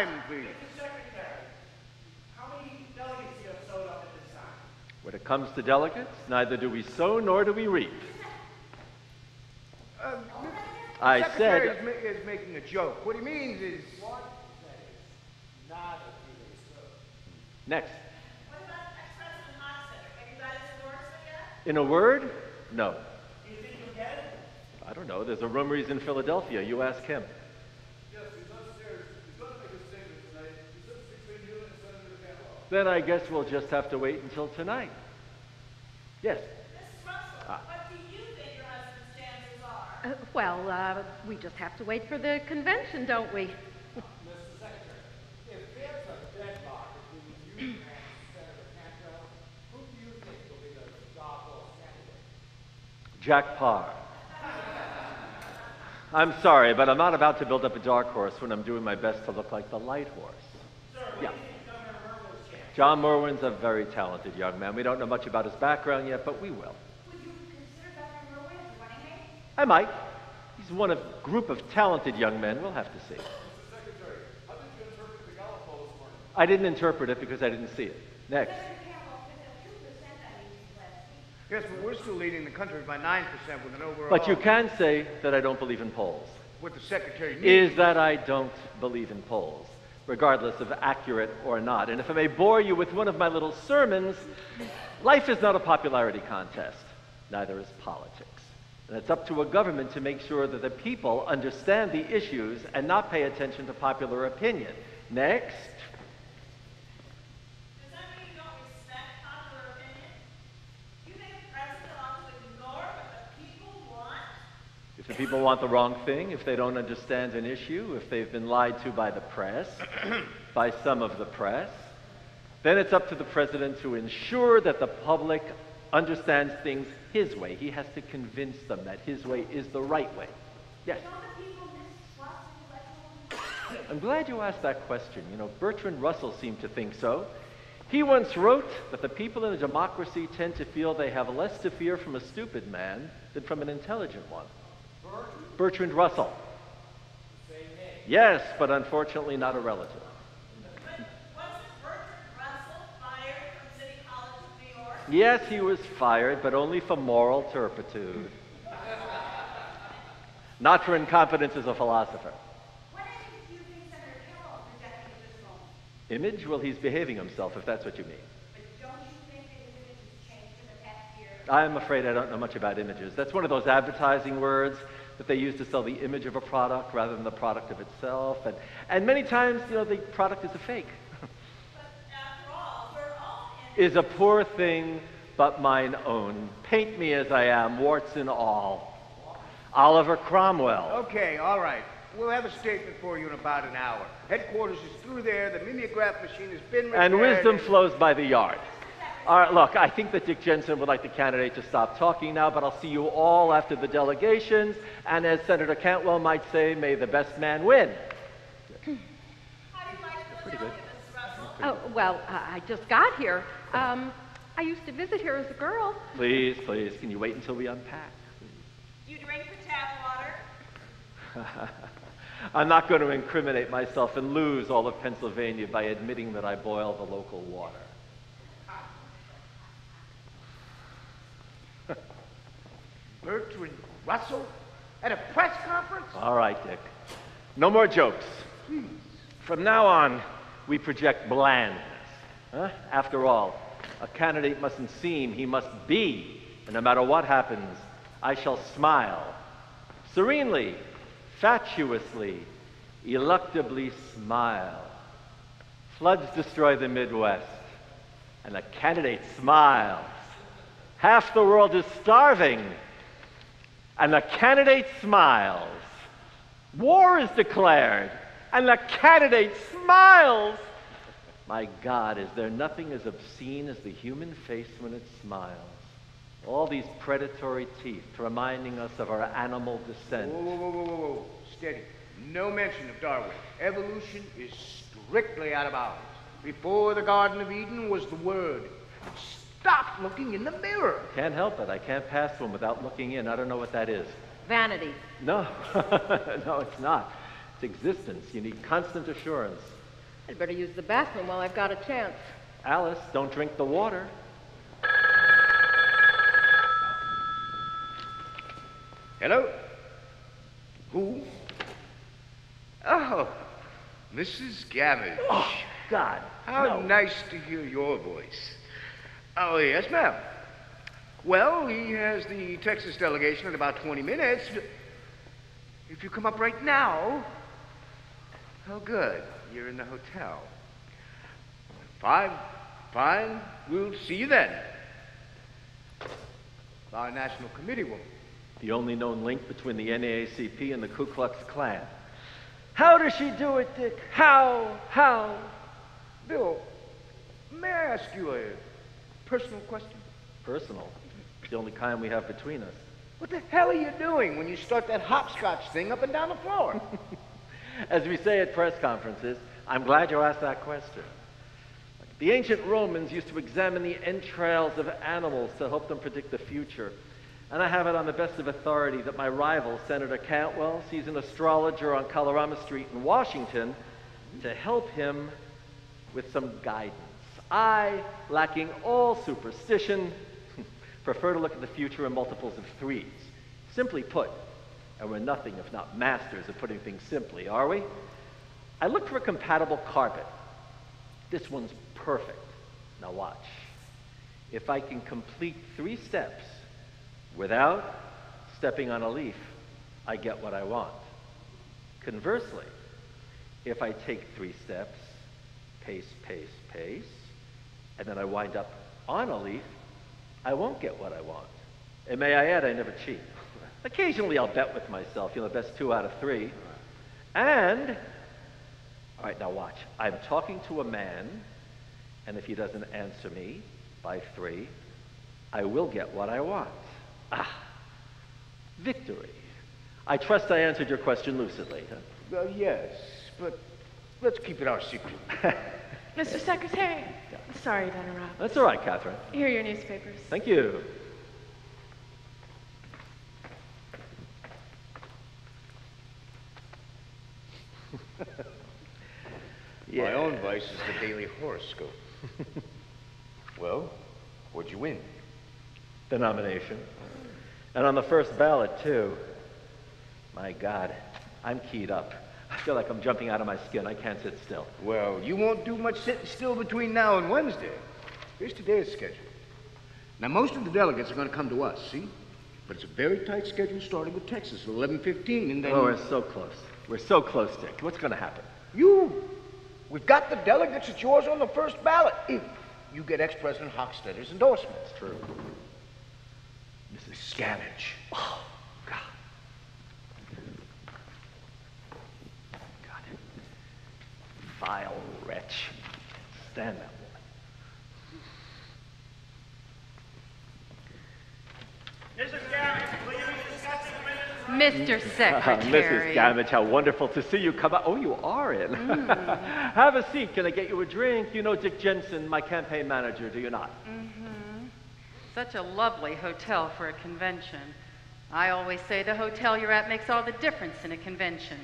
time, please. Mr. Secretary, how many delegates do you have sewed up at this time? When it comes to delegates, neither do we sow nor do we reap. I The Secretary said... is making a joke. What he means is... Next. What about ex-President Hoxton? Have you got his endorsement yet? In a word, no. Do you think you'll get it? I don't know. There's a rumor he's in Philadelphia. You ask him. Yes, he's upstairs. He's going to make a statement tonight. He sits between you and Senator Canwell. Then I guess we'll just have to wait until tonight. Yes. Mrs. Russell, what do you think your husband's chances are? We just have to wait for the convention, don't we? Mr. Secretary, if there's a deadlock between you and Senator Cantrell, who do you think will be the job loss candidate? Jack Parr. I'm sorry, but I'm not about to build up a dark horse when I'm doing my best to look like the light horse. Sir, what do you think of Governor Merkel's chance? John Merwin's a very talented young man. We don't know much about his background yet, but we will. Would you consider Governor Merwin as running mate? I might. He's one of a group of talented young men. We'll have to see. Mr. Secretary, how did you interpret the Gallup poll this morning? I didn't interpret it because I didn't see it. Next. Senator Campbell picked up 2% on each last week. Yes, but we're still leading the country by 9% with an overall... But you can say that I don't believe in polls. What the Secretary means... Is that I don't believe in polls, regardless of accurate or not. And if I may bore you with one of my little sermons, life is not a popularity contest. Neither is politics. And it's up to a government to make sure that the people understand the issues and not pay attention to popular opinion. Next. Does that mean you don't respect popular opinion? You think the president ought to ignore what the people want? If the people want the wrong thing, if they don't understand an issue, if they've been lied to by the press, by some of the press, then it's up to the president to ensure that the public understands things his way. He has to convince them that his way is the right way. Yes? Don't the people mistrust electoral? I'm glad you asked that question. You know, Bertrand Russell seemed to think so. He once wrote that the people in a democracy tend to feel they have less to fear from a stupid man than from an intelligent one. Bertrand Russell. Same name. Yes, but unfortunately not a relative. Wasn't Bertrand Russell fired from City College of New York? Yes, he was fired, but only for moral turpitude. Not for incompetence as a philosopher. What image do you think Senator Campbell is projecting at this moment? Image? Well, he's behaving himself, if that's what you mean. But don't you think that his image has changed in the past year? I'm afraid I don't know much about images. That's one of those advertising words that they use to sell the image of a product rather than the product of itself. And many times, you know, the product is a fake. But after all, we're all Is a poor thing, but mine own. Paint me as I am, warts and all. Oliver Cromwell. Okay, all right. We'll have a statement for you in about an hour. Headquarters is through there. The mimeograph machine has been repaired. And wisdom flows by the yard. All right, look, I think that Dick Jensen would like the candidate to stop talking now, but I'll see you all after the delegations. And as Senator Cantwell might say, may the best man win. How do you like Pretty good. Mrs. Russell? I just got here. I used to visit here as a girl. Please, please, can you wait until we unpack? You drink the tap water? I'm not going to incriminate myself and lose all of Pennsylvania by admitting that I boil the local water. Bertrand Russell? At a press conference? All right, Dick. No more jokes. Please. From now on, we project blandness. Huh? After all, a candidate mustn't seem, he must be. And no matter what happens, I shall smile. Serenely, fatuously, eluctably smile. Floods destroy the Midwest, and the candidate smiles. Half the world is starving, and the candidate smiles. War is declared, and the candidate smiles. My God, is there nothing as obscene as the human face when it smiles? All these predatory teeth reminding us of our animal descent. Whoa, whoa, whoa, whoa, whoa, whoa. Steady. No mention of Darwin. Evolution is strictly out of bounds. Before the Garden of Eden was the Word. Stop looking in the mirror. Can't help it. I can't pass one without looking in. I don't know what that is. Vanity. No, no, it's not. It's existence. You need constant assurance. I'd better use the bathroom while I've got a chance. Alice, don't drink the water. Hello? Who? Oh, Mrs. Gamage. Oh, God. How no. nice to hear your voice. Oh, yes, ma'am. Well, he has the Texas delegation in about 20 minutes. If you come up right now... Oh, good. You're in the hotel. Fine. We'll see you then. Our National Committee woman. The only known link between the NAACP and the Ku Klux Klan. How does she do it, Dick? How? Bill, may I ask you a personal question? Personal. It's the only kind we have between us. What the hell are you doing when you start that hopscotch thing up and down the floor? As we say at press conferences, I'm glad you asked that question. The ancient Romans used to examine the entrails of animals to help them predict the future. And I have it on the best of authority that my rival, Senator Cantwell, sees an astrologer on Colorama Street in Washington to help him with some guidance. I, lacking all superstition, prefer to look at the future in multiples of threes. Simply put, and we're nothing if not masters of putting things simply, are we? I look for a compatible carpet. This one's perfect. Now watch. If I can complete 3 steps without stepping on a leaf, I get what I want. Conversely, if I take 3 steps, pace, and then I wind up on a leaf, I won't get what I want. And may I add, I never cheat. Occasionally I'll bet with myself, the best 2 out of 3. And, all right, now watch. I'm talking to a man, and if he doesn't answer me by 3, I will get what I want. Victory. I trust I answered your question lucidly. Huh? Well, yes, but let's keep it our secret. Mr. Secretary, sorry to interrupt. That's all right, Catherine. Here are your newspapers. Thank you. Yeah. My own vice is the daily horoscope. Well, what'd you win? The nomination. And on the first ballot, too. My God, I'm keyed up. I feel like I'm jumping out of my skin. I can't sit still. Well, you won't do much sitting still between now and Wednesday. Here's today's schedule. Now, most of the delegates are going to come to us, see? But it's a very tight schedule starting with Texas at 11:15, and then... Oh, we're so close. We're so close, Dick. What's going to happen? We've got the delegates. It's yours on the first ballot. If you get ex-President Hochstetter's endorsement. It's true. Mrs. Scavenge. Oh, God. God. Vile wretch. Stand that woman. Mrs. Garrett, will you be discussing minutes? Mr. Secretary. Mrs. Gamage, how wonderful to see you come out. Oh, you are in. Have a seat. Can I get you a drink? You know Dick Jensen, my campaign manager, do you not? Such a lovely hotel for a convention. I always say the hotel you're at makes all the difference in a convention.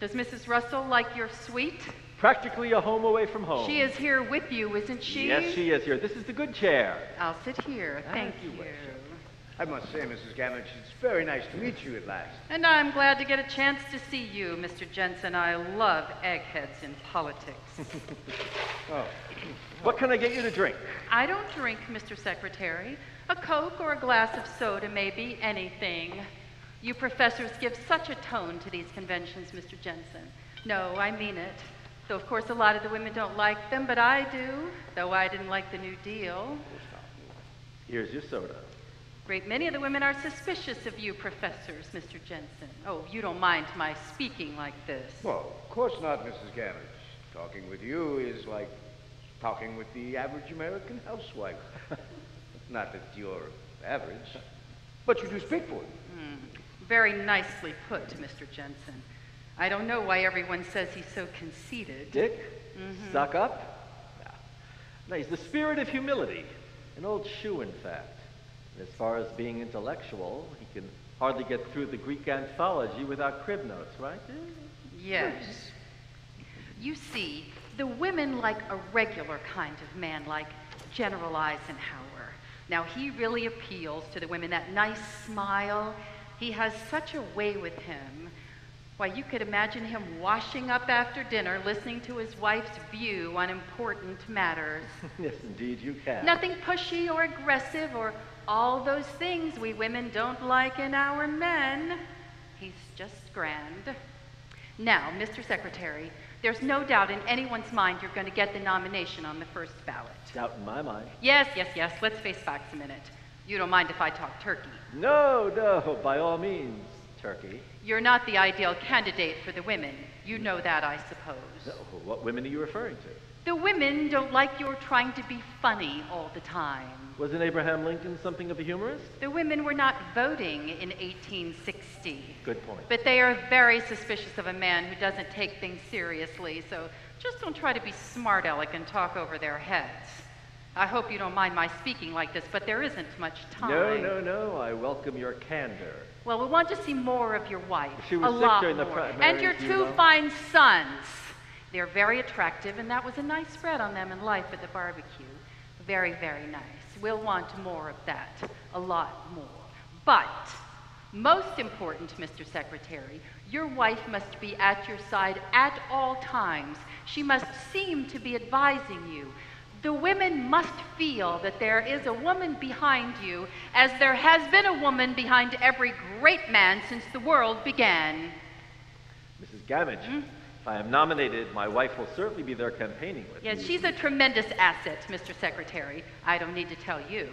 Does Mrs. Russell like your suite? Practically a home away from home. She is here with you, isn't she? Yes, she is here. This is the good chair. I'll sit here. Thank you. I must say, Mrs. Gamage, it's very nice to meet you at last. And I'm glad to get a chance to see you, Mr. Jensen. I love eggheads in politics. Oh. What can I get you to drink? I don't drink, Mr. Secretary. A Coke or a glass of soda, maybe, anything. You professors give such a tone to these conventions, Mr. Jensen. No, I mean it. Though, of course, a lot of the women don't like them, but I do, though I didn't like the New Deal. Here's your soda. Great many of the women are suspicious of you professors, Mr. Jensen. Oh, you don't mind my speaking like this. Well, of course not, Mrs. Gamage. Talking with you is like talking with the average American housewife. Not that you're average, but you do speak for it. Very nicely put, Mr. Jensen. I don't know why everyone says he's so conceited. Dick? Suck up? No, he's the spirit of humility. An old shoe, in fact. And as far as being intellectual, he can hardly get through the Greek anthology without crib notes, right? Yes. You see, The women like a regular kind of man, like General Eisenhower. Now, he really appeals to the women, that nice smile. He has such a way with him. Why, you could imagine him washing up after dinner, listening to his wife's view on important matters. Yes, indeed, you can. Nothing pushy or aggressive or all those things we women don't like in our men. He's just grand. Now, Mr. Secretary, there's no doubt in anyone's mind you're going to get the nomination on the first ballot. Doubt in my mind. Yes. Let's face facts a minute. You don't mind if I talk turkey? No, by all means, turkey. You're not the ideal candidate for the women. You know that, I suppose. No, what women are you referring to? The women don't like your trying to be funny all the time. Wasn't Abraham Lincoln something of a humorist? The women were not voting in 1860. Good point. But they are very suspicious of a man who doesn't take things seriously, so just don't try to be smart aleck and talk over their heads. I hope you don't mind my speaking like this, but there isn't much time. No, I welcome your candor. Well, we want to see more of your wife. She was a sick lot during the more. primaries, And your you two know. fine sons. They're very attractive, and that was a nice spread on them in life at the barbecue. Very, very nice. We'll want more of that. A lot more. But, most important, Mr. Secretary, your wife must be at your side at all times. She must seem to be advising you. The women must feel that there is a woman behind you, as there has been a woman behind every great man since the world began. Mrs. Gamage, if I am nominated, my wife will certainly be there campaigning with Yes, me. she's a tremendous asset, Mr. Secretary. I don't need to tell you.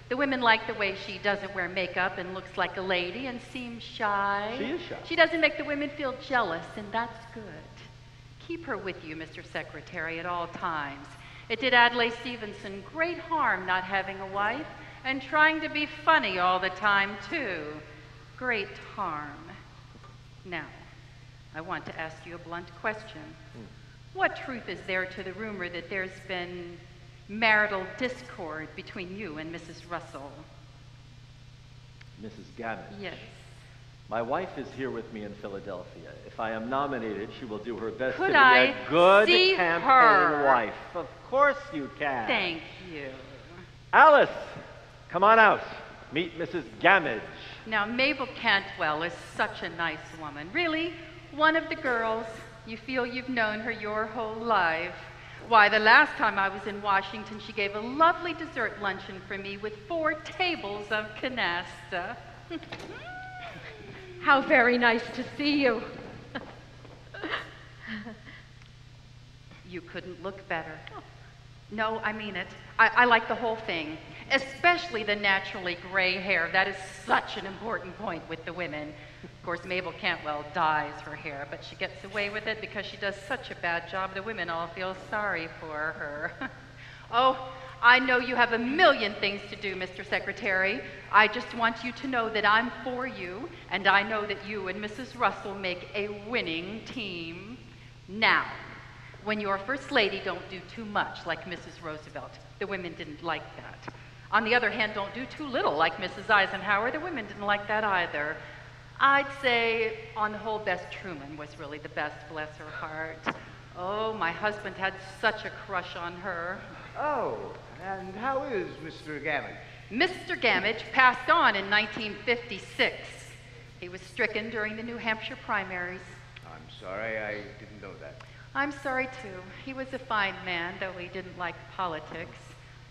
The women like the way she doesn't wear makeup and looks like a lady and seems shy. She is shy. She doesn't make the women feel jealous, and that's good. Keep her with you, Mr. Secretary, at all times. It did Adlai Stevenson great harm not having a wife and trying to be funny all the time, too. Great harm. Now, I want to ask you a blunt question. What truth is there to the rumor that there's been marital discord between you and Mrs. Russell? Mrs. Gamage. Yes. My wife is here with me in Philadelphia. If I am nominated, she will do her best Could to be I a good see campaign her? wife. Of course you can. Thank you. Alice, come on out. Meet Mrs. Gamage. Now, Mabel Cantwell is such a nice woman. Really, one of the girls. You feel you've known her your whole life. Why, the last time I was in Washington, she gave a lovely dessert luncheon for me with 4 tables of canasta. How very nice to see you. You couldn't look better. No, I mean it. I like the whole thing, especially the naturally gray hair. That is such an important point with the women. Of course, Mabel Cantwell dyes her hair, but she gets away with it because she does such a bad job. The women all feel sorry for her. Oh, I know you have a million things to do, Mr. Secretary. I just want you to know that I'm for you, and I know that you and Mrs. Russell make a winning team. Now, when you're First Lady, don't do too much like Mrs. Roosevelt. The women didn't like that. On the other hand, don't do too little like Mrs. Eisenhower. The women didn't like that either. I'd say, on the whole, Bess Truman was really the best, bless her heart. Oh, my husband had such a crush on her. Oh, and how is Mr. Gamage? Mr. Gamage passed on in 1956. He was stricken during the New Hampshire primaries. I'm sorry, I didn't know that. I'm sorry, too. He was a fine man, though he didn't like politics.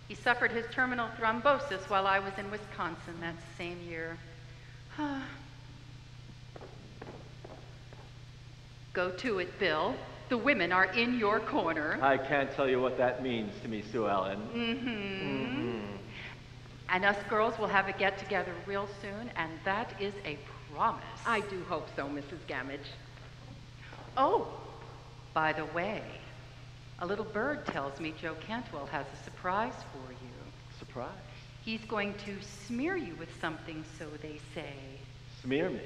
He suffered his terminal thrombosis while I was in Wisconsin that same year. Go to it, Bill. The women are in your corner. I can't tell you what that means to me, Sue Ellen. And us girls will have a get-together real soon, and that is a promise. I do hope so, Mrs. Gamage. Oh, by the way, a little bird tells me Joe Cantwell has a surprise for you. Surprise. He's going to smear you with something, so they say. Smear me.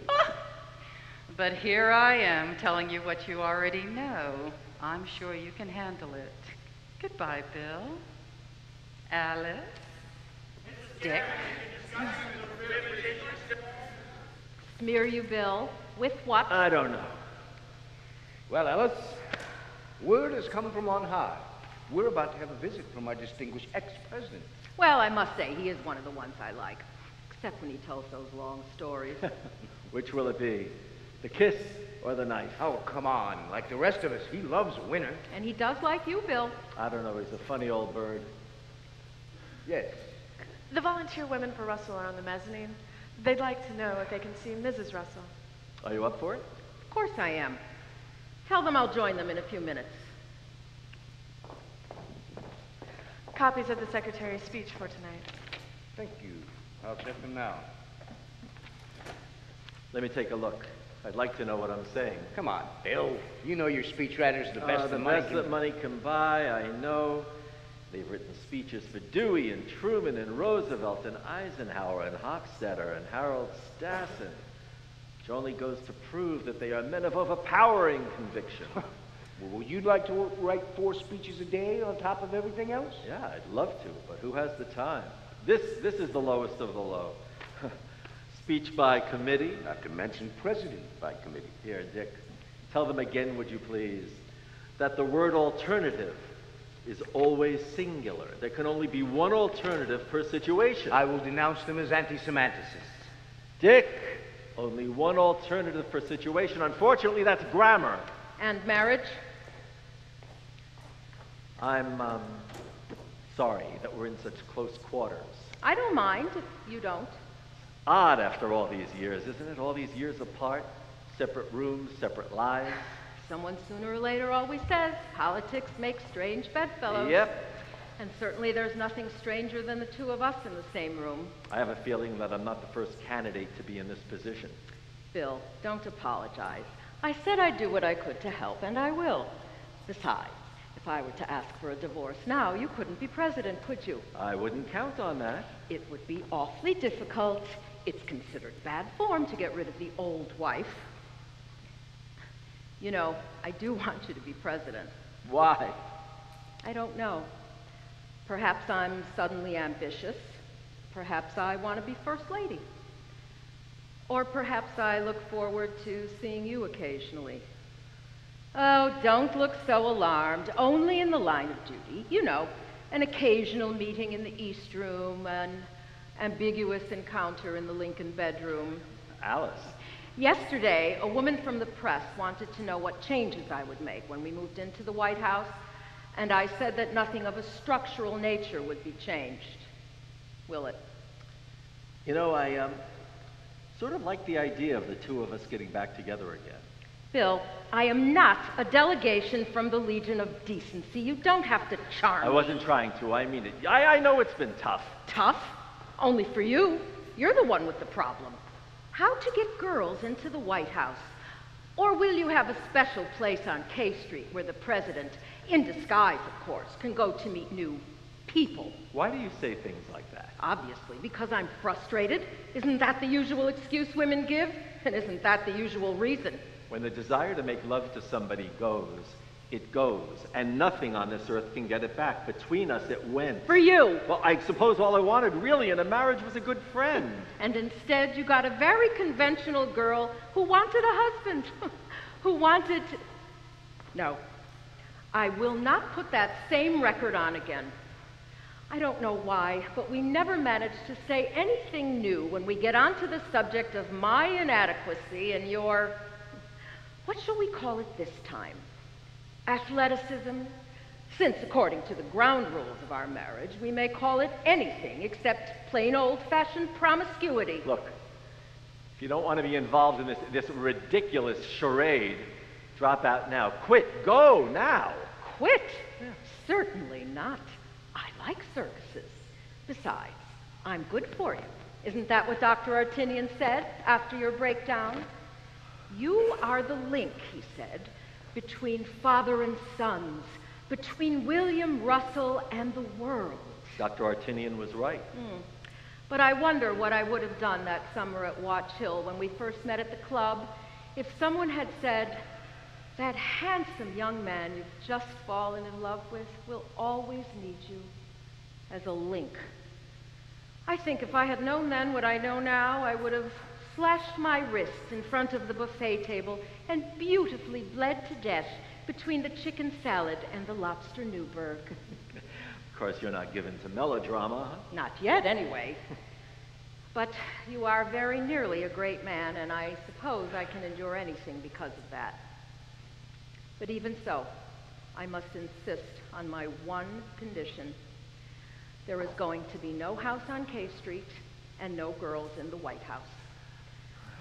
But here I am telling you what you already know. I'm sure you can handle it. Goodbye, Bill. Alice. Dick. Smear you, Bill. With what? I don't know. Well, Alice, Word has come from on high. We're about to have a visit from our distinguished ex-president. Well, I must say, he is one of the ones I like. Except when he tells those long stories. Which will it be? The kiss or the knife? Oh, come on. Like the rest of us, he loves a winner. And he does like you, Bill. I don't know. He's a funny old bird. Yes. The volunteer women for Russell are on the mezzanine. They'd like to know if they can see Mrs. Russell. Are you up for it? Of course I am. Tell them I'll join them in a few minutes. Copies of the Secretary's speech for tonight. Thank you. I'll check them now. Let me take a look. I'd like to know what I'm saying. Come on, Bill. You know your speechwriter's the best The best that money can buy, I know. They've written speeches for Dewey and Truman and Roosevelt and Eisenhower and Hofstadter and Harold Stassen, which only goes to prove that they are men of overpowering conviction. Well, would you like to write 4 speeches a day on top of everything else? Yeah, I'd love to, but who has the time? This is the lowest of the low. Speech by committee. Not to mention president by committee. Here, Dick, tell them again, would you please, that the word alternative is always singular. There can only be one alternative per situation. I will denounce them as anti-semanticists. Dick, only one alternative per situation. Unfortunately, that's grammar. And marriage? I'm, sorry that we're in such close quarters. I don't mind if you don't. Odd after all these years, isn't it? All these years apart, separate rooms, separate lives. Someone sooner or later always says, politics make strange bedfellows. Yep. And certainly there's nothing stranger than the two of us in the same room. I have a feeling that I'm not the first candidate to be in this position. Bill, don't apologize. I said I'd do what I could to help, and I will. Besides, if I were to ask for a divorce now, you couldn't be president, could you? I wouldn't count on that. It would be awfully difficult. It's considered bad form to get rid of the old wife. You know, I do want you to be president. Why? I don't know. Perhaps I'm suddenly ambitious. Perhaps I want to be first lady. Or perhaps I look forward to seeing you occasionally. Oh, don't look so alarmed. Only in the line of duty. You know, an occasional meeting in the East Room, an ambiguous encounter in the Lincoln bedroom. Alice. Yesterday, a woman from the press wanted to know what changes I would make when we moved into the White House, and I said that nothing of a structural nature would be changed. Will it? You know, I sort of like the idea of the two of us getting back together again. Bill, I am not a delegation from the Legion of Decency. You don't have to charm me. I wasn't trying to. I mean it. I know it's been tough. Tough? Only for you. You're the one with the problem. How to get girls into the White House? Or will you have a special place on K Street where the president, in disguise, of course, can go to meet new people? Why do you say things like that? Obviously, because I'm frustrated. Isn't that the usual excuse women give? And isn't that the usual reason? When the desire to make love to somebody goes, it goes, and nothing on this earth can get it back. Between us, it went. For you. Well, I suppose all I wanted really in a marriage was a good friend. And instead, you got a very conventional girl who wanted a husband, who wanted to... No, I will not put that same record on again. I don't know why, but we never manage to say anything new when we get onto the subject of my inadequacy and your... What shall we call it this time? Athleticism? Since, according to the ground rules of our marriage, we may call it anything except plain old-fashioned promiscuity. Look, if you don't want to be involved in this ridiculous charade, drop out now. Quit. Go now. Quit? Yeah. Certainly not. I like circuses. Besides, I'm good for you. Isn't that what Dr. Artinian said after your breakdown? You are the link, he said, between father and sons, between William Russell and the world. Dr. Artinian was right. But I wonder what I would have done that summer at Watch Hill when we first met at the club if someone had said, that handsome young man you've just fallen in love with will always need you as a link. I think if I had known then what I know now, I would have slashed my wrists in front of the buffet table and beautifully bled to death between the chicken salad and the lobster Newburg. Of course, you're not given to melodrama, huh? Not yet, anyway. But you are very nearly a great man, and I suppose I can endure anything because of that. But even so, I must insist on my one condition. There is going to be no house on K Street and no girls in the White House.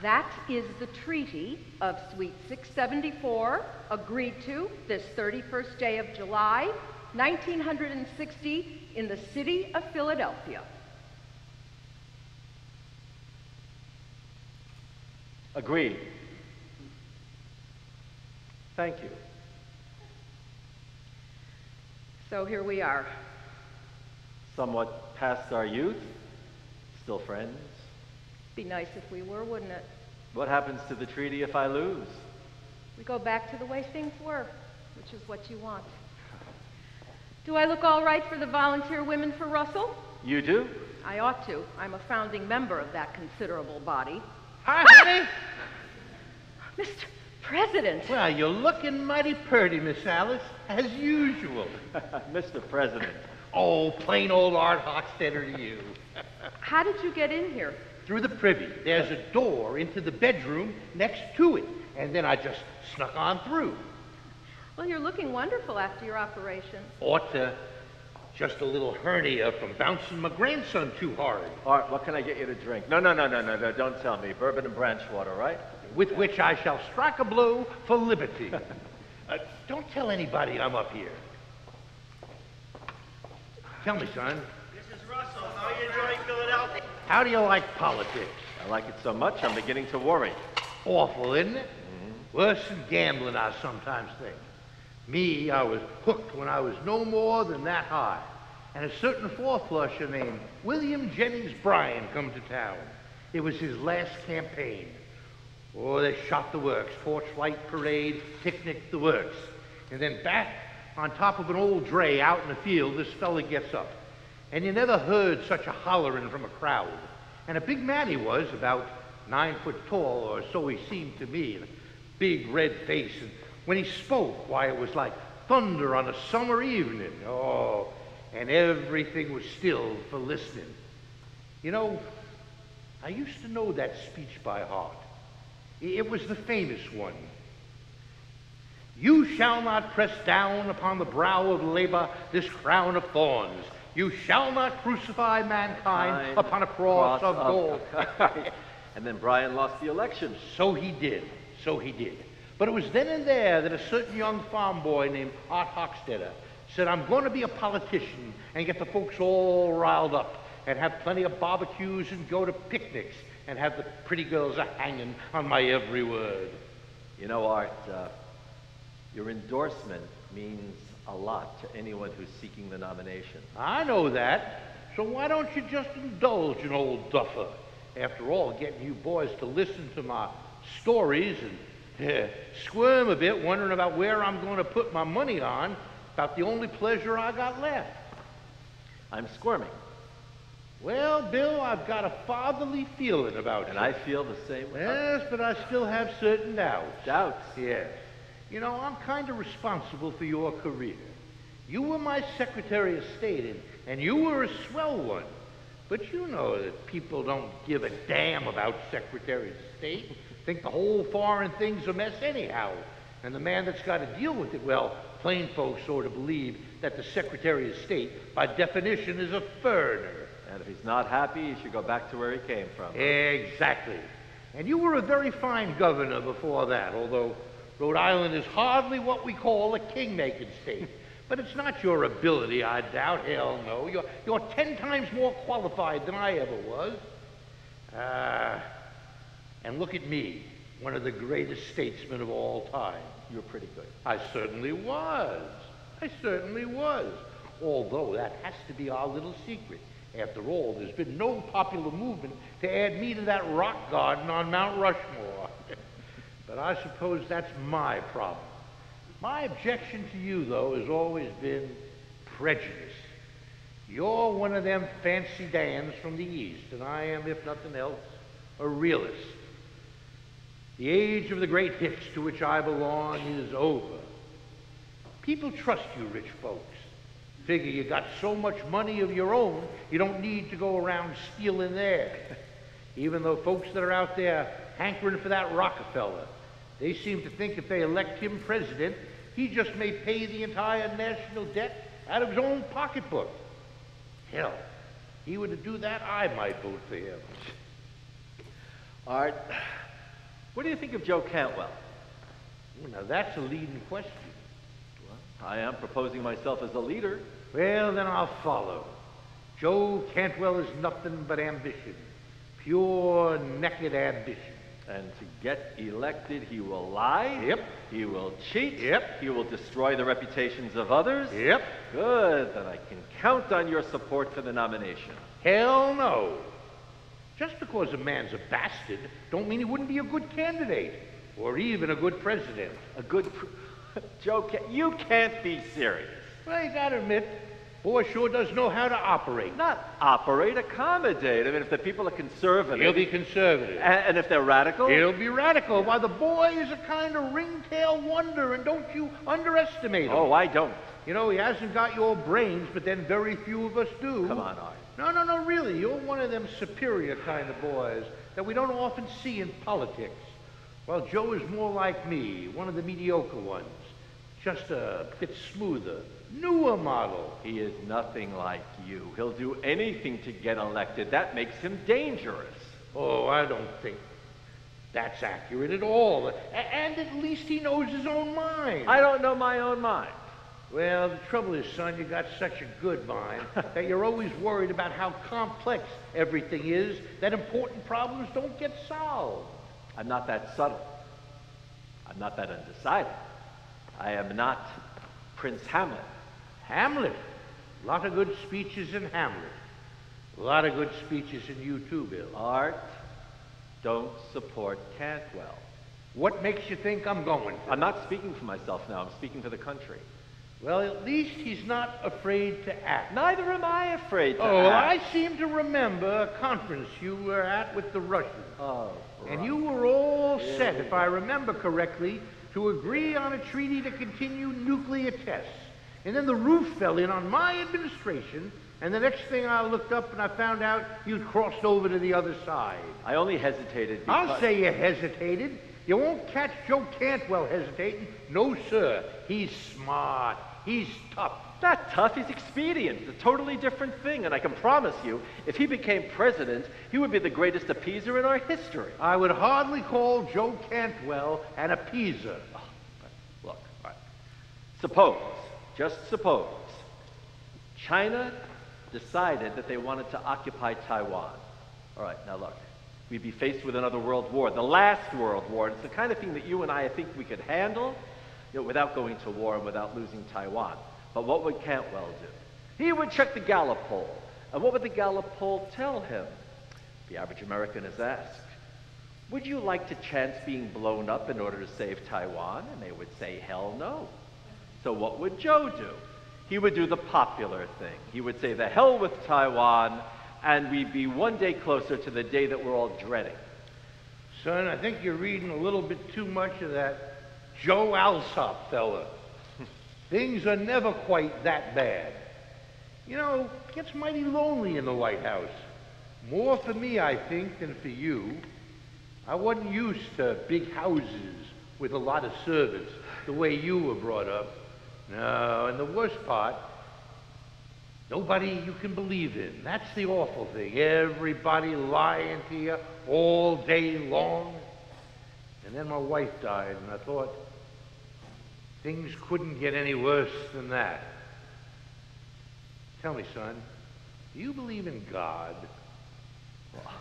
That is the treaty of Suite 674, agreed to this 31st day of July, 1960, in the city of Philadelphia. Agreed. Thank you. So here we are. Somewhat past our youth, still friends. Be nice if we were, wouldn't it? What happens to the treaty if I lose? We go back to the way things were, which is what you want. Do I look all right for the Volunteer Women for Russell? You do? I ought to. I'm a founding member of that considerable body. Hi, honey. Mr. President! Well, you're looking mighty purty, Miss Alice, as usual. Mr. President. Oh, plain old Art Hochstetter to you. How did you get in here? Through the privy. There's a door into the bedroom next to it, and then I just snuck on through. Well, you're looking wonderful after your operation. Ought to. Just a little hernia from bouncing my grandson too hard. Art, what can I get you to drink? No, don't tell me. Bourbon and branch water, right? With which I shall strike a blow for liberty. Don't tell anybody I'm up here. Tell me, son. Mrs. Russell, how are you enjoying Philadelphia? How do you like politics? I like it so much, I'm beginning to worry. Awful, isn't it? Worse than gambling, I sometimes think. Me, I was hooked when I was no more than that high. And a certain four-flusher named William Jennings Bryan come to town. It was his last campaign. Oh, they shot the works, torchlight parade, picnic, the works. And then back on top of an old dray out in the field, this fella gets up. And you never heard such a hollering from a crowd. And a big man he was, about 9 foot tall, or so he seemed to me, and a big red face. And when he spoke, why, it was like thunder on a summer evening. Oh, and everything was still for listening. You know, I used to know that speech by heart. It was the famous one. You shall not press down upon the brow of labor this crown of thorns. You shall not crucify mankind upon a cross of gold. And then Bryan lost the election. So he did. So he did. But it was then and there that a certain young farm boy named Art Hochstetter said, I'm going to be a politician and get the folks all riled up and have plenty of barbecues and go to picnics and have the pretty girls a-hanging on my every word. You know, Art, your endorsement means a lot to anyone who's seeking the nomination. I know that. So why don't you just indulge an old duffer? After all, getting you boys to listen to my stories and squirm a bit, wondering about where I'm going to put my money on, about the only pleasure I got left. I'm squirming. Well, Bill, I've got a fatherly feeling about you. And I feel the same way. Yes, but I still have certain doubts. Doubts? Yes. You know, I'm kind of responsible for your career. You were my Secretary of State, and you were a swell one. But you know that people don't give a damn about Secretary of State. Think the whole foreign thing's a mess anyhow. And the man that's got to deal with it, well, plain folks sort of believe that the Secretary of State, by definition, is a foreigner. And if he's not happy, he should go back to where he came from. Exactly. And you were a very fine governor before that, although Rhode Island is hardly what we call a king-making state. But it's not your ability, I doubt. Hell no. You're 10 times more qualified than I ever was. And look at me, one of the greatest statesmen of all time. You're pretty good. I certainly was. I certainly was. Although that has to be our little secret. After all, there's been no popular movement to add me to that rock garden on Mount Rushmore. But I suppose that's my problem. My objection to you, though, has always been prejudice. You're one of them fancy Dans from the East, and I am, if nothing else, a realist. The age of the great Hicks to which I belong is over. People trust you rich folks. Figure you got so much money of your own, you don't need to go around stealing theirs. Even though folks that are out there hankering for that Rockefeller, they seem to think if they elect him president, he just may pay the entire national debt out of his own pocketbook. Hell, he were to do that, I might vote for him. Art, what do you think of Joe Cantwell? Well, now that's a leading question. Well, I am proposing myself as a leader. Well, then I'll follow. Joe Cantwell is nothing but ambition. Pure, naked ambition. And to get elected, he will lie. Yep. He will cheat. Yep. He will destroy the reputations of others. Yep. Good, then I can count on your support for the nomination. Hell no. Just because a man's a bastard don't mean he wouldn't be a good candidate, or even a good president. A good... Joe, you can't be serious. Well, you gotta admit, boy sure does know how to operate. Not operate, accommodate. I mean, if the people are conservative... He'll be conservative. And if they're radical... He'll be radical. Why, the boy is a kind of ringtail wonder, and don't you underestimate him. Oh, I don't. You know, he hasn't got your brains, but then very few of us do. Come on, Art. No, really. You're one of them superior kind of boys that we don't often see in politics. Well, Joe is more like me, one of the mediocre ones. Just a bit smoother, newer model. He is nothing like you. He'll do anything to get elected. That makes him dangerous. Oh, I don't think that's accurate at all. And at least he knows his own mind. I don't know my own mind. Well, the trouble is, son, you got such a good mind that you're always worried about how complex everything is, that important problems don't get solved. I'm not that subtle. I'm not that undecided. I am not Prince Hamlet. Hamlet? A lot of good speeches in Hamlet. A lot of good speeches in you too, Bill. Art, don't support Cantwell. What makes you think I'm going to? I'm not speaking for myself now. I'm speaking for the country. Well, at least he's not afraid to act. Neither am I afraid to act. Oh, I seem to remember a conference you were at with the Russians. Oh, right. And you were all set, if I remember correctly, to agree on a treaty to continue nuclear tests. And then the roof fell in on my administration, and the next thing I looked up and I found out you'd crossed over to the other side. I only hesitated because... I'll say you hesitated. You won't catch Joe Cantwell hesitating. No, sir. He's smart. He's tough. Not tough, he's expedient. It's a totally different thing, and I can promise you, if he became president, he would be the greatest appeaser in our history. I would hardly call Joe Cantwell an appeaser. Oh, look, all right. Suppose, just suppose, China decided that they wanted to occupy Taiwan. All right, now look, we'd be faced with another world war, the last world war. It's the kind of thing that you and I think we could handle, you know, without going to war and without losing Taiwan. But what would Cantwell do? He would check the Gallup poll. And what would the Gallup poll tell him? The average American is asked, would you like to chance being blown up in order to save Taiwan? And they would say, hell no. So what would Joe do? He would do the popular thing. He would say, the hell with Taiwan, and we'd be one day closer to the day that we're all dreading. Son, I think you're reading a little bit too much of that Joe Alsop fella. Things are never quite that bad. You know, it gets mighty lonely in the White House. More for me, I think, than for you. I wasn't used to big houses with a lot of servants, the way you were brought up. No, and the worst part, nobody you can believe in. That's the awful thing. Everybody lying to you all day long. And then my wife died, and I thought, things couldn't get any worse than that. Tell me, son, do you believe in God? Well,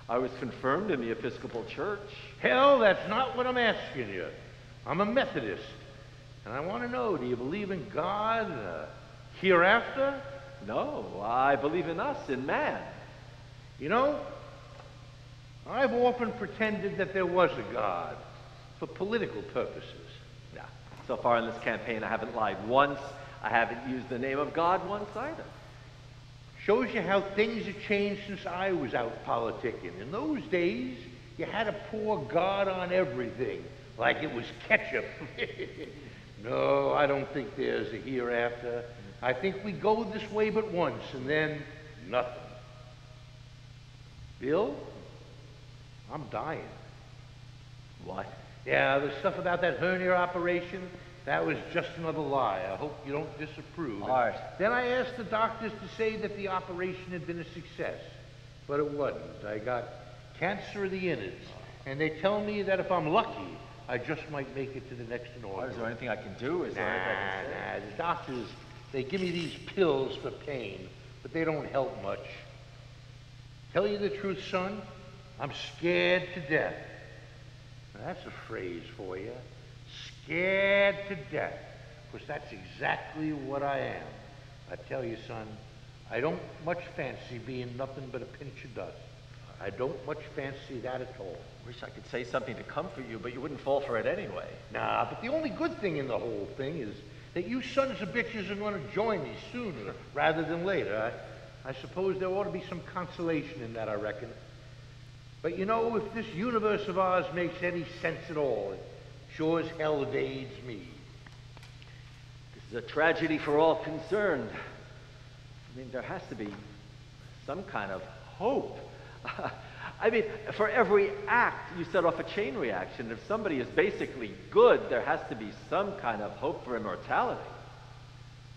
I was confirmed in the Episcopal Church. Hell, that's not what I'm asking you. I'm a Methodist, and I want to know, do you believe in God hereafter? No, I believe in us, in man. You know, I've often pretended that there was a God for political purposes. Yeah. So far in this campaign, I haven't lied once. I haven't used the name of God once either. Shows you how things have changed since I was out politicking. In those days, you had to pour God on everything, like it was ketchup. No, I don't think there's a hereafter. I think we go this way but once, and then nothing. Bill, I'm dying. What? Yeah, the stuff about that hernia operation, that was just another lie. I hope you don't disapprove. Art. Then I asked the doctors to say that the operation had been a success, but it wasn't. I got cancer of the innards, and they tell me that if I'm lucky, I just might make it to the next inaugural. Is there anything I can do? Is there anything I can say? The doctors, they give me these pills for pain, but they don't help much. Tell you the truth, son, I'm scared to death. Now, that's a phrase for you. Scared to death. Because that's exactly what I am. I tell you, son, I don't much fancy being nothing but a pinch of dust. I don't much fancy that at all. Wish I could say something to comfort you, but you wouldn't fall for it anyway. Nah, but the only good thing in the whole thing is that you sons of bitches are going to join me sooner rather than later. I suppose there ought to be some consolation in that, I reckon. But you know, if this universe of ours makes any sense at all, it sure as hell evades me. This is a tragedy for all concerned. I mean, there has to be some kind of hope. I mean, for every act, you set off a chain reaction. If somebody is basically good, there has to be some kind of hope for immortality.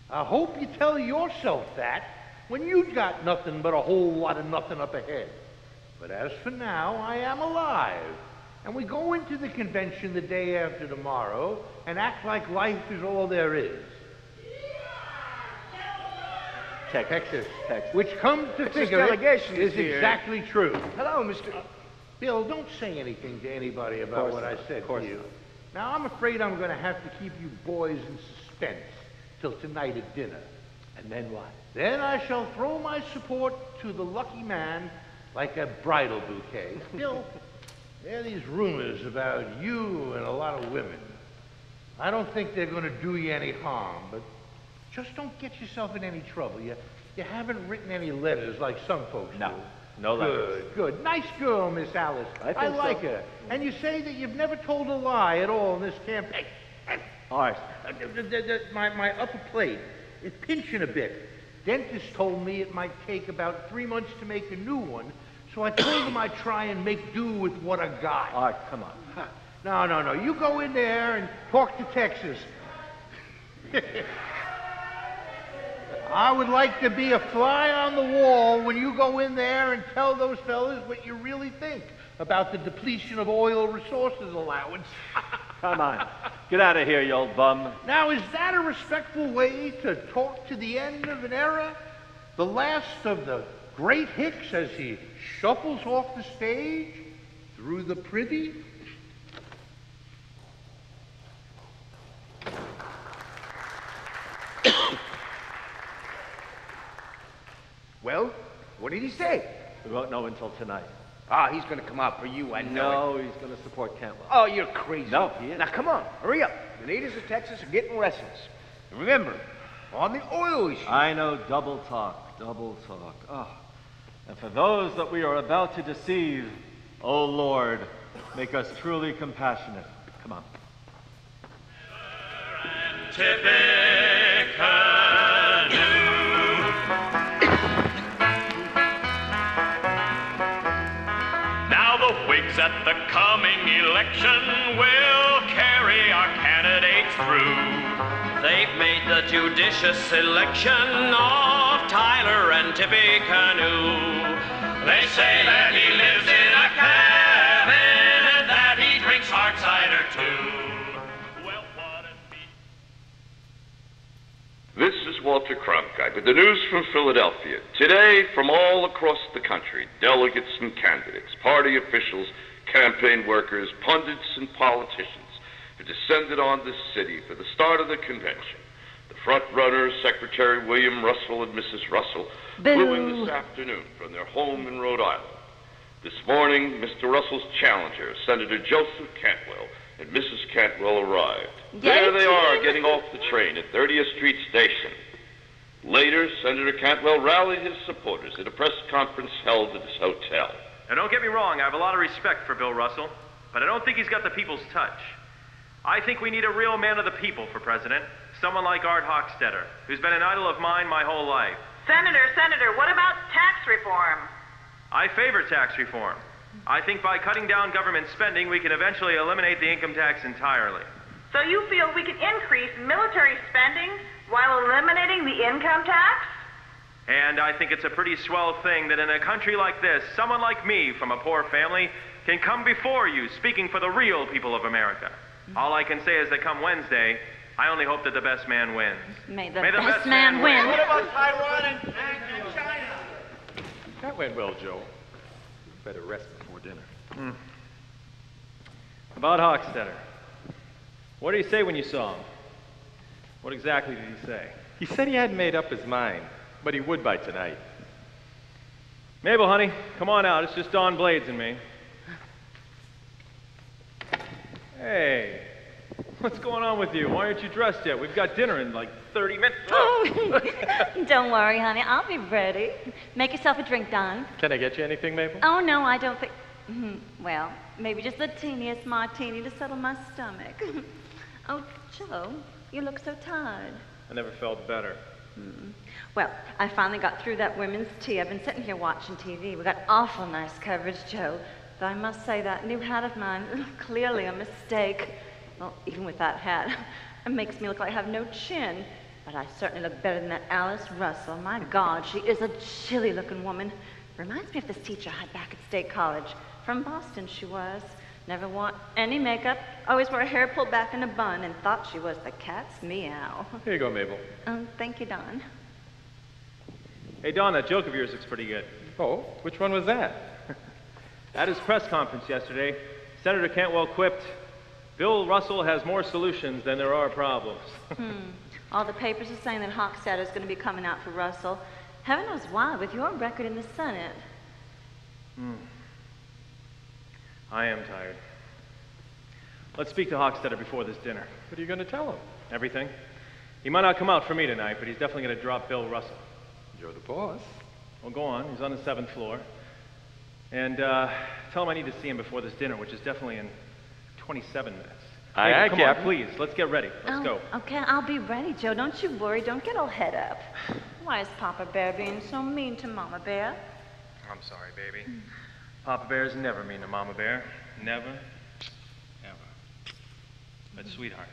I hope you tell yourself that when you've got nothing but a whole lot of nothing up ahead. But as for now, I am alive. And we go into the convention the day after tomorrow and act like life is all there is. Texas. Which, come to think of it, is exactly true. Hello, Mr. Bill, don't say anything to anybody about what I said to you. Now, I'm afraid I'm going to have to keep you boys in suspense till tonight at dinner. And then what? Then I shall throw my support to the lucky man like a bridal bouquet. Bill, there are these rumors about you and a lot of women. I don't think they're going to do you any harm, but just don't get yourself in any trouble. You haven't written any letters like some folks do. No letters. Good. Nice girl, Miss Alice. I like her. And you say that you've never told a lie at all in this campaign. All right. My upper plate is pinching a bit. Dentist told me it might take about 3 months to make a new one, so I told him I'd try and make do with what I got. All right, come on. No. You go in there and talk to Texas. I would like to be a fly on the wall when you go in there and tell those fellas what you really think about the depletion of oil resources allowance. Come on. Get out of here, you old bum. Now, is that a respectful way to talk to the end of an era? The last of the great Hicks as he shuffles off the stage through the privy? Well, what did he say? We won't know until tonight. Ah, he's going to come out for you, I know it. No, he's going to support Cantwell. Oh, you're crazy. No, he is. Now, come on, hurry up. The natives of Texas are getting restless. And remember, on the oil issue. I know, double talk. Oh. And for those that we are about to deceive, oh Lord, make us truly compassionate. Come on. Whigs at the coming election will carry our candidates through. They've made the judicious selection of Tyler and Tippecanoe. They say that he lives in a cabin and that he drinks hard cider too. Well, what a beat. This is Walter Cronkite with the news from Philadelphia. Today, from all across the country, delegates and candidates, party officials, campaign workers, pundits, and politicians have descended on this city for the start of the convention. The front runners, Secretary William Russell and Mrs. Russell, flew in this afternoon from their home in Rhode Island. This morning, Mr. Russell's challenger, Senator Joseph Cantwell, and Mrs. Cantwell arrived. There they are, getting off the train at 30th Street Station. Later, Senator Cantwell rallied his supporters at a press conference held at his hotel. Now, don't get me wrong, I have a lot of respect for Bill Russell, but I don't think he's got the people's touch. I think we need a real man of the people for president. Someone like Art Hochstetter, who's been an idol of mine my whole life. Senator, what about tax reform? I favor tax reform. I think by cutting down government spending, we can eventually eliminate the income tax entirely. So you feel we can increase military spending while eliminating the income tax? And I think it's a pretty swell thing that in a country like this, someone like me from a poor family can come before you speaking for the real people of America. All I can say is that come Wednesday, I only hope that the best man wins. May the best man win. What about Taiwan and China? That went well, Joe. Better rest before dinner. About Hochstetter. What did he say when you saw him? What exactly did he say? He said he hadn't made up his mind, but he would by tonight. Mabel, honey, come on out. It's just Don Blades and me. Hey, what's going on with you? Why aren't you dressed yet? We've got dinner in like 30 minutes. Oh, don't worry, honey. I'll be ready. Make yourself a drink, Don. Can I get you anything, Mabel? Oh, no, I don't think... Well, maybe just the teeniest martini to settle my stomach. Oh, Joe, you look so tired. I never felt better. Well, I finally got through that women's tea. I've been sitting here watching TV. We got awful nice coverage, Joe. Though I must say that new hat of mine, clearly a mistake. Well, even with that hat, it makes me look like I have no chin. But I certainly look better than that Alice Russell. My God, she is a chilly-looking woman. Reminds me of this teacher I had back at State College. From Boston, she was. Never wore any makeup, always wore her hair pulled back in a bun, and thought she was the cat's meow. Here you go, Mabel. Thank you, Don. Hey, Don, that joke of yours looks pretty good. Oh, which one was that? At his press conference yesterday, Senator Cantwell quipped, Bill Russell has more solutions than there are problems. All the papers are saying that Hochstetter is going to be coming out for Russell. Heaven knows why, with your record in the Senate. I am tired. Let's speak to Hochstetter before this dinner. What are you going to tell him? Everything. He might not come out for me tonight, but he's definitely going to drop Bill Russell. You're the boss. Well, go on. He's on the 7th floor. And tell him I need to see him before this dinner, which is definitely in 27 minutes. Aye, come Captain. on, please. Let's get ready. Let's go. Okay, I'll be ready, Joe. Don't you worry. Don't get all head up. Why is Papa Bear being so mean to Mama Bear? I'm sorry, baby. Papa Bear's never mean to Mama Bear. Never, ever. But, sweetheart,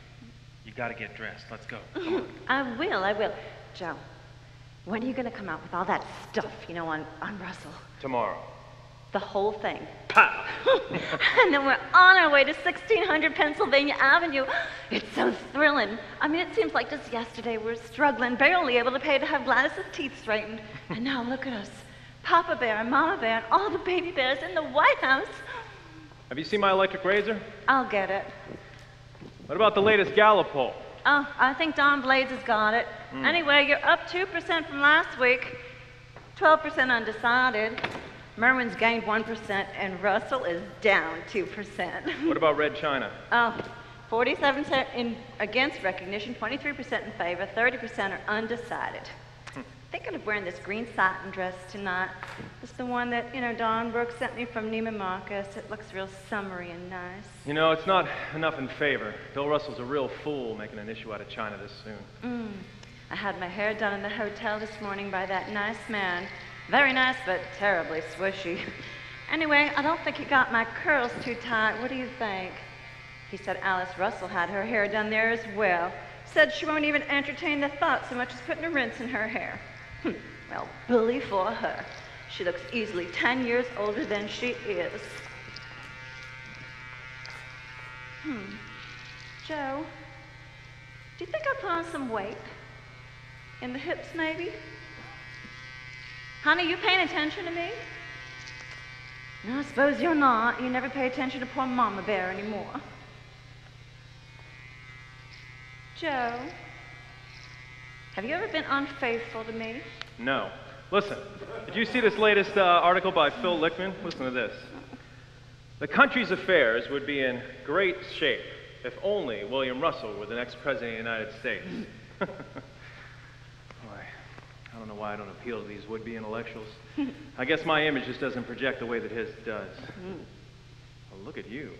you gotta get dressed. Let's go. Come on. I will. Joe, when are you going to come out with all that stuff, on Russell? Tomorrow. The whole thing. Pow! And then we're on our way to 1600 Pennsylvania Avenue. It's so thrilling. I mean, it seems like just yesterday we were struggling, barely able to pay to have Gladys's teeth straightened. And now look at us. Papa Bear and Mama Bear and all the baby bears in the White House. Have you seen my electric razor? I'll get it. What about the latest Gallup poll? Oh, I think Don Blades has got it. Anyway, you're up 2% from last week. 12% undecided. Merwin's gained 1%, and Russell is down 2%. What about Red China? Oh, 47% against recognition, 23% in favor, 30% are undecided. Thinking of wearing this green satin dress tonight. It's the one that, Don Brooks sent me from Neiman Marcus. It looks real summery and nice. It's not enough in favor. Bill Russell's a real fool making an issue out of China this soon. I had my hair done in the hotel this morning by that nice man. Very nice, but terribly swishy. Anyway, I don't think he got my curls too tight. What do you think? He said Alice Russell had her hair done there as well. Said she won't even entertain the thought so much as putting a rinse in her hair. Well, bully for her. She looks easily 10 years older than she is. Joe, do you think I put on some weight? In the hips, maybe? Honey, you paying attention to me? No, I suppose you're not. You never pay attention to poor Mama Bear anymore. Joe, have you ever been unfaithful to me? No. Listen, did you see this latest article by Phil Lichtman? Listen to this. The country's affairs would be in great shape if only William Russell were the next president of the United States. Boy, I don't know why I don't appeal to these would-be intellectuals. I guess my image just doesn't project the way that his does. Well, look at you.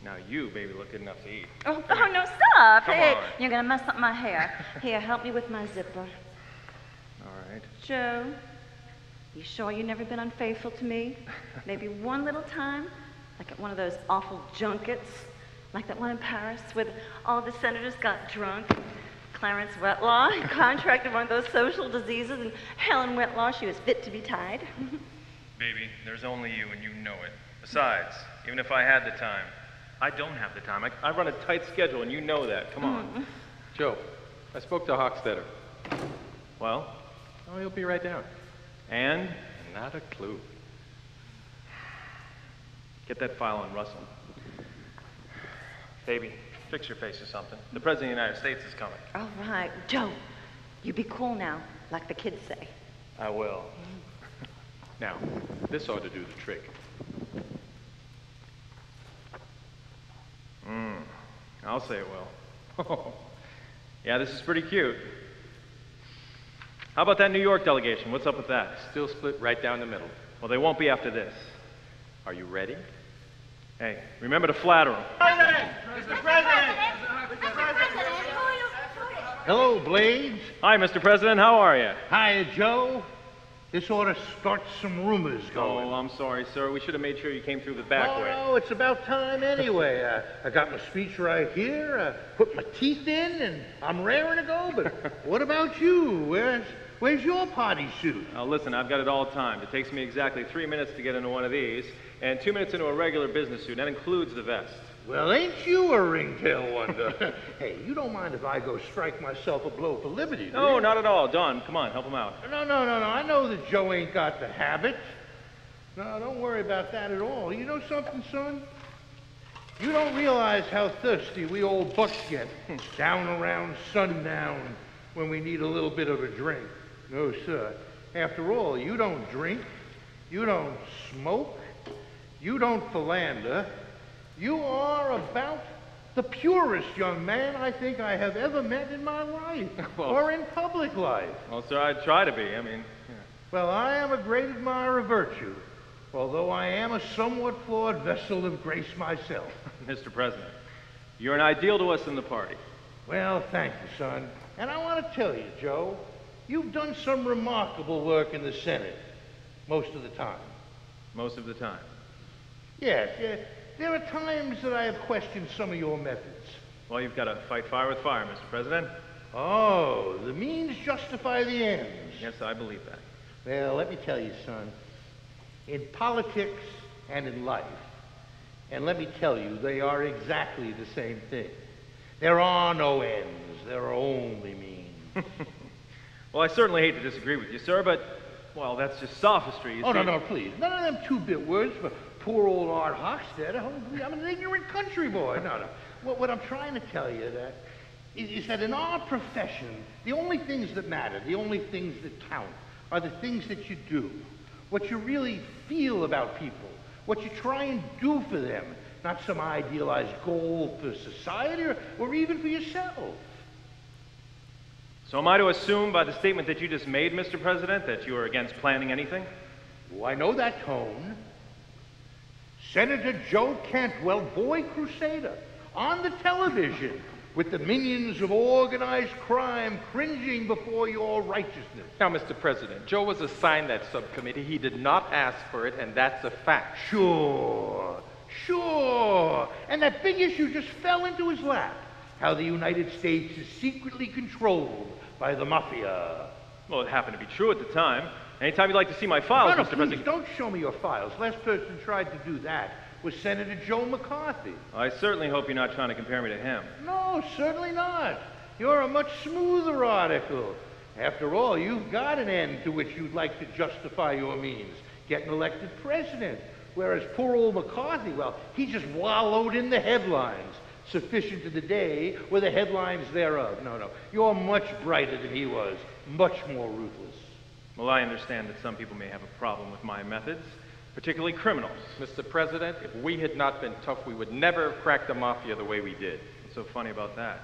Now you, baby, look good enough to eat. Oh, no, stop. Come Hey, on. you're going to mess up my hair. Here, help me with my zipper. All right. Joe, you sure you've never been unfaithful to me? Maybe one little time? Like at one of those awful junkets? Like that one in Paris where all the senators got drunk? Clarence Wetlaw contracted one of those social diseases, and Helen Wetlaw, she was fit to be tied. Baby, there's only you, and you know it. Besides, even if I had the time, I don't have the time. I run a tight schedule, and you know that. Come on. Joe, I spoke to Hochstetter. Well? Oh, he'll be right down. And? Not a clue. Get that file on Russell. Baby, fix your face or something. The President of the United States is coming. All right. Joe, you be cool now, like the kids say. I will. Now, this ought to do the trick. I'll say it will. Yeah, this is pretty cute. How about that New York delegation? What's up with that? Still split right down the middle. Well, they won't be after this. Are you ready? Hey, remember to flatter them. Mr. President! Mr. President! Hello, Blades. Hi, Mr. President. How are you? Hiya, Joe. This ought to start some rumors going. Oh, I'm sorry, sir. We should have made sure you came through the back way. No, it's about time anyway. I got my speech right here. I put my teeth in, and I'm raring to go. But what about you? Where's your potty suit? Now, listen, I've got it all timed. It takes me exactly 3 minutes to get into one of these, and 2 minutes into a regular business suit. That includes the vest. Well, ain't you a ringtail wonder? Hey, you don't mind if I go strike myself a blow for liberty, do No, you? not at all. Don, come on, help him out. No. I know that Joe ain't got the habit. No, don't worry about that at all. You know something, son? You don't realize how thirsty we old bucks get down around sundown when we need a little bit of a drink. No, sir. After all, you don't drink. You don't smoke. You don't philander. You are about the purest young man I think I have ever met in my life, or in public life. Well, sir, I try to be. I mean, Well, I am a great admirer of virtue, although I am a somewhat flawed vessel of grace myself. Mr. President, you're an ideal to us in the party. Well, thank you, son. And I want to tell you, Joe, you've done some remarkable work in the Senate, most of the time. Most of the time. Yes. There are times that I have questioned some of your methods. Well, you've got to fight fire with fire, Mr. President. Oh, the means justify the ends. Yes, I believe that. Well, let me tell you, son, in politics and in life, and let me tell you, they are exactly the same thing. There are no ends, there are only means. Well, I certainly hate to disagree with you, sir, but, well, that's just sophistry. You see. No, please. None of them two-bit words for poor old Art Hochstetter. I'm an ignorant country boy. No. What I'm trying to tell you is that in our profession, the only things that matter, the only things that count, are the things that you do, what you really feel about people, what you try and do for them, not some idealized goal for society or even for yourself. So am I to assume by the statement that you just made, Mr. President, that you are against planning anything? Oh, I know that tone. Senator Joe Cantwell, boy crusader, on the television with the minions of organized crime cringing before your righteousness. Now, Mr. President, Joe was assigned that subcommittee. He did not ask for it, and that's a fact. Sure. And that big issue just fell into his lap. How the United States is secretly controlled by the mafia. Well, it happened to be true at the time. Anytime you'd like to see my files, No, Mr. please, President. don't show me your files. Last person tried to do that was Senator Joe McCarthy. I certainly hope you're not trying to compare me to him. No, certainly not. You're a much smoother article. After all, you've got an end to which you'd like to justify your means, getting elected president. Whereas poor old McCarthy, well, he just wallowed in the headlines, sufficient to the day were the headlines thereof. No, you're much brighter than he was, much more ruthless. Well, I understand that some people may have a problem with my methods, particularly criminals. Mr. President, if we had not been tough, we would never have cracked the mafia the way we did. What's so funny about that?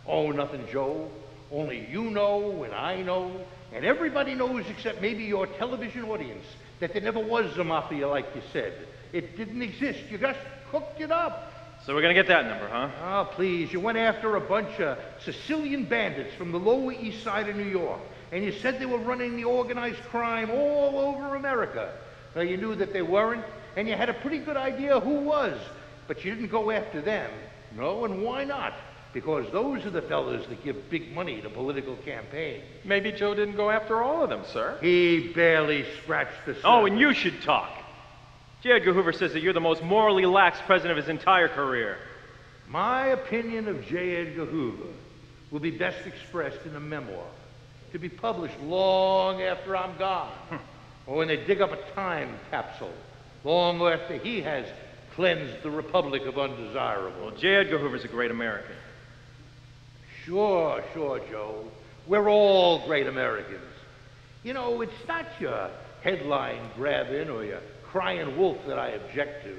Oh, nothing, Joe. Only you know and I know, and everybody knows except maybe your television audience, that there never was a mafia like you said. It didn't exist. You just cooked it up. So we're gonna get that number, huh? Oh, please. You went after a bunch of Sicilian bandits from the Lower East Side of New York, and you said they were running the organized crime all over America. Well, you knew that they weren't, and you had a pretty good idea who was, but you didn't go after them. No, and why not? Because those are the fellas that give big money to political campaigns. Maybe Joe didn't go after all of them, sir. He barely scratched the surface. Oh, and you should talk. J. Edgar Hoover says that you're the most morally lax president of his entire career. My opinion of J. Edgar Hoover will be best expressed in a memoir, to be published long after I'm gone, or when they dig up a time capsule, long after he has cleansed the Republic of undesirables. Well, J. Edgar Hoover's a great American. Sure, Joe. We're all great Americans. You know, it's not your headline grabbing or your crying wolf that I object to.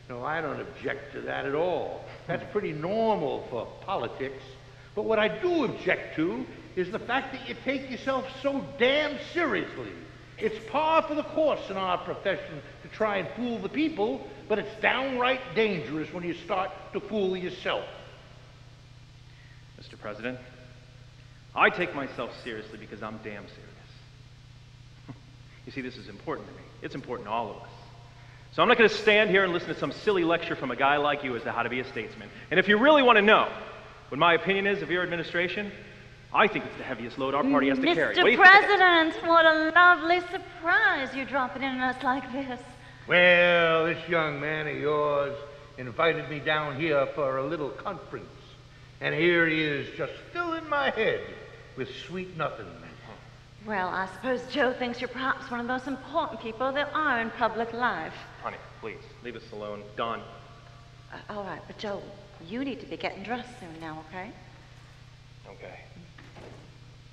No, I don't object to that at all. That's pretty normal for politics. But what I do object to is the fact that you take yourself so damn seriously. It's par for the course in our profession to try and fool the people, but it's downright dangerous when you start to fool yourself. Mr. President, I take myself seriously because I'm damn serious. You see, this is important to me. It's important to all of us. So I'm not going to stand here and listen to some silly lecture from a guy like you as to how to be a statesman. And if you really want to know what my opinion is of your administration, I think it's the heaviest load our party has to carry. Mr. President, what a lovely surprise you dropping in on us like this. Well, this young man of yours invited me down here for a little conference. And here he is just filling my head with sweet nothings. Well, I suppose Joe thinks you're perhaps one of the most important people there are in public life. Honey, please, leave us alone. Don. All right, but Joe, you need to be getting dressed soon now, okay? Okay.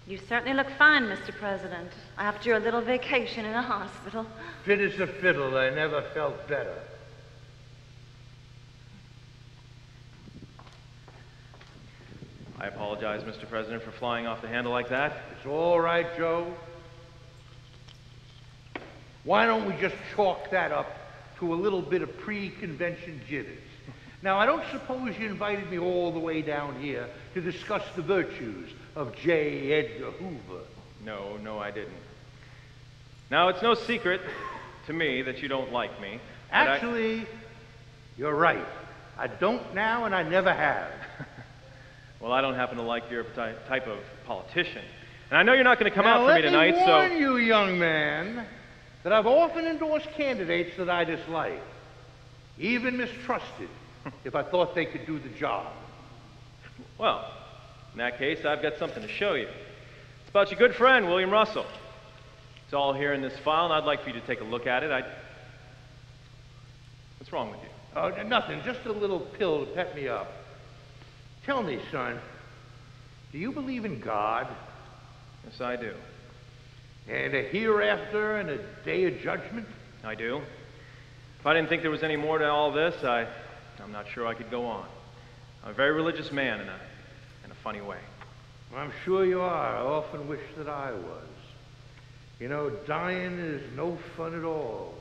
You certainly look fine, Mr. President, after your little vacation in a hospital. Fit as a fiddle. I never felt better. I apologize, Mr. President, for flying off the handle like that. It's all right, Joe. Why don't we just chalk that up to a little bit of pre-convention jitters? Now, I don't suppose you invited me all the way down here to discuss the virtues of J. Edgar Hoover. No, I didn't. Now, it's no secret to me that you don't like me. Actually, you're right. I don't now, and I never have. Well, I don't happen to like your type of politician. And I know you're not going to come out for me tonight, so... Let me warn you, young man, that I've often endorsed candidates that I dislike, even mistrusted, if I thought they could do the job. Well, in that case, I've got something to show you. It's about your good friend, William Russell. It's all here in this file, and I'd like for you to take a look at it. What's wrong with you? Oh, nothing. Just a little pill to pep me up. Tell me, son, do you believe in God? Yes, I do. And a hereafter and a day of judgment? I do. If I didn't think there was any more to all this, I'm not sure I could go on. I'm a very religious man in a funny way. I'm sure you are. I often wish that I was. You know, dying is no fun at all.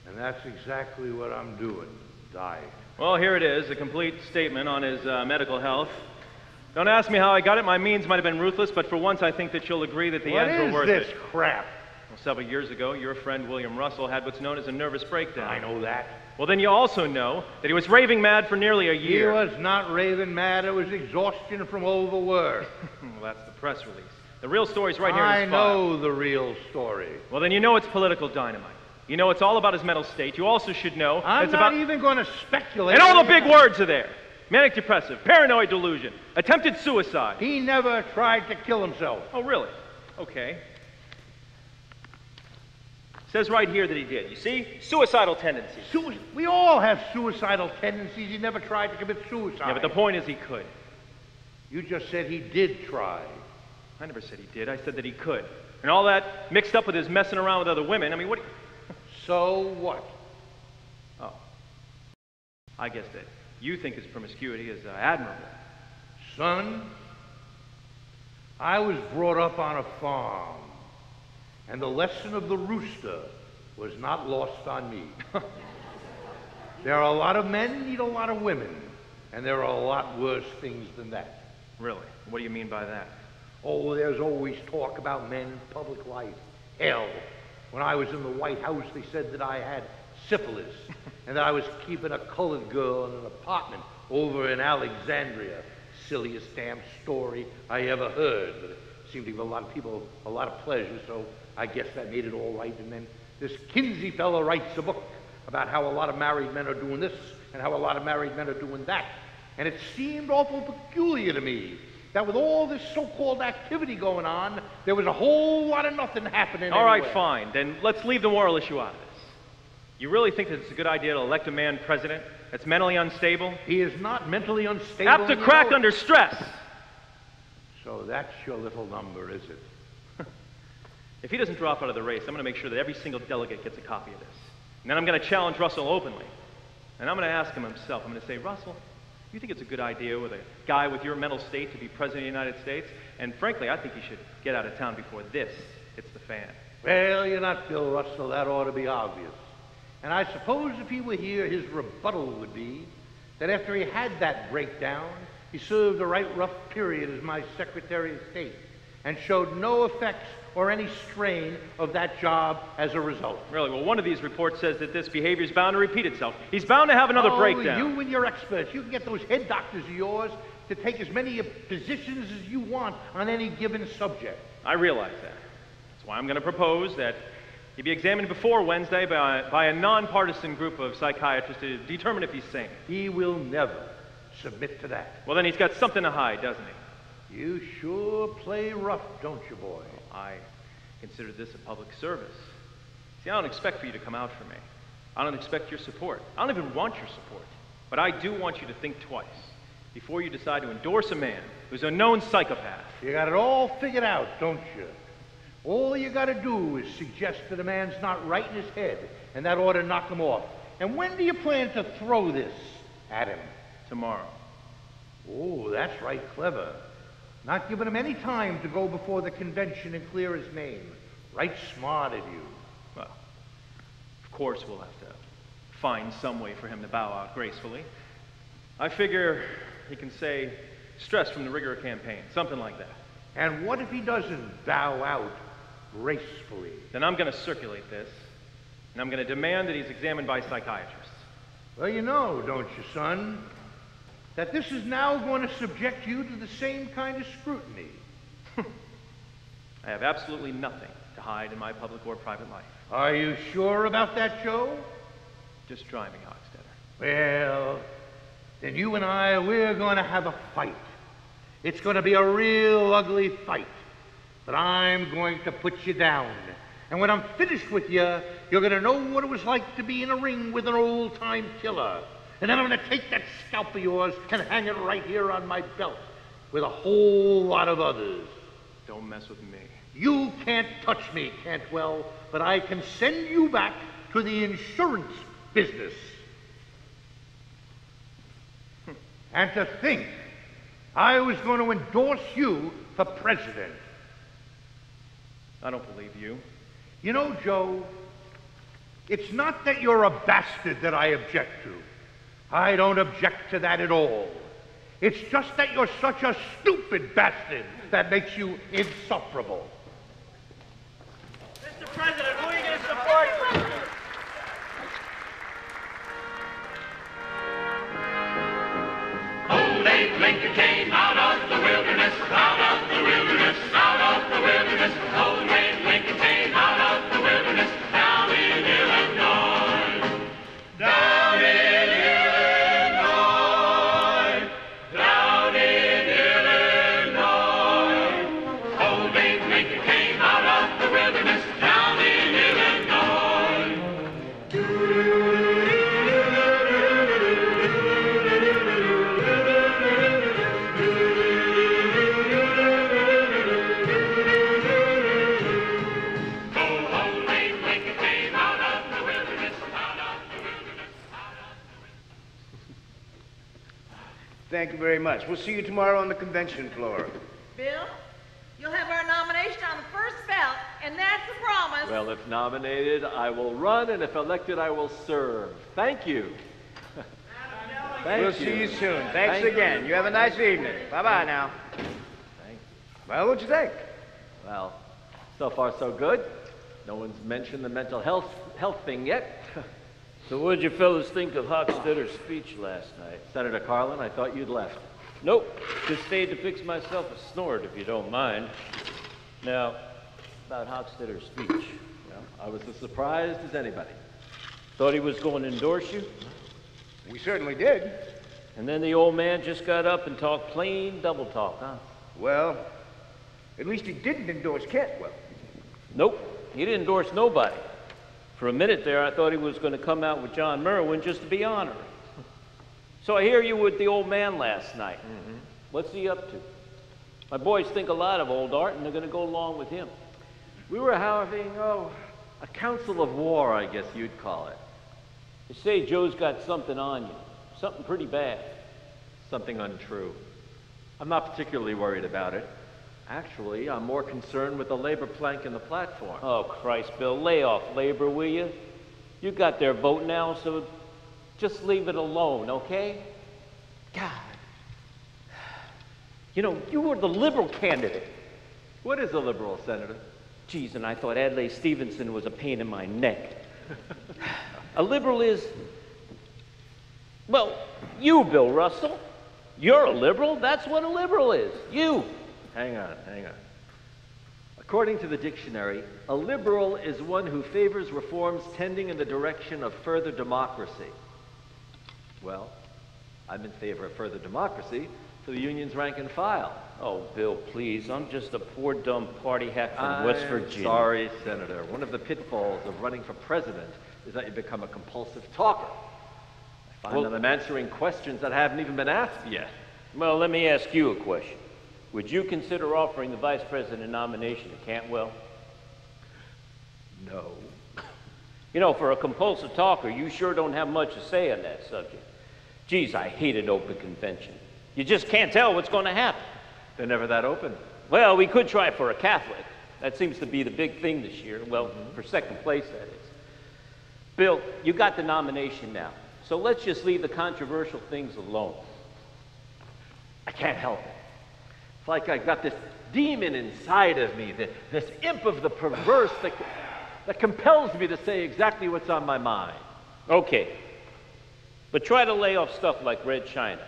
And that's exactly what I'm doing, dying. Well, here it is, a complete statement on his medical health. Don't ask me how I got it. My means might have been ruthless, but for once I think that you'll agree that the ends were worth it. What is this crap? Well, several years ago, your friend William Russell had what's known as a nervous breakdown. I know that. Well, then you also know that he was raving mad for nearly a year. He was not raving mad. It was exhaustion from overwork. Well, that's the press release. The real story's right here in I this file. know the real story. Well, then you know it's political dynamite. You know it's all about his mental state. You also should know I'm it's not about... even going to speculate. And all the big words are there. Manic depressive, paranoid delusion, attempted suicide. He never tried to kill himself. Oh, really? Okay. It says right here that he did. You see? Suicidal tendencies. We all have suicidal tendencies. He never tried to commit suicide. Yeah, but the point is he could. You just said he did try. I never said he did. I said that he could. And all that mixed up with his messing around with other women, I mean, what... So what? Oh. I guess that you think his promiscuity is admirable. Son, I was brought up on a farm, and the lesson of the rooster was not lost on me. There are a lot of men need a lot of women, and there are a lot worse things than that. Really? What do you mean by that? Oh, there's always talk about men in public life. Hell, when I was in the White House, they said that I had syphilis and that I was keeping a colored girl in an apartment over in Alexandria. Silliest damn story I ever heard, but it seemed to give a lot of people a lot of pleasure, so I guess that made it all right. And then this Kinsey fella writes a book about how a lot of married men are doing this and how a lot of married men are doing that. And it seemed awful peculiar to me that with all this so-called activity going on, there was a whole lot of nothing happening All right, anywhere. fine. Then let's leave the moral issue out of this. You really think that it's a good idea to elect a man president that's mentally unstable? He is not mentally unstable. Apt to crack under stress. So that's your little number, is it? If he doesn't drop out of the race, I'm going to make sure that every single delegate gets a copy of this. And then I'm going to challenge Russell openly. And I'm going to ask him himself. I'm going to say, Russell, you think it's a good idea with a guy with your mental state to be president of the United States? And frankly, I think you should get out of town before this hits the fan. Well, you're not Bill Russell. That ought to be obvious. And I suppose if he were here, his rebuttal would be that after he had that breakdown, he served a right rough period as my Secretary of State and showed no effects or any strain of that job as a result. Really? Well, one of these reports says that this behavior is bound to repeat itself. He's bound to have another breakdown. You and your experts, you can get those head doctors of yours to take as many positions as you want on any given subject. I realize that. That's why I'm going to propose that he be examined before Wednesday by a nonpartisan group of psychiatrists to determine if he's sane. He will never submit to that. Well, then he's got something to hide, doesn't he? You sure play rough, don't you, boy? I consider this a public service. See, I don't expect for you to come out for me. I don't expect your support. I don't even want your support. But I do want you to think twice before you decide to endorse a man who's a known psychopath. You got it all figured out, don't you? All you got to do is suggest that a man's not right in his head, and that ought to knock him off. And when do you plan to throw this at him? Tomorrow. Oh, that's right, clever. Not giving him any time to go before the convention and clear his name. Right smart of you. Well, of course we'll have to find some way for him to bow out gracefully. I figure he can say, stress from the rigor of campaign, something like that. And what if he doesn't bow out gracefully? Then I'm going to circulate this, and I'm going to demand that he's examined by psychiatrists. Well, you know, don't you, son, that this is now going to subject you to the same kind of scrutiny. I have absolutely nothing to hide in my public or private life. Are you sure about that, Joe? Just try me, Hochstetter. Well, then you and I, we're going to have a fight. It's going to be a real ugly fight. But I'm going to put you down. And when I'm finished with you, you're going to know what it was like to be in a ring with an old-time killer. And then I'm going to take that scalp of yours and hang it right here on my belt with a whole lot of others. Don't mess with me. You can't touch me, Cantwell, but I can send you back to the insurance business. And to think I was going to endorse you for president. I don't believe you. You know, Joe, it's not that you're a bastard that I object to. I don't object to that at all. It's just that you're such a stupid bastard that makes you insufferable. Mr. President, who are you going to support? Old Abe Lincoln came out of the wilderness, out of the wilderness, out of the wilderness. Old Abe Lincoln came out of the wilderness, down in Illinois. Down in Illinois. Down in Illinois. Old Abe Lincoln came out of the wilderness, down in Illinois. Thank you very much. We'll see you tomorrow on the convention floor. Bill, you'll have our nomination on the first ballot, and that's a promise. Well, if nominated, I will run, and if elected, I will serve. Thank you. We'll see you soon. Thanks Thank again. You have a nice evening. Bye-bye now. Thank you. Well, what'd you think? Well, so far so good. No one's mentioned the mental health thing yet. So what'd you fellas think of Hochstetter's speech last night? Senator Carlin, I thought you'd left. Nope. Just stayed to fix myself a snort, if you don't mind. Now, about Hochstetter's speech. Well, I was as surprised as anybody. Thought he was going to endorse you? We certainly did. And then the old man just got up and talked plain double talk, huh? Well, at least he didn't endorse Cantwell. Nope. He didn't endorse nobody. For a minute there, I thought he was going to come out with John Merwin just to be honored. So I hear you with the old man last night. Mm-hmm. What's he up to? My boys think a lot of old Art, and they're going to go along with him. We were having, a council of war, I guess you'd call it. They say Joe's got something on you. Something pretty bad. Something untrue. I'm not particularly worried about it. Actually, I'm more concerned with the labor plank in the platform. Oh, Christ, Bill, lay off labor, will you? You got their vote now, so just leave it alone, okay? God. You know, you were the liberal candidate. What is a liberal, Senator? Geez, and I thought Adlai Stevenson was a pain in my neck. A liberal is, well, you, Bill Russell. You're a liberal. That's what a liberal is. You. Hang on. According to the dictionary, a liberal is one who favors reforms tending in the direction of further democracy. Well, I'm in favor of further democracy for the union's rank and file. Oh, Bill, please. I'm just a poor, dumb party hack from West Virginia. Sorry, Senator. One of the pitfalls of running for president is that you become a compulsive talker. I find that I'm answering questions that haven't even been asked yet. Well, let me ask you a question. Would you consider offering the vice president nomination to Cantwell? No. You know, for a compulsive talker, you sure don't have much to say on that subject. Geez, I hate an open convention. You just can't tell what's going to happen. They're never that open. Well, we could try for a Catholic. That seems to be the big thing this year. Well, for second place, that is. Bill, you got the nomination now. So let's just leave the controversial things alone. I can't help it. It's like I've got this demon inside of me, this imp of the perverse that compels me to say exactly what's on my mind. Okay. But try to lay off stuff like Red China.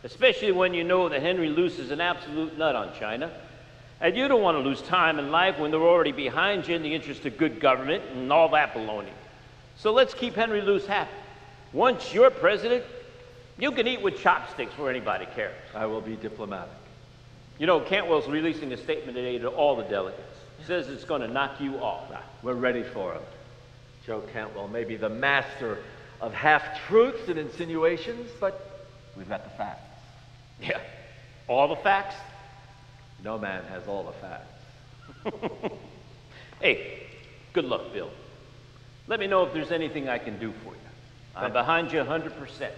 Especially when you know that Henry Luce is an absolute nut on China. And you don't want to lose time in life when they're already behind you in the interest of good government and all that baloney. So let's keep Henry Luce happy. Once you're president, you can eat with chopsticks where anybody cares. I will be diplomatic. You know, Cantwell's releasing a statement today to all the delegates. He says it's going to knock you off. We're ready for him. Joe Cantwell may be the master of half-truths and insinuations, but we've got the facts. Yeah. All the facts? No man has all the facts. Hey, good luck, Bill. Let me know if there's anything I can do for you. I'm behind you 100%,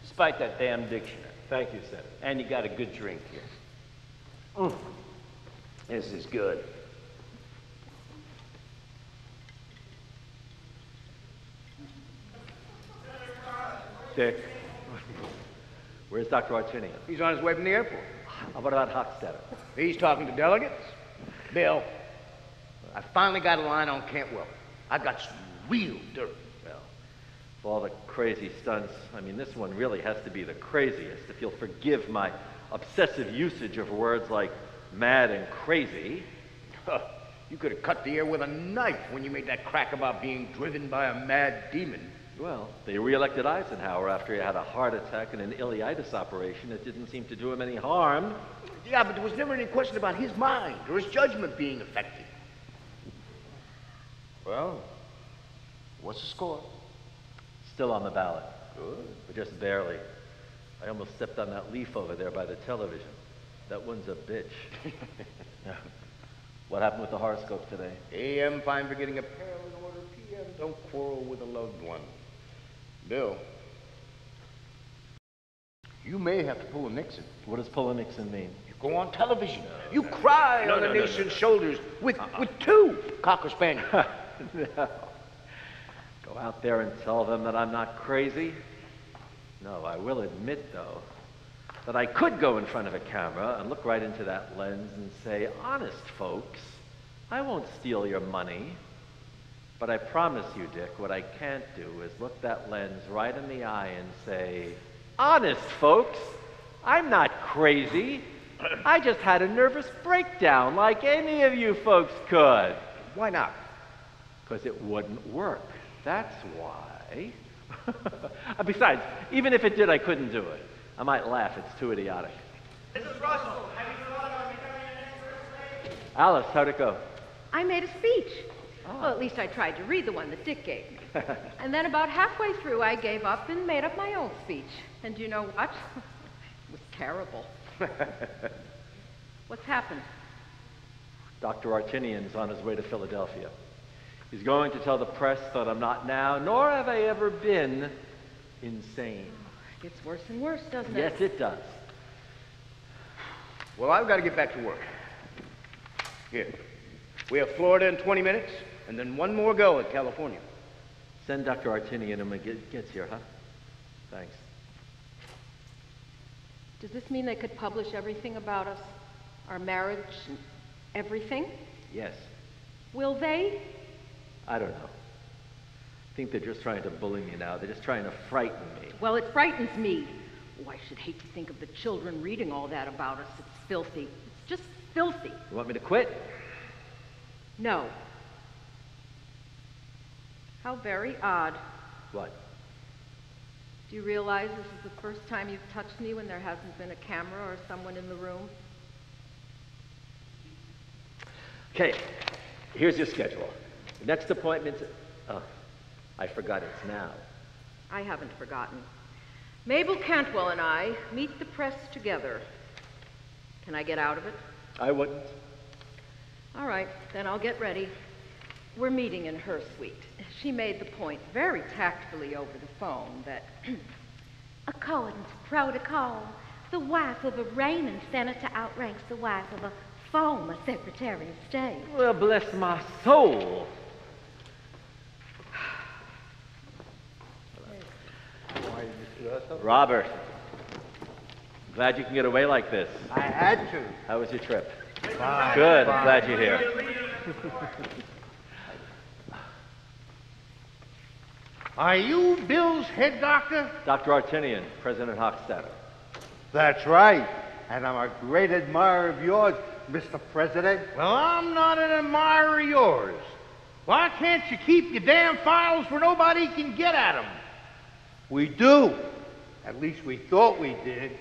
despite that damn dictionary. Thank you, Senator. And you got a good drink here. This is good. Dick, where's Dr. Artinian? He's on his way from the airport. What about Hochstetter? He's talking to delegates. Bill, I finally got a line on Cantwell. I got some real dirt. Well, for all the crazy stunts, I mean, this one really has to be the craziest, if you'll forgive my obsessive usage of words like mad and crazy. You could have cut the air with a knife when you made that crack about being driven by a mad demon. Well, they re-elected Eisenhower after he had a heart attack and an ileitis operation that didn't seem to do him any harm. Yeah, but there was never any question about his mind or his judgment being affected. Well, what's the score? Still on the ballot. Good. But just barely. I almost stepped on that leaf over there by the television. That one's a bitch. What happened with the horoscope today? AM, fine for getting a pair in order. PM, don't quarrel with a loved one. Bill, you may have to pull a Nixon. What does pull a Nixon mean? You go on television. You cry on the nation's shoulders with two Cocker Spaniels. No. Go out there and tell them that I'm not crazy? No, I will admit, though, that I could go in front of a camera and look right into that lens and say, honest, folks, I won't steal your money. But I promise you, Dick, what I can't do is look that lens right in the eye and say, honest, folks, I'm not crazy. I just had a nervous breakdown like any of you folks could. Why not? Because it wouldn't work. That's why. Besides, even if it did, I couldn't do it. I might laugh. It's too idiotic. Mrs. Russell, have you thought about becoming an express lady? Alice, how'd it go? I made a speech. Well, at least I tried to read the one that Dick gave me. And then about halfway through, I gave up and made up my own speech. And you know what? It was terrible. What's happened? Dr. Artinian's on his way to Philadelphia. He's going to tell the press that I'm not now, nor have I ever been, insane. It gets worse and worse, doesn't it? Yes, it does. Well, I've got to get back to work. Here. We have Florida in 20 minutes, and then one more go at California. Send Dr. Artinian when he gets here, huh? Thanks. Does this mean they could publish everything about us? Our marriage and everything? Yes. Will they? I don't know. I think they're just trying to bully me now. They're just trying to frighten me. Well, it frightens me. Oh, I should hate to think of the children reading all that about us. It's filthy. It's just filthy. You want me to quit? No. How very odd. What? Do you realize this is the first time you've touched me when there hasn't been a camera or someone in the room? Okay, here's your schedule. The next appointment, I forgot it's now. I haven't forgotten. Mabel Cantwell and I meet the press together. Can I get out of it? I wouldn't. All right, then I'll get ready. We're meeting in her suite. She made the point very tactfully over the phone that according to protocol, the wife of a reigning senator outranks the wife of a former Secretary of State. Well, bless my soul. Robert, glad you can get away like this. I had to. How was your trip? Fine. Good, Fine. glad you're here. Are you Bill's head doctor? Dr. Artinian, President Hochstetter. That's right. And I'm a great admirer of yours, Mr. President. Well, I'm not an admirer of yours. Why can't you keep your damn files where nobody can get at them? We do. At least we thought we did.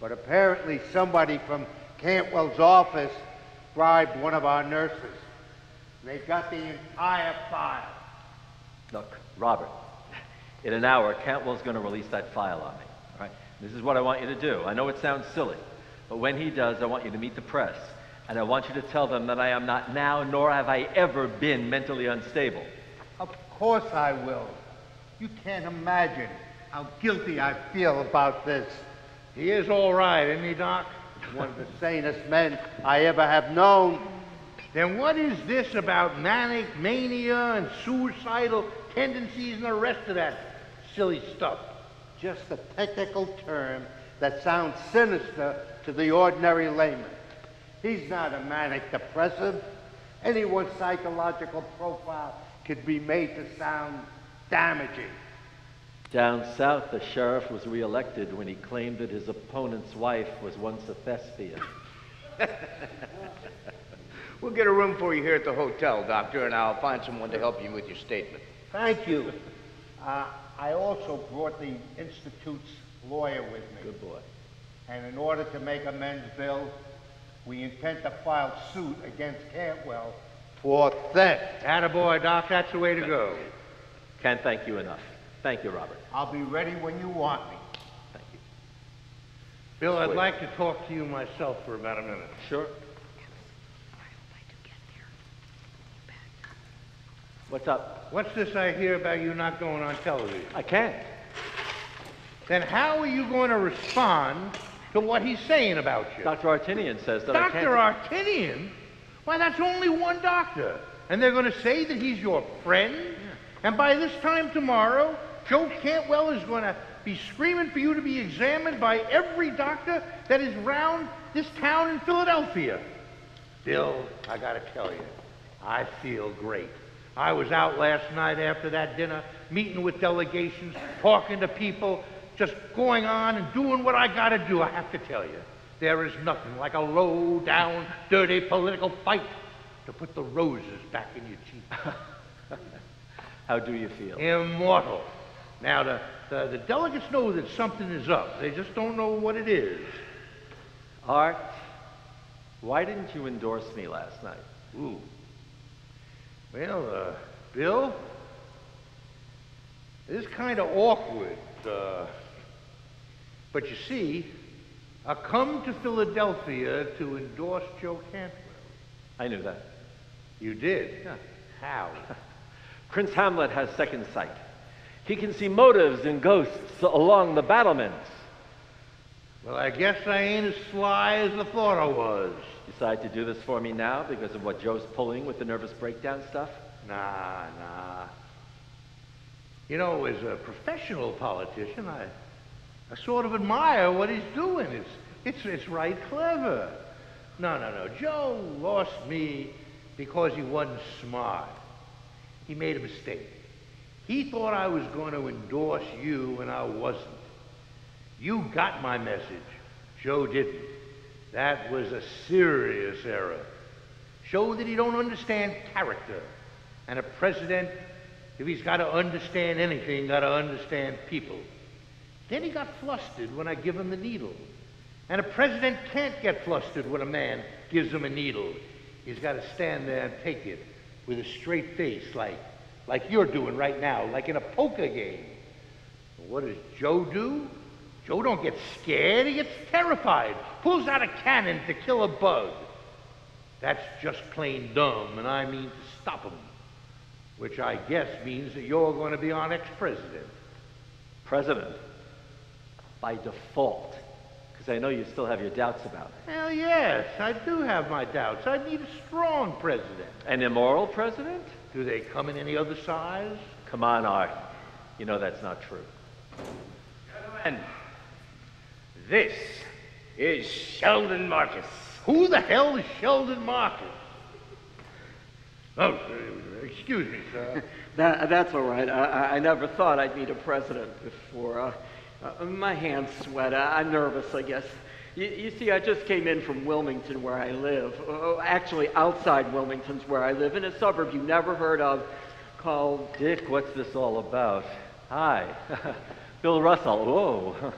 But apparently somebody from Cantwell's office bribed one of our nurses. They've got the entire file. Look, Robert, in an hour, Cantwell's going to release that file on me. All right? This is what I want you to do. I know it sounds silly, but when he does, I want you to meet the press. And I want you to tell them that I am not now, nor have I ever been mentally unstable. Of course I will. You can't imagine how guilty I feel about this. He is all right, isn't he, Doc? One of the sanest men I ever have known. Then what is this about manic mania and suicidal tendencies and the rest of that silly stuff? Just a technical term that sounds sinister to the ordinary layman. He's not a manic depressive. Anyone's psychological profile could be made to sound damaging. Down south, the sheriff was reelected when he claimed that his opponent's wife was once a thespian. We'll get a room for you here at the hotel, Doctor, and I'll find someone to help you with your statement. Thank you. I also brought the Institute's lawyer with me. Good boy. And in order to make amends, Bill, we intend to file suit against Cantwell for theft. Attaboy, Doc, that's the way to go. Can't thank you enough. Thank you, Robert. I'll be ready when you want me. Thank you. Bill, I'd Wait. like to talk to you myself for about a minute. Sure. What's up? What's this I hear about you not going on television? I can't. Then how are you going to respond to what he's saying about you? Dr. Artinian says that I can't... Dr. Artinian? Why, that's only one doctor. And they're going to say that he's your friend? Yeah. And by this time tomorrow, Joe Cantwell is going to be screaming for you to be examined by every doctor that is round this town in Philadelphia. Bill, I gotta tell you, I feel great. I was out last night after that dinner, meeting with delegations, talking to people, just going on and doing what I gotta do. I have to tell you, there is nothing like a low-down, dirty political fight to put the roses back in your cheek. How do you feel? Immortal. Now, the delegates know that something is up. They just don't know what it is. Art, why didn't you endorse me last night? Ooh. Well, Bill, it's kind of awkward. But you see, I come to Philadelphia to endorse Joe Cantwell. I knew that. You did? Yeah. How? Prince Hamlet has second sight. He can see motives and ghosts along the battlements. Well, I guess I ain't as sly as I thought I was. Decide to do this for me now because of what Joe's pulling with the nervous breakdown stuff? Nah. You know, as a professional politician, I sort of admire what he's doing. It's right clever. No. Joe lost me because he wasn't smart. He made a mistake. He thought I was going to endorse you, and I wasn't. You got my message. Joe didn't. That was a serious error. Show that he don't understand character. And a president, if he's got to understand anything, got to understand people. Then he got flustered when I give him the needle. And a president can't get flustered when a man gives him a needle. He's got to stand there and take it with a straight face, like you're doing right now, like in a poker game. What does Joe do? Joe don't get scared, he gets terrified. Pulls out a cannon to kill a bug. That's just plain dumb, and I mean to stop him. Which I guess means that you're going to be our next president. President? By default. Because I know you still have your doubts about it. Hell yes, I do have my doubts. I need a strong president. An immoral president? Do they come in any other size? Come on, Art. You know that's not true. Gentlemen, this is Sheldon Marcus. Who the hell is Sheldon Marcus? Oh, excuse me, sir. That's all right. I never thought I'd meet a president before. My hands sweat. I'm nervous, I guess. You see, I just came in from Wilmington, where I live. Actually, outside Wilmington's where I live, in a suburb you never heard of called... Dick, what's this all about? Hi. Bill Russell. Whoa.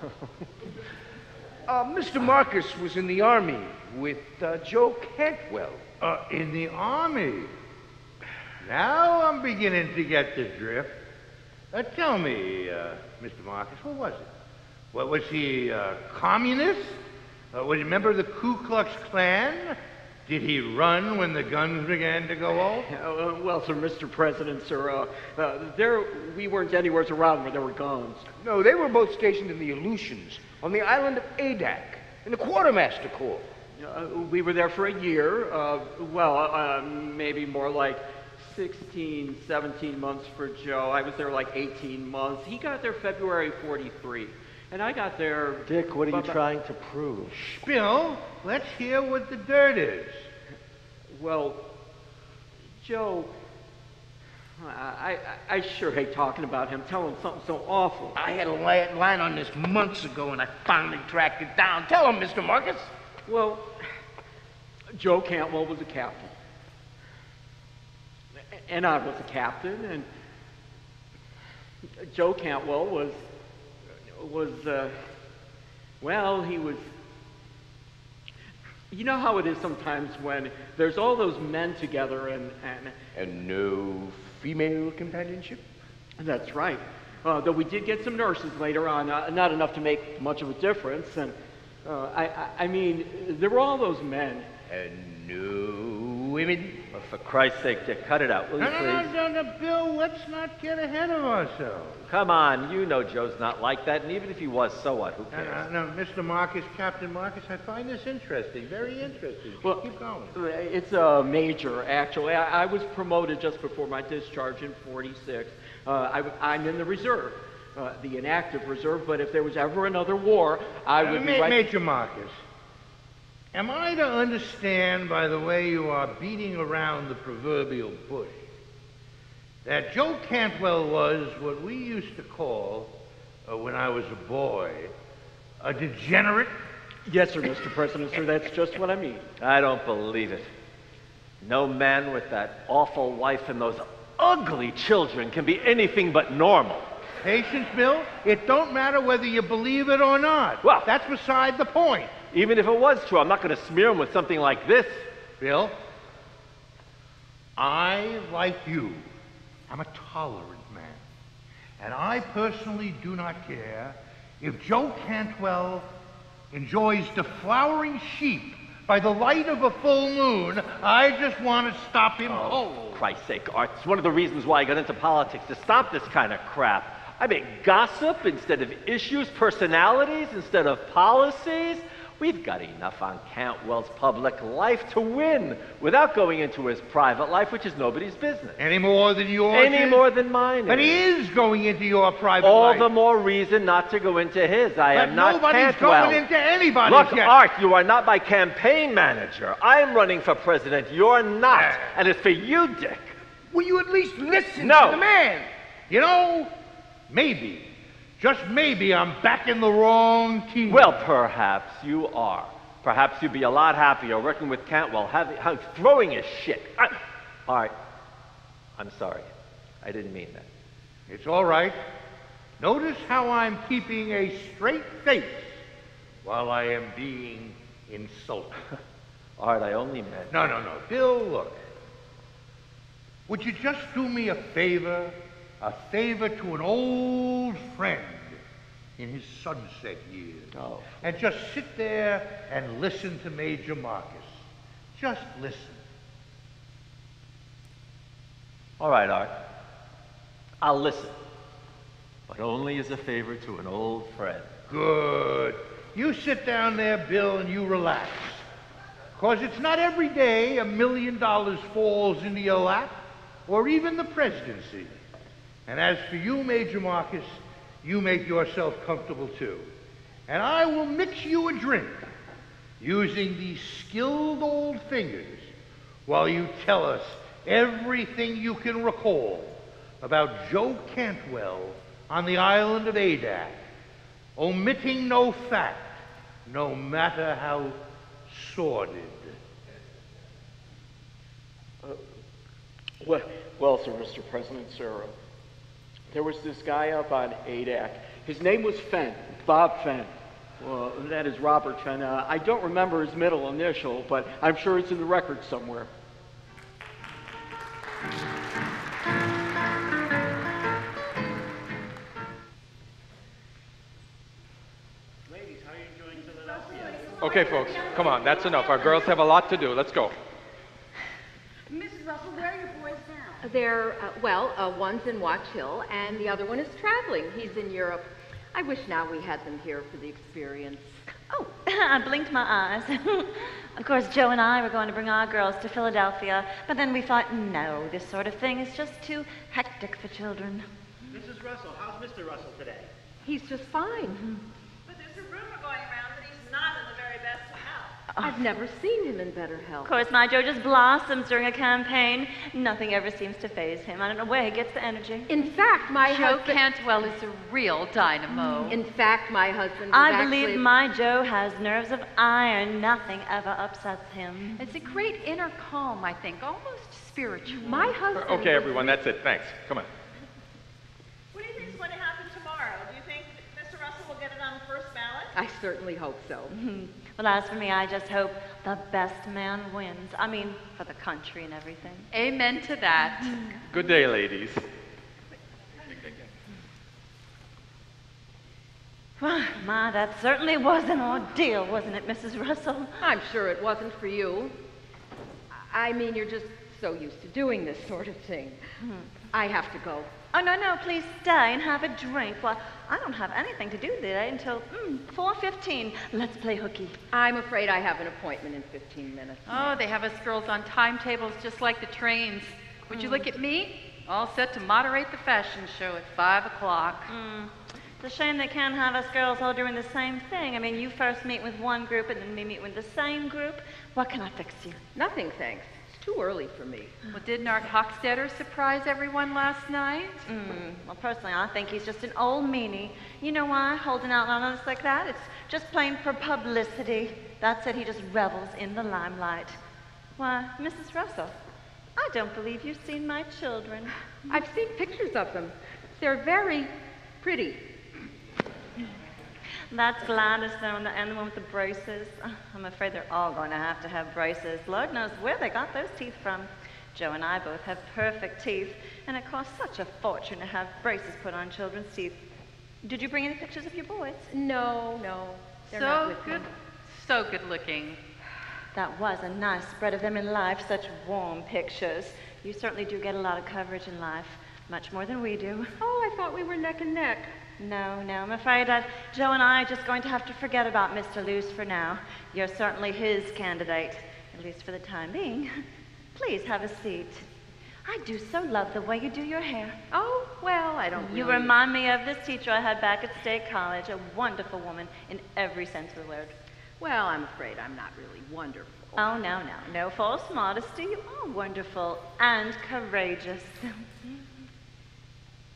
Mr. Marcus was in the Army with Joe Cantwell. In the Army? Now I'm beginning to get the drift. Tell me, Mr. Marcus, what was it? What, was he communist? Was he a member of the Ku Klux Klan? Did he run when the guns began to go off? Well, sir, Mr. President, sir, we weren't anywhere around where there were guns. No, they were both stationed in the Aleutians, on the island of Adak, in the Quartermaster Corps. We were there for a year. Maybe more like 16, 17 months for Joe. I was there like 18 months. He got there February 43. And I got there... Dick, what are you trying to prove? Bill, let's hear what the dirt is. Well, Joe, I sure hate talking about him, telling him something so awful. I had a line on this months ago, and I finally tracked it down. Tell him, Mr. Marcus. Well, Joe Cantwell was a captain. And I was a captain, and Joe Cantwell was he was, you know how it is sometimes when there's all those men together and no female companionship? That's right. Though we did get some nurses later on, not enough to make much of a difference, and I mean, there were all those men. And no women? Well, for Christ's sake, Dick, cut it out, will you please? No, Bill, let's not get ahead of ourselves. Come on, you know Joe's not like that, and even if he was, so what? Who cares? No, Mr. Marcus, Captain Marcus, I find this interesting, very interesting. Well, keep going. It's a major, actually. I was promoted just before my discharge in 46. I'm in the reserve. the inactive reserve, but if there was ever another war, I would be right... Major Marcus, am I to understand by the way you are beating around the proverbial bush that Joe Cantwell was what we used to call, when I was a boy, a degenerate? Yes, sir, Mr. President, sir, that's just what I mean. I don't believe it. No man with that awful wife and those ugly children can be anything but normal. Patience, Bill. It don't matter whether you believe it or not. Well, that's beside the point. Even if it was true, I'm not going to smear him with something like this. Bill, I, like you, am a tolerant man. And I personally do not care if Joe Cantwell enjoys deflowering sheep by the light of a full moon. I just want to stop him cold. For Christ's sake, Art, it's one of the reasons why I got into politics, to stop this kind of crap. I mean, gossip instead of issues, personalities instead of policies. We've got enough on Cantwell's public life to win without going into his private life, which is nobody's business. Any more than yours? Any more than mine. But he is going into your private All life. the more reason not to go into his. I am not nobody's Cantwell. going into anybody's Look, yet. Art, you are not my campaign manager. I am running for president. You're not. And it's for you, Dick. Will you at least listen No. to the man? You know, maybe, just maybe, I'm back in the wrong team. Well, perhaps you are. Perhaps you'd be a lot happier working with Cantwell, throwing his shit. All right. I'm sorry. I didn't mean that. It's all right. Notice how I'm keeping a straight face while I am being insulted. Art, I only meant... No. Bill, look. Would you just do me a favor to an old friend in his sunset years? Oh. And just sit there and listen to Major Marcus. Just listen. All right, Art. I'll listen. But only as a favor to an old friend. Good. You sit down there, Bill, and you relax. 'Cause it's not every day $1 million falls into your lap, or even the presidency. And as for you, Major Marcus, you make yourself comfortable too. And I will mix you a drink using these skilled old fingers while you tell us everything you can recall about Joe Cantwell on the island of Adak, omitting no fact, no matter how sordid. Well, sir, Mr. President, sir, there was this guy up on Adak. His name was Fenn, Bob Fenn. Well, that is Robert Fenn. I don't remember his middle initial, but I'm sure it's in the record somewhere. Ladies, how are you enjoying Philadelphia? Okay, folks, come on, that's enough. Our girls have a lot to do. Let's go. Mrs. Russell, where are your boys now? They're, one's in Watch Hill, and the other one is traveling. He's in Europe. I wish now we had them here for the experience. Oh, I blinked my eyes. Of course, Joe and I were going to bring our girls to Philadelphia, but then we thought, no, this sort of thing is just too hectic for children. Mrs. Russell, how's Mr. Russell today? He's just fine. But there's a rumor going around that he's not in the very best of health. I've never seen him in better health. Of course, my Joe just blossoms during a campaign. Nothing ever seems to faze him. I don't know where he gets the energy. In fact, my Joe husband... Cantwell is a real dynamo. In fact, my husband was I believe my Joe has nerves of iron. Nothing ever upsets him. It's a great inner calm, I think, almost spiritual. My husband... Okay, everyone, that's it. Thanks. Come on. What do you think is going to happen tomorrow? Do you think Mr. Russell will get it on the first ballot? I certainly hope so. Well, as for me, I just hope the best man wins. I mean, for the country and everything. Amen to that. Good day, ladies. Well, my, that certainly was an ordeal, wasn't it, Mrs. Russell? I'm sure it wasn't for you. I mean, you're just so used to doing this sort of thing. I have to go. Oh, no, please stay and have a drink. Well, I don't have anything to do today until 4:15. Let's play hooky. I'm afraid I have an appointment in 15 minutes. Oh, they have us girls on timetables just like the trains. Would you look at me? All set to moderate the fashion show at 5 o'clock. It's a shame they can't have us girls all doing the same thing. I mean, you first meet with one group and then we meet with the same group. What can I fix you? Nothing, thanks. It's too early for me. Well, didn't Art Hochstetter surprise everyone last night? Well, personally, I think he's just an old meanie. You know why? Holding out on us like that? It's just plain for publicity. That's it. He just revels in the limelight. Why, Mrs. Russell, I don't believe you've seen my children. I've seen pictures of them. They're very pretty. That's Gladys, though, and the one with the braces. I'm afraid they're all going to have braces. Lord knows where they got those teeth from. Joe and I both have perfect teeth, and it costs such a fortune to have braces put on children's teeth. Did you bring any pictures of your boys? No. They're not with me. So good looking. That was a nice spread of them in life, such warm pictures. You certainly do get a lot of coverage in life, much more than we do. Oh, I thought we were neck and neck. No, I'm afraid that Joe and I are just going to have to forget about Mr. Luce for now. You're certainly his candidate, at least for the time being. Please have a seat. I do so love the way you do your hair. Oh, well, I don't You really... remind me of this teacher I had back at State College, a wonderful woman in every sense of the word. Well, I'm afraid I'm not really wonderful. Oh, no false modesty. You are wonderful and courageous.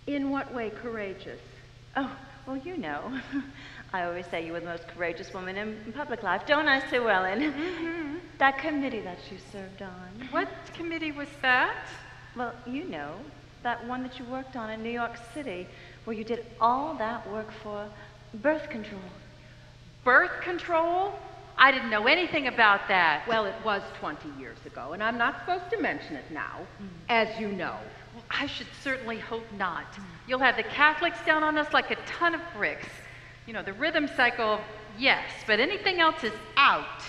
In what way courageous? Oh, well, you know. I always say you were the most courageous woman in public life, don't I, Sue Ellen? Mm-hmm. That committee that you served on. What committee was that? Well, you know, that one that you worked on in New York City, where you did all that work for birth control. Birth control? I didn't know anything about that. Well, it was 20 years ago, and I'm not supposed to mention it now, as you know. Well, I should certainly hope not. You'll have the Catholics down on us like a ton of bricks. You know, the rhythm cycle, yes, but anything else is out.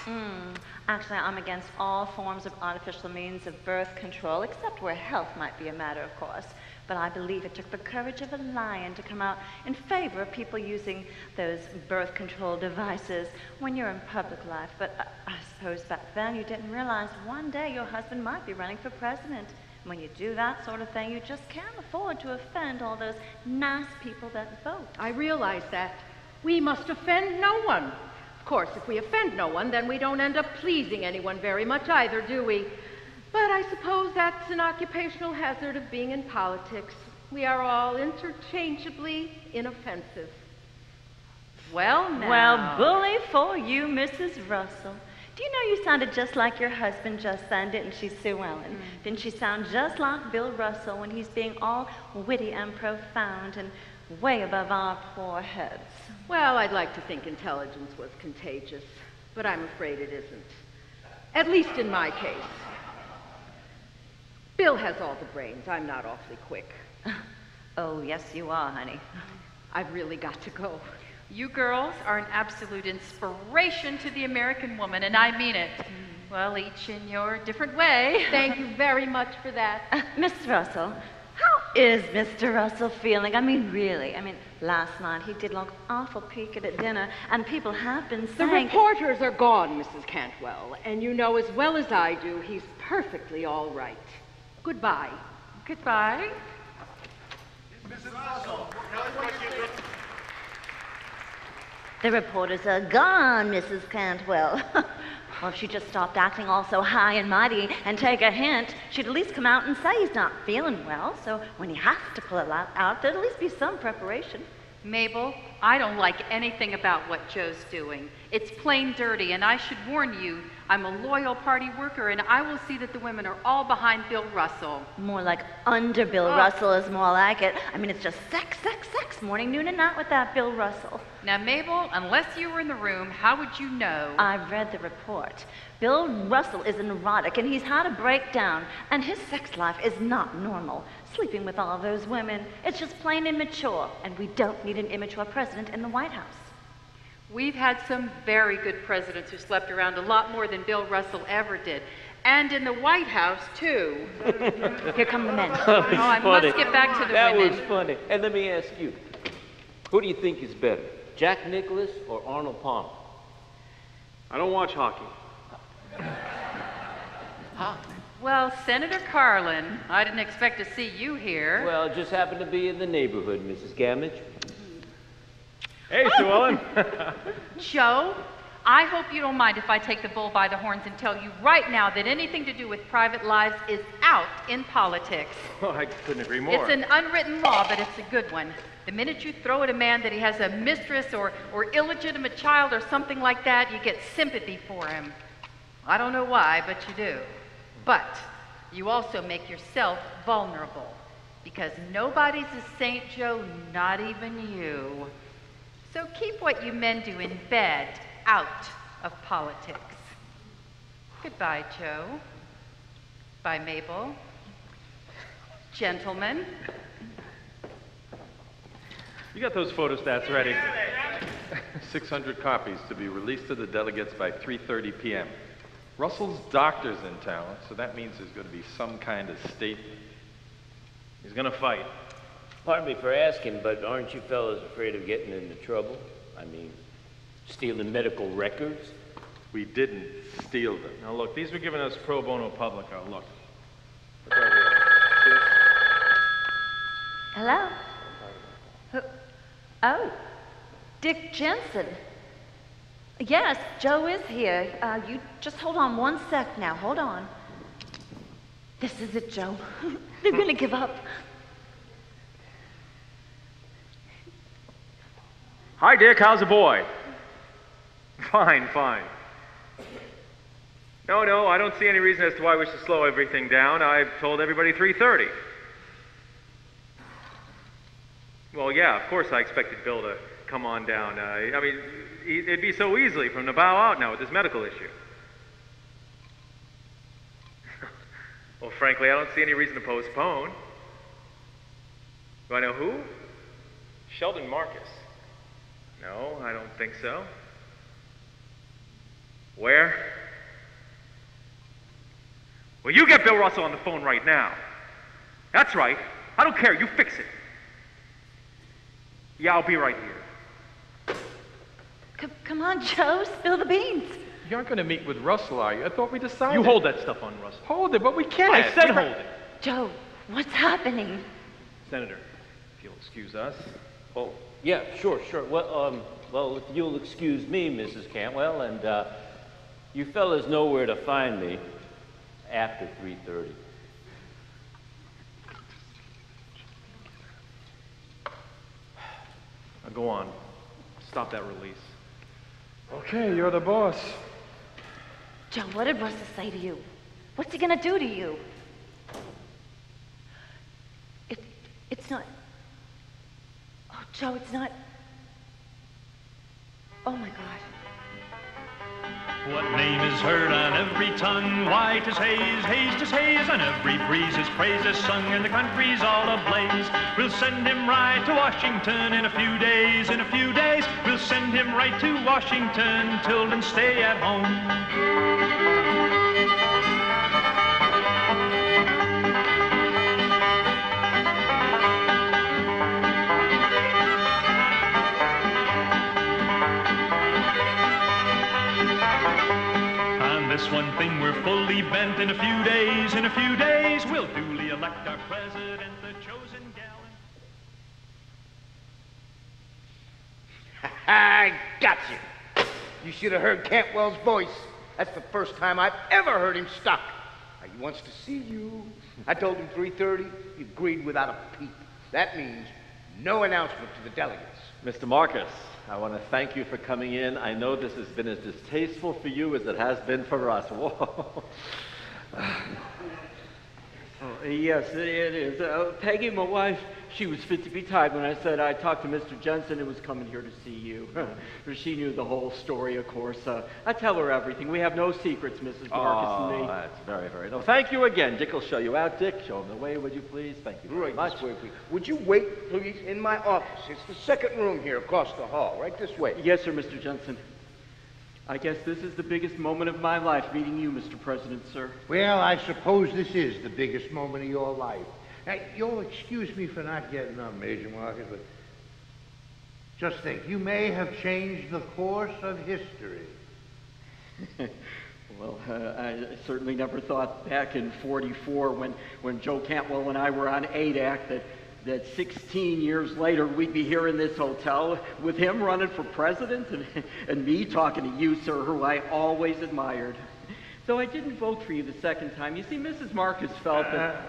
Actually, I'm against all forms of artificial means of birth control, except where health might be a matter, of course. But I believe it took the courage of a lion to come out in favor of people using those birth control devices when you're in public life. But I suppose back then you didn't realize one day your husband might be running for president. When you do that sort of thing, you just can't afford to offend all those nice people that vote. I realize that. We must offend no one. Of course, if we offend no one, then we don't end up pleasing anyone very much either, do we? But I suppose that's an occupational hazard of being in politics. We are all interchangeably inoffensive. Well, now. Well, bully for you, Mrs. Russell. Do you know you sounded just like your husband just then, didn't she, Sue Ellen? Didn't she sound just like Bill Russell when he's being all witty and profound and way above our poor heads? Well, I'd like to think intelligence was contagious, but I'm afraid it isn't. At least in my case. Bill has all the brains. I'm not awfully quick. Oh, yes, you are, honey. I've really got to go. You girls are an absolute inspiration to the American woman, and I mean it. Well, each in your different way. Thank you very much for that. Miss Russell, how is Mr. Russell feeling? I mean, really. I mean, last night he did look awful peaked at dinner, and people have been saying... The reporters are gone, Mrs. Cantwell, and you know as well as I do he's perfectly all right. Goodbye. Goodbye. Mrs. Russell, The reporters are gone, Mrs. Cantwell. Well, if she just stopped acting all so high and mighty and take a hint, she'd at least come out and say he's not feeling well. So when he has to pull it out, there'd at least be some preparation. Mabel, I don't like anything about what Joe's doing. It's plain dirty, and I should warn you, I'm a loyal party worker, and I will see that the women are all behind Bill Russell. More like under Bill Russell is more like it. I mean, it's just sex, morning, noon, and night with that Bill Russell. Now, Mabel, unless you were in the room, how would you know? I've read the report. Bill Russell is neurotic, and he's had a breakdown, and his sex life is not normal. Sleeping with all those women, it's just plain immature, and we don't need an immature president in the White House. We've had some very good presidents who slept around a lot more than Bill Russell ever did. And in the White House, too. Here come the men. I must get back to the women. That was funny. And let me ask you, who do you think is better, Jack Nicklaus or Arnold Palmer? I don't watch hockey. Well, Senator Carlin, I didn't expect to see you here. Well, it just happened to be in the neighborhood, Mrs. Gamage. Hey, Sue Ellen. Joe, I hope you don't mind if I take the bull by the horns and tell you right now that anything to do with private lives is out in politics. Oh, I couldn't agree more. It's an unwritten law, but it's a good one. The minute you throw at a man that he has a mistress or illegitimate child or something like that, you get sympathy for him. I don't know why, but you do. But you also make yourself vulnerable, because nobody's a saint, Joe, not even you. So keep what you men do in bed out of politics. Goodbye, Joe. Bye, Mabel. Gentlemen. You got those photostats ready. 600 copies to be released to the delegates by 3:30 p.m. Russell's doctor's in town, so that means there's going to be some kind of statement. He's going to fight. Pardon me for asking, but aren't you fellas afraid of getting into trouble? I mean, stealing medical records? We didn't steal them. Now look, these were given us pro bono publico. Look. Look right here. See this? Hello? Oh, Dick Jensen. Yes, Joe is here. You just hold on one sec now. Hold on. This is it, Joe. They're gonna give up. Hi, Dick. How's the boy? Fine, fine. No, I don't see any reason as to why we should slow everything down. I've told everybody 3:30. Well, yeah, of course I expected Bill to come on down. I mean, it'd be so easily for him to bow out now with this medical issue. Well, frankly, I don't see any reason to postpone. Do I know who? Sheldon Marcus. No, I don't think so. Where? Well, you get Bill Russell on the phone right now. That's right. I don't care. You fix it. Yeah, I'll be right here. Come on, Joe. Spill the beans. You aren't going to meet with Russell, are you? I thought we decided. You hold that stuff on Russell. Hold it, but we can't. I said hold it. Joe, what's happening? Senator, if you'll excuse us. Oh, yeah, sure. Well, if you'll excuse me, Mrs. Cantwell, and you fellas know where to find me after 3:30. Now go on. Stop that release. Okay, you're the boss. Joe, what did Russell say to you? What's he gonna do to you? It's not... Oh, Joe, it's not... Oh, my God. What name is heard on every tongue? White as haze, haze as haze, on every breeze his praise is sung, and the country's all ablaze. We'll send him right to Washington in a few days, We'll send him right to Washington, children stay at home. This one thing we're fully bent. In a few days, we'll duly elect our president, the chosen gallant. I got you. You should have heard Cantwell's voice. That's the first time I've ever heard him stuck. He wants to see you. I told him 3:30. He agreed without a peep. That means no announcement to the delegates. Mr. Marcus, I want to thank you for coming in. I know this has been as distasteful for you as it has been for us. Whoa. Oh, yes, it is. Peggy, my wife, she was fit to be tied when I said I talked to Mr. Jensen and was coming here to see you. She knew the whole story, of course. I tell her everything. We have no secrets, Mrs. Marcus and me. That's very, very... No, thank you again. Dick will show you out. Dick, show him the way, would you please? Thank you very much. This way, please. Would you wait, please, in my office? It's the second room here across the hall, right this way. Yes, sir, Mr. Jensen. I guess this is the biggest moment of my life, meeting you, Mr. President, sir. Well, I suppose this is the biggest moment of your life. Now, you'll excuse me for not getting up, Major Marcus, but just think, you may have changed the course of history. Well, I certainly never thought back in '44 when Joe Cantwell and I were on ADAC that that 16 years later we'd be here in this hotel with him running for president and me talking to you, sir, who I always admired. So I didn't vote for you the second time. You see, Mrs. Marcus felt that...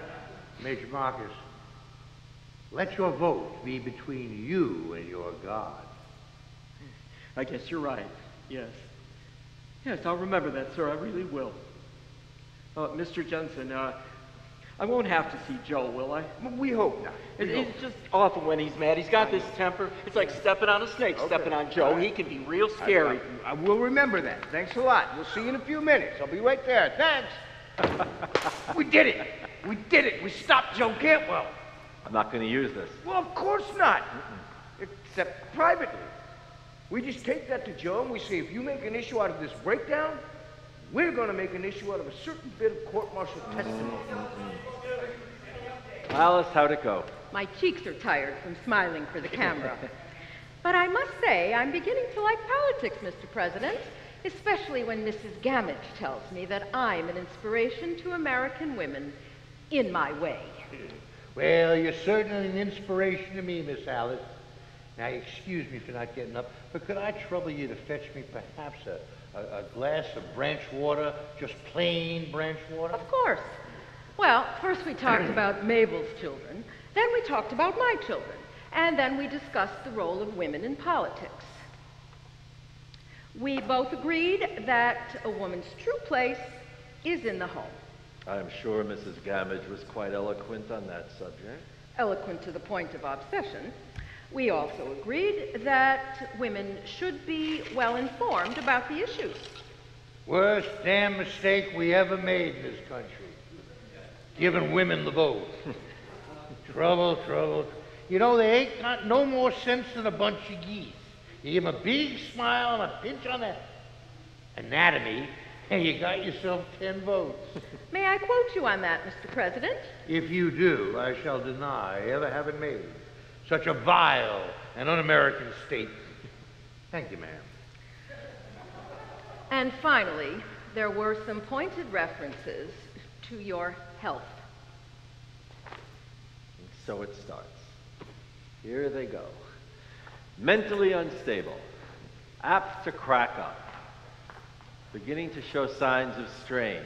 Major Marcus, let your vote be between you and your God. I guess you're right, yes. Yes, I'll remember that, sir, I really will. Mr. Jensen, I won't have to see Joe, will I? We hope not. It's just awful when he's mad. He's got this temper. It's like stepping on a snake, stepping on Joe. He can be real scary. I will remember that. Thanks a lot. We'll see you in a few minutes. I'll be right there. Thanks. We did it. We did it. We stopped Joe Cantwell. I'm not going to use this. Well, of course not. Except privately. We just take that to Joe and we say, if you make an issue out of this breakdown, we're going to make an issue out of a certain bit of court-martial testimony. Alice, how'd it go? My cheeks are tired from smiling for the camera. But I must say, I'm beginning to like politics, Mr. President, especially when Mrs. Gammage tells me that I'm an inspiration to American women in my way. Well, you're certainly an inspiration to me, Miss Alice. Now, excuse me for not getting up, but could I trouble you to fetch me perhaps a glass of branch water, just plain branch water? Of course. Well, first we talked about Mabel's children, then we talked about my children, and then we discussed the role of women in politics. We both agreed that a woman's true place is in the home. I'm sure Mrs. Gammage was quite eloquent on that subject. Eloquent to the point of obsession. We also agreed that women should be well informed about the issues. Worst damn mistake we ever made in this country. Giving women the vote. Trouble. You know, they ain't got no more sense than a bunch of geese. You give them a big smile and a pinch on the anatomy, and you got yourself 10 votes. May I quote you on that, Mr. President? If you do, I shall deny ever having made such a vile and un-American statement. Thank you, ma'am. And finally, there were some pointed references to your health. And so it starts. Here they go. Mentally unstable, apt to crack up, beginning to show signs of strain.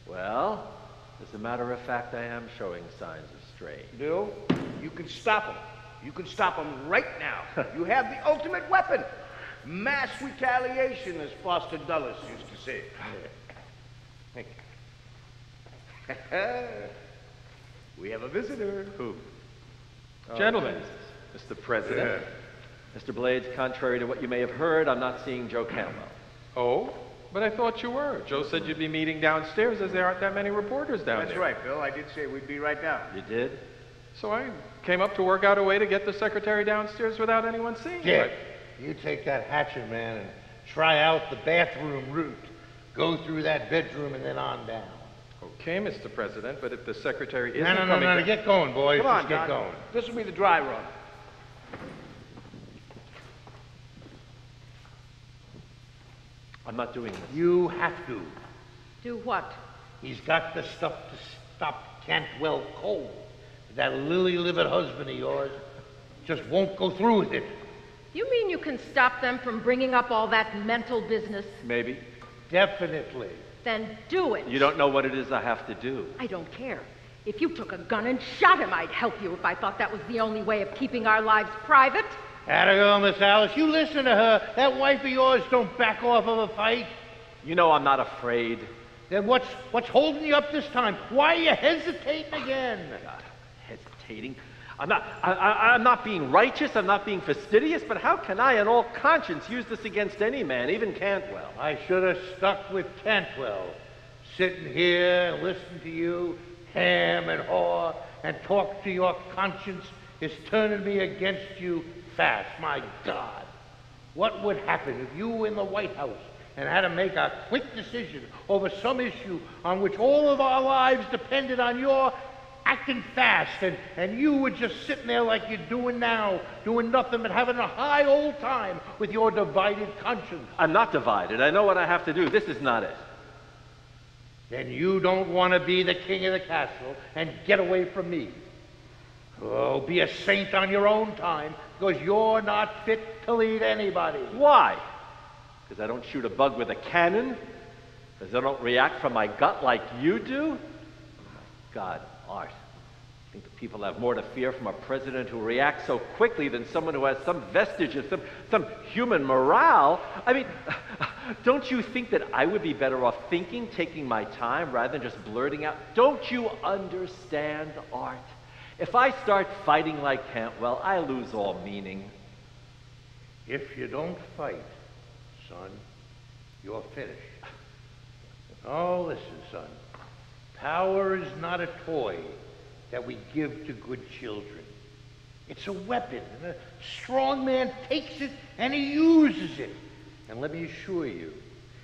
Well, as a matter of fact, I am showing signs of strain. Bill, you can stop them. You can stop them right now. You have the ultimate weapon. Mass retaliation, as Foster Dulles used to say. Thank you. We have a visitor. Who? Gentlemen, Mr. President. Mr. Blades, contrary to what you may have heard, I'm not seeing Joe Cantwell. Oh? But I thought you were. Joe said you'd be meeting downstairs as there aren't that many reporters down there. That's right, Bill. I did say we'd be right down. You did? So I came up to work out a way to get the secretary downstairs without anyone seeing Dick, it. you take that hatchet, man, and try out the bathroom route. Go through that bedroom and then on down. Okay, Mr. President, but if the secretary isn't No, coming... get going, boys. Come on, Just get Don. going. This will be the dry run. I'm not doing this. You have to. Do what? He's got the stuff to stop Cantwell cold. That lily-livered husband of yours just won't go through with it. You mean you can stop them from bringing up all that mental business? Maybe. Definitely. Then do it. You don't know what it is I have to do. I don't care. If you took a gun and shot him, I'd help you if I thought that was the only way of keeping our lives private. Atta girl, Miss Alice. You listen to her. That wife of yours don't back off of a fight. You know I'm not afraid. Then what's holding you up this time? Why are you hesitating again? God, hesitating? I'm not being righteous. I'm not being fastidious. But how can I, in all conscience, use this against any man, even Cantwell? I should have stuck with Cantwell. Sitting here and listening to you, ham and haw, and talk to your conscience is turning me against you fast. My God. What would happen if you were in the White House and had to make a quick decision over some issue on which all of our lives depended on your acting fast, and you were just sitting there like you're doing now, doing nothing but having a high old time with your divided conscience? I'm not divided. I know what I have to do. This is not it. Then you don't want to be the king of the castle and get away from me. Oh, be a saint on your own time, because you're not fit to lead anybody. Why? Because I don't shoot a bug with a cannon? Because I don't react from my gut like you do? God, Art, I think the people have more to fear from a president who reacts so quickly than someone who has some vestige of some human morale. I mean, don't you think that I would be better off thinking, taking my time, rather than just blurting out? Don't you understand, Art? If I start fighting like Cantwell, I lose all meaning. If you don't fight, son, you're finished. Oh, listen, son. Power is not a toy that we give to good children. It's a weapon, and a strong man takes it and he uses it. And let me assure you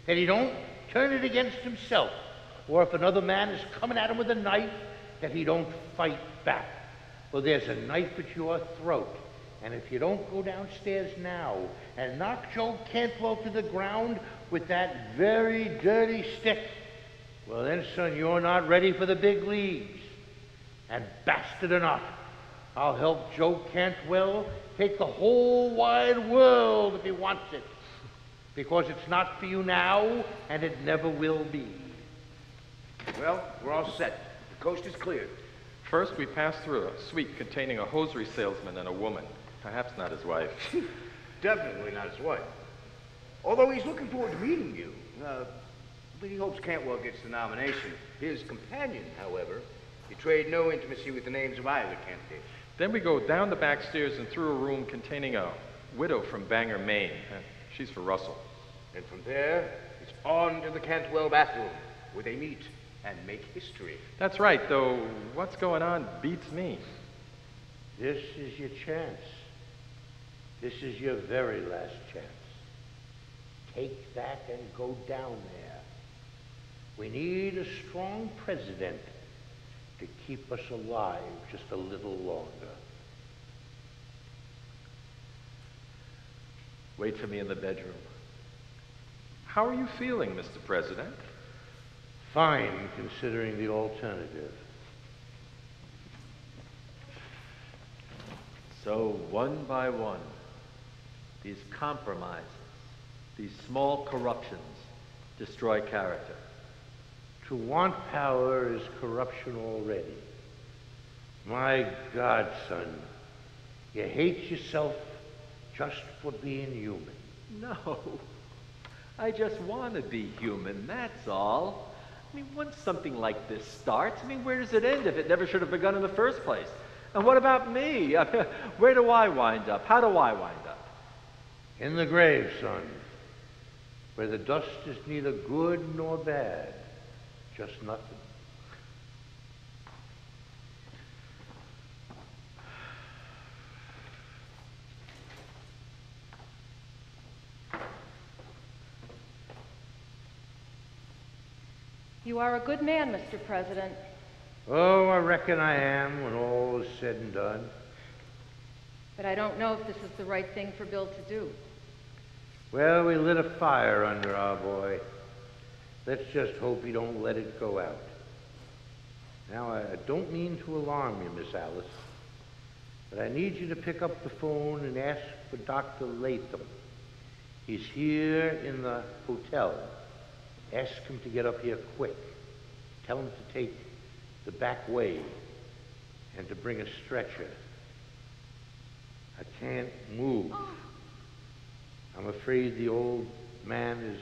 that he don't turn it against himself, or if another man is coming at him with a knife, that he don't fight back. Well, there's a knife at your throat, and if you don't go downstairs now and knock Joe Cantwell to the ground with that very dirty stick, well then, son, you're not ready for the big leagues. And bastard or not, I'll help Joe Cantwell take the whole wide world if he wants it. Because it's not for you now, and it never will be. Well, we're all set. The coast is cleared. First, we passed through a suite containing a hosiery salesman and a woman. Perhaps not his wife. Definitely not his wife. Although he's looking forward to meeting you. But he hopes Cantwell gets the nomination. His companion, however, betrayed no intimacy with the names of either candidate. Then we go down the back stairs and through a room containing a widow from Bangor, Maine. She's for Russell. And from there, it's on to the Cantwell bathroom, where they meet and make history. That's right, though what's going on beats me. This is your chance. This is your very last chance. Take that and go down there. We need a strong president to keep us alive just a little longer. Wait for me in the bedroom. How are you feeling, Mr. President? Fine, considering the alternative. So, one by one, these compromises, these small corruptions, destroy character. To want power is corruption already. My God, son, you hate yourself just for being human. No, I just want to be human, that's all. I mean, once something like this starts, I mean, where does it end if it never should have begun in the first place? And what about me? Where do I wind up? How do I wind up? In the grave, son, where the dust is neither good nor bad, just nothing. You are a good man, Mr. President. Oh, I reckon I am when all is said and done. But I don't know if this is the right thing for Bill to do. Well, we lit a fire under our boy. Let's just hope he don't let it go out. Now, I don't mean to alarm you, Miss Alice, but I need you to pick up the phone and ask for Dr. Latham. He's here in the hotel. Ask him to get up here quick. Tell him to take the back way and to bring a stretcher. I can't move. I'm afraid the old man is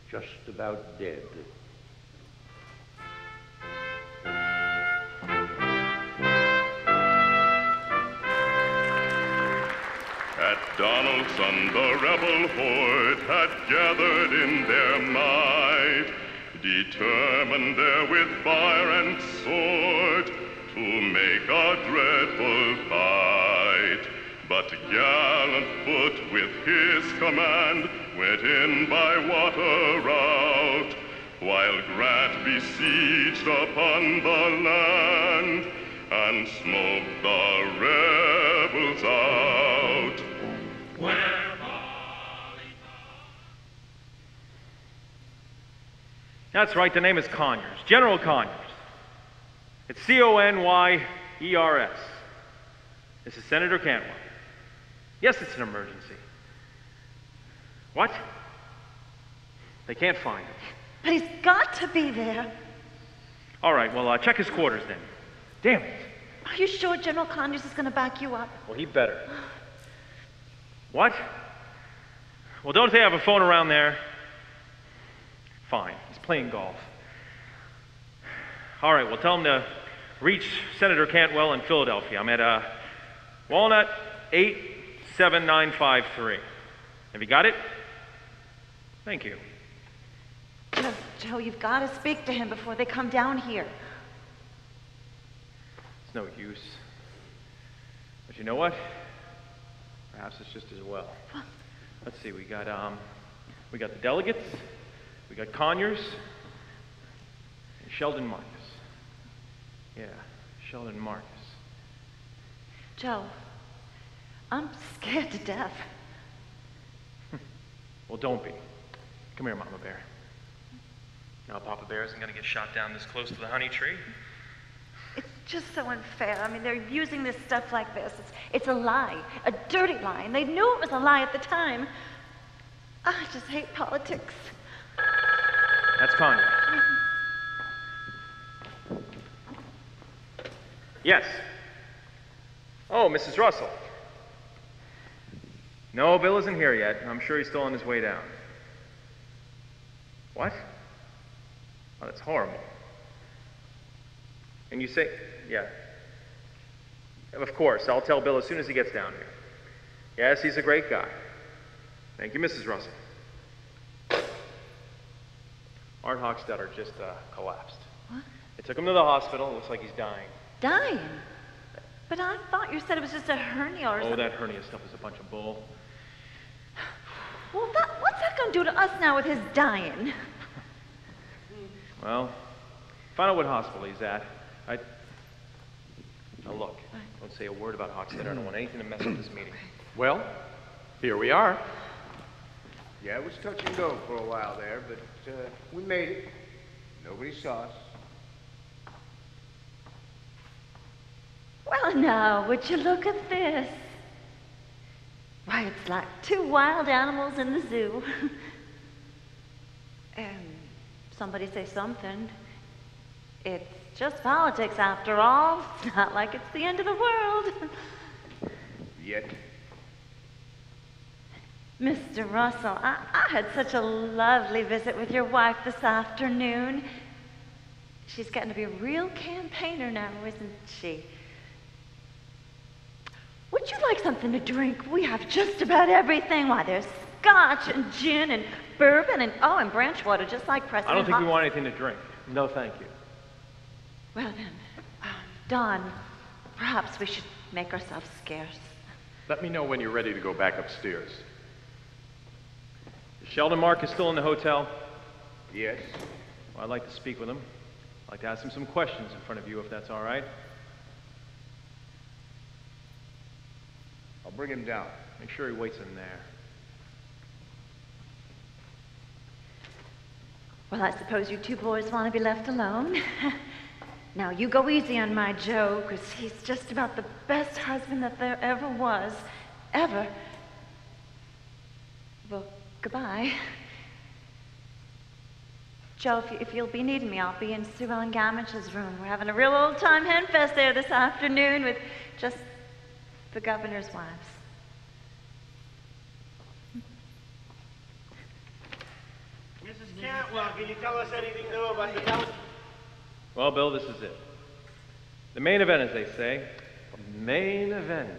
just about dead. At Donaldson, the rebel horde had gathered in their might, determined there with fire and sword to make a dreadful fight. But gallant Foot with his command went in by water route, while Grant besieged upon the land and smote the rebels out. That's right, the name is Conyers, General Conyers. It's Conyers. This is Senator Cantwell. Yes, it's an emergency. What? They can't find him. But he's got to be there. All right, well, check his quarters then. Damn it. Are you sure General Conyers is going to back you up? Well, he better. What? Well, don't they have a phone around there? Fine, he's playing golf. All right, well, tell him to reach Senator Cantwell in Philadelphia. I'm at Walnut 87953. Have you got it? Thank you. Joe, you've got to speak to him before they come down here. It's no use. But you know what? Perhaps it's just as well. Let's see, we got the delegates, we got Conyers, and Sheldon Marcus. Yeah, Sheldon Marcus. Joe, I'm scared to death. Well, don't be. Come here, Mama Bear. Now, Papa Bear isn't going to get shot down this close to the honey tree. It's just so unfair. I mean, they're using this stuff like this. It's a lie, a dirty lie, and they knew it was a lie at the time. I just hate politics. That's Conyers. Yes. Oh, Mrs. Russell. No, Bill isn't here yet. I'm sure he's still on his way down. What? Oh, that's horrible. And you say, yeah. Of course, I'll tell Bill as soon as he gets down here. Yes, he's a great guy. Thank you, Mrs. Russell. Art Hochstetter just collapsed. What? They took him to the hospital. It looks like he's dying. Dying? But I thought you said it was just a hernia or something. Oh, that hernia stuff is a bunch of bull. Well, what's that going to do to us now with his dying? Well, find out what hospital he's at. Now look, don't say a word about Hochstetter. I don't want anything to mess up this meeting. Well, here we are. Yeah, it was touch and go for a while there, but we made it. Nobody saw us. Well, now, would you look at this? Why, it's like two wild animals in the zoo. And somebody say something. It's just politics after all. It's not like it's the end of the world. Yet. Mr. Russell, I had such a lovely visit with your wife this afternoon. She's getting to be a real campaigner now, isn't she? Would you like something to drink? We have just about everything. Why, there's scotch and gin and bourbon and branch water, just like President I don't think we want anything to drink. No, thank you. Well then, Don, perhaps we should make ourselves scarce. Let me know when you're ready to go back upstairs. Is Sheldon Marcus still in the hotel? Yes. Well, I'd like to speak with him. I'd like to ask him some questions in front of you, if that's all right. I'll bring him down. Make sure he waits in there. Well, I suppose you two boys want to be left alone. Now, you go easy on my Joe, because he's just about the best husband that there ever was. Ever. Well, goodbye. Joe, if you'll be needing me, I'll be in Sue Ellen Gamage's room. We're having a real old-time henfest there this afternoon with just the governor's wives. Mrs. Cantwell, can you tell us anything new about the delegate? Well, Bill, this is it. The main event, as they say. Main event.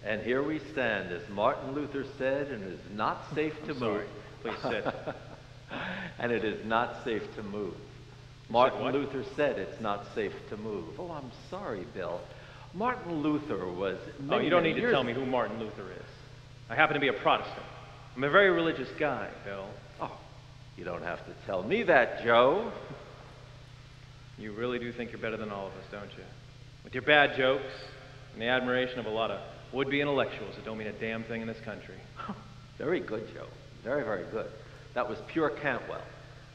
And here we stand, as Martin Luther said, and it is not safe to move. Please sit. And it is not safe to move. Martin Luther said it's not safe to move. Oh, I'm sorry, Bill. Martin Luther was... Oh, you don't need to tell me who Martin Luther is. I happen to be a Protestant. I'm a very religious guy, Bill. Oh, you don't have to tell me that, Joe. You really do think you're better than all of us, don't you? With your bad jokes and the admiration of a lot of would-be intellectuals that don't mean a damn thing in this country. Very good, Joe. Very, very good. That was pure Cantwell,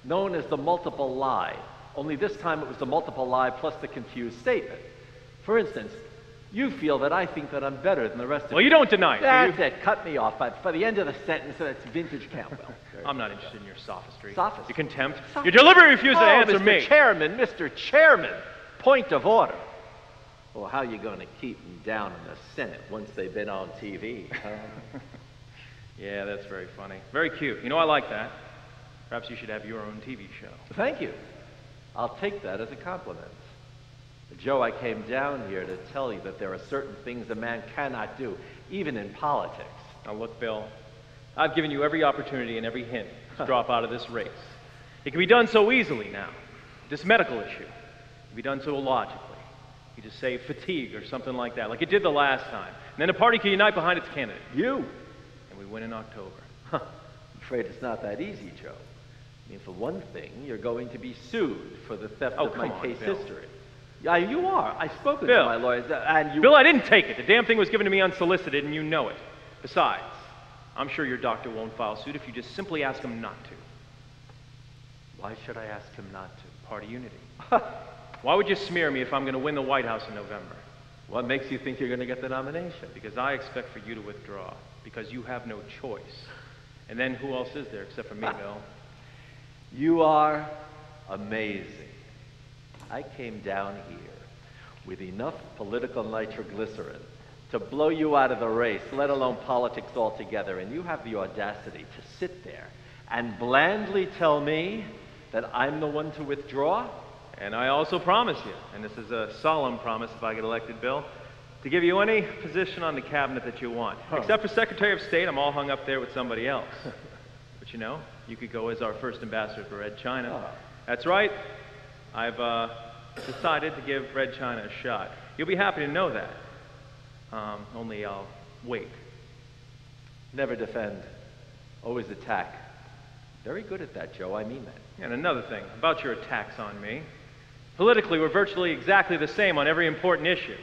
known as the multiple lie. Only this time it was the multiple lie plus the confused statement. For instance, You feel that I think that I'm better than the rest of you. Well, you don't deny it, do you? That's it. Cut me off. By the end of the sentence, that's vintage Campbell. I'm not interested in your sophistry. Sophistry? Your contempt. Your deliberate refusal to answer me. Mr. Chairman, point of order. Well, how are you going to keep them down in the Senate once they've been on TV? Yeah, that's very funny. Very cute. You know, I like that. Perhaps you should have your own TV show. Thank you. I'll take that as a compliment. Joe, I came down here to tell you that there are certain things a man cannot do, even in politics. Now look, Bill, I've given you every opportunity and every hint to drop out of this race. It can be done so easily now. This medical issue can be done so logically. You just say fatigue or something like that, like you did the last time. And then the party can unite behind its candidate. You? And we win in October. I'm afraid it's not that easy, Joe. I mean, for one thing, you're going to be sued for the theft of my case history. Yeah, you are. I've spoken to my lawyers, and you... Bill, I didn't take it. The damn thing was given to me unsolicited, and you know it. Besides, I'm sure your doctor won't file suit if you just simply ask him not to. Why should I ask him not to? Party unity. Why would you smear me if I'm going to win the White House in November? What makes you think you're going to get the nomination? Because I expect for you to withdraw. Because you have no choice. And then who else is there except for me, Bill? You are amazing. I came down here with enough political nitroglycerin to blow you out of the race, let alone politics altogether, and you have the audacity to sit there and blandly tell me that I'm the one to withdraw? And I also promise you, and this is a solemn promise if I get elected, Bill, to give you any position on the cabinet that you want. Except for Secretary of State, I'm all hung up there with somebody else. But you know, you could go as our first ambassador for Red China. That's right. I've decided to give Red China a shot. You'll be happy to know that. Only I'll wait. Never defend. Always attack. Very good at that, Joe. I mean that. And another thing, about your attacks on me. Politically, we're virtually exactly the same on every important issue.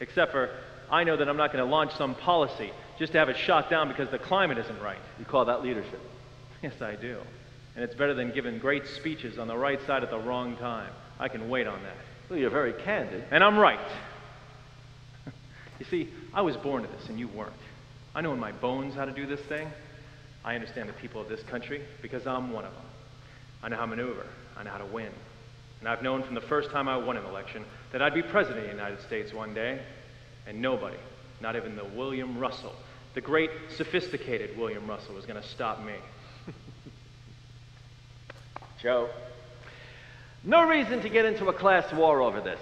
Except for, I know that I'm not going to launch some policy just to have it shot down because the climate isn't right. You call that leadership? Yes, I do. And it's better than giving great speeches on the right side at the wrong time. I can wait on that. Well, you're very candid. And I'm right. You see, I was born to this and you weren't. I know in my bones how to do this thing. I understand the people of this country because I'm one of them. I know how to maneuver. I know how to win. And I've known from the first time I won an election that I'd be president of the United States one day. And nobody, not even the William Russell, the great sophisticated William Russell, was going to stop me. Joe, no reason to get into a class war over this.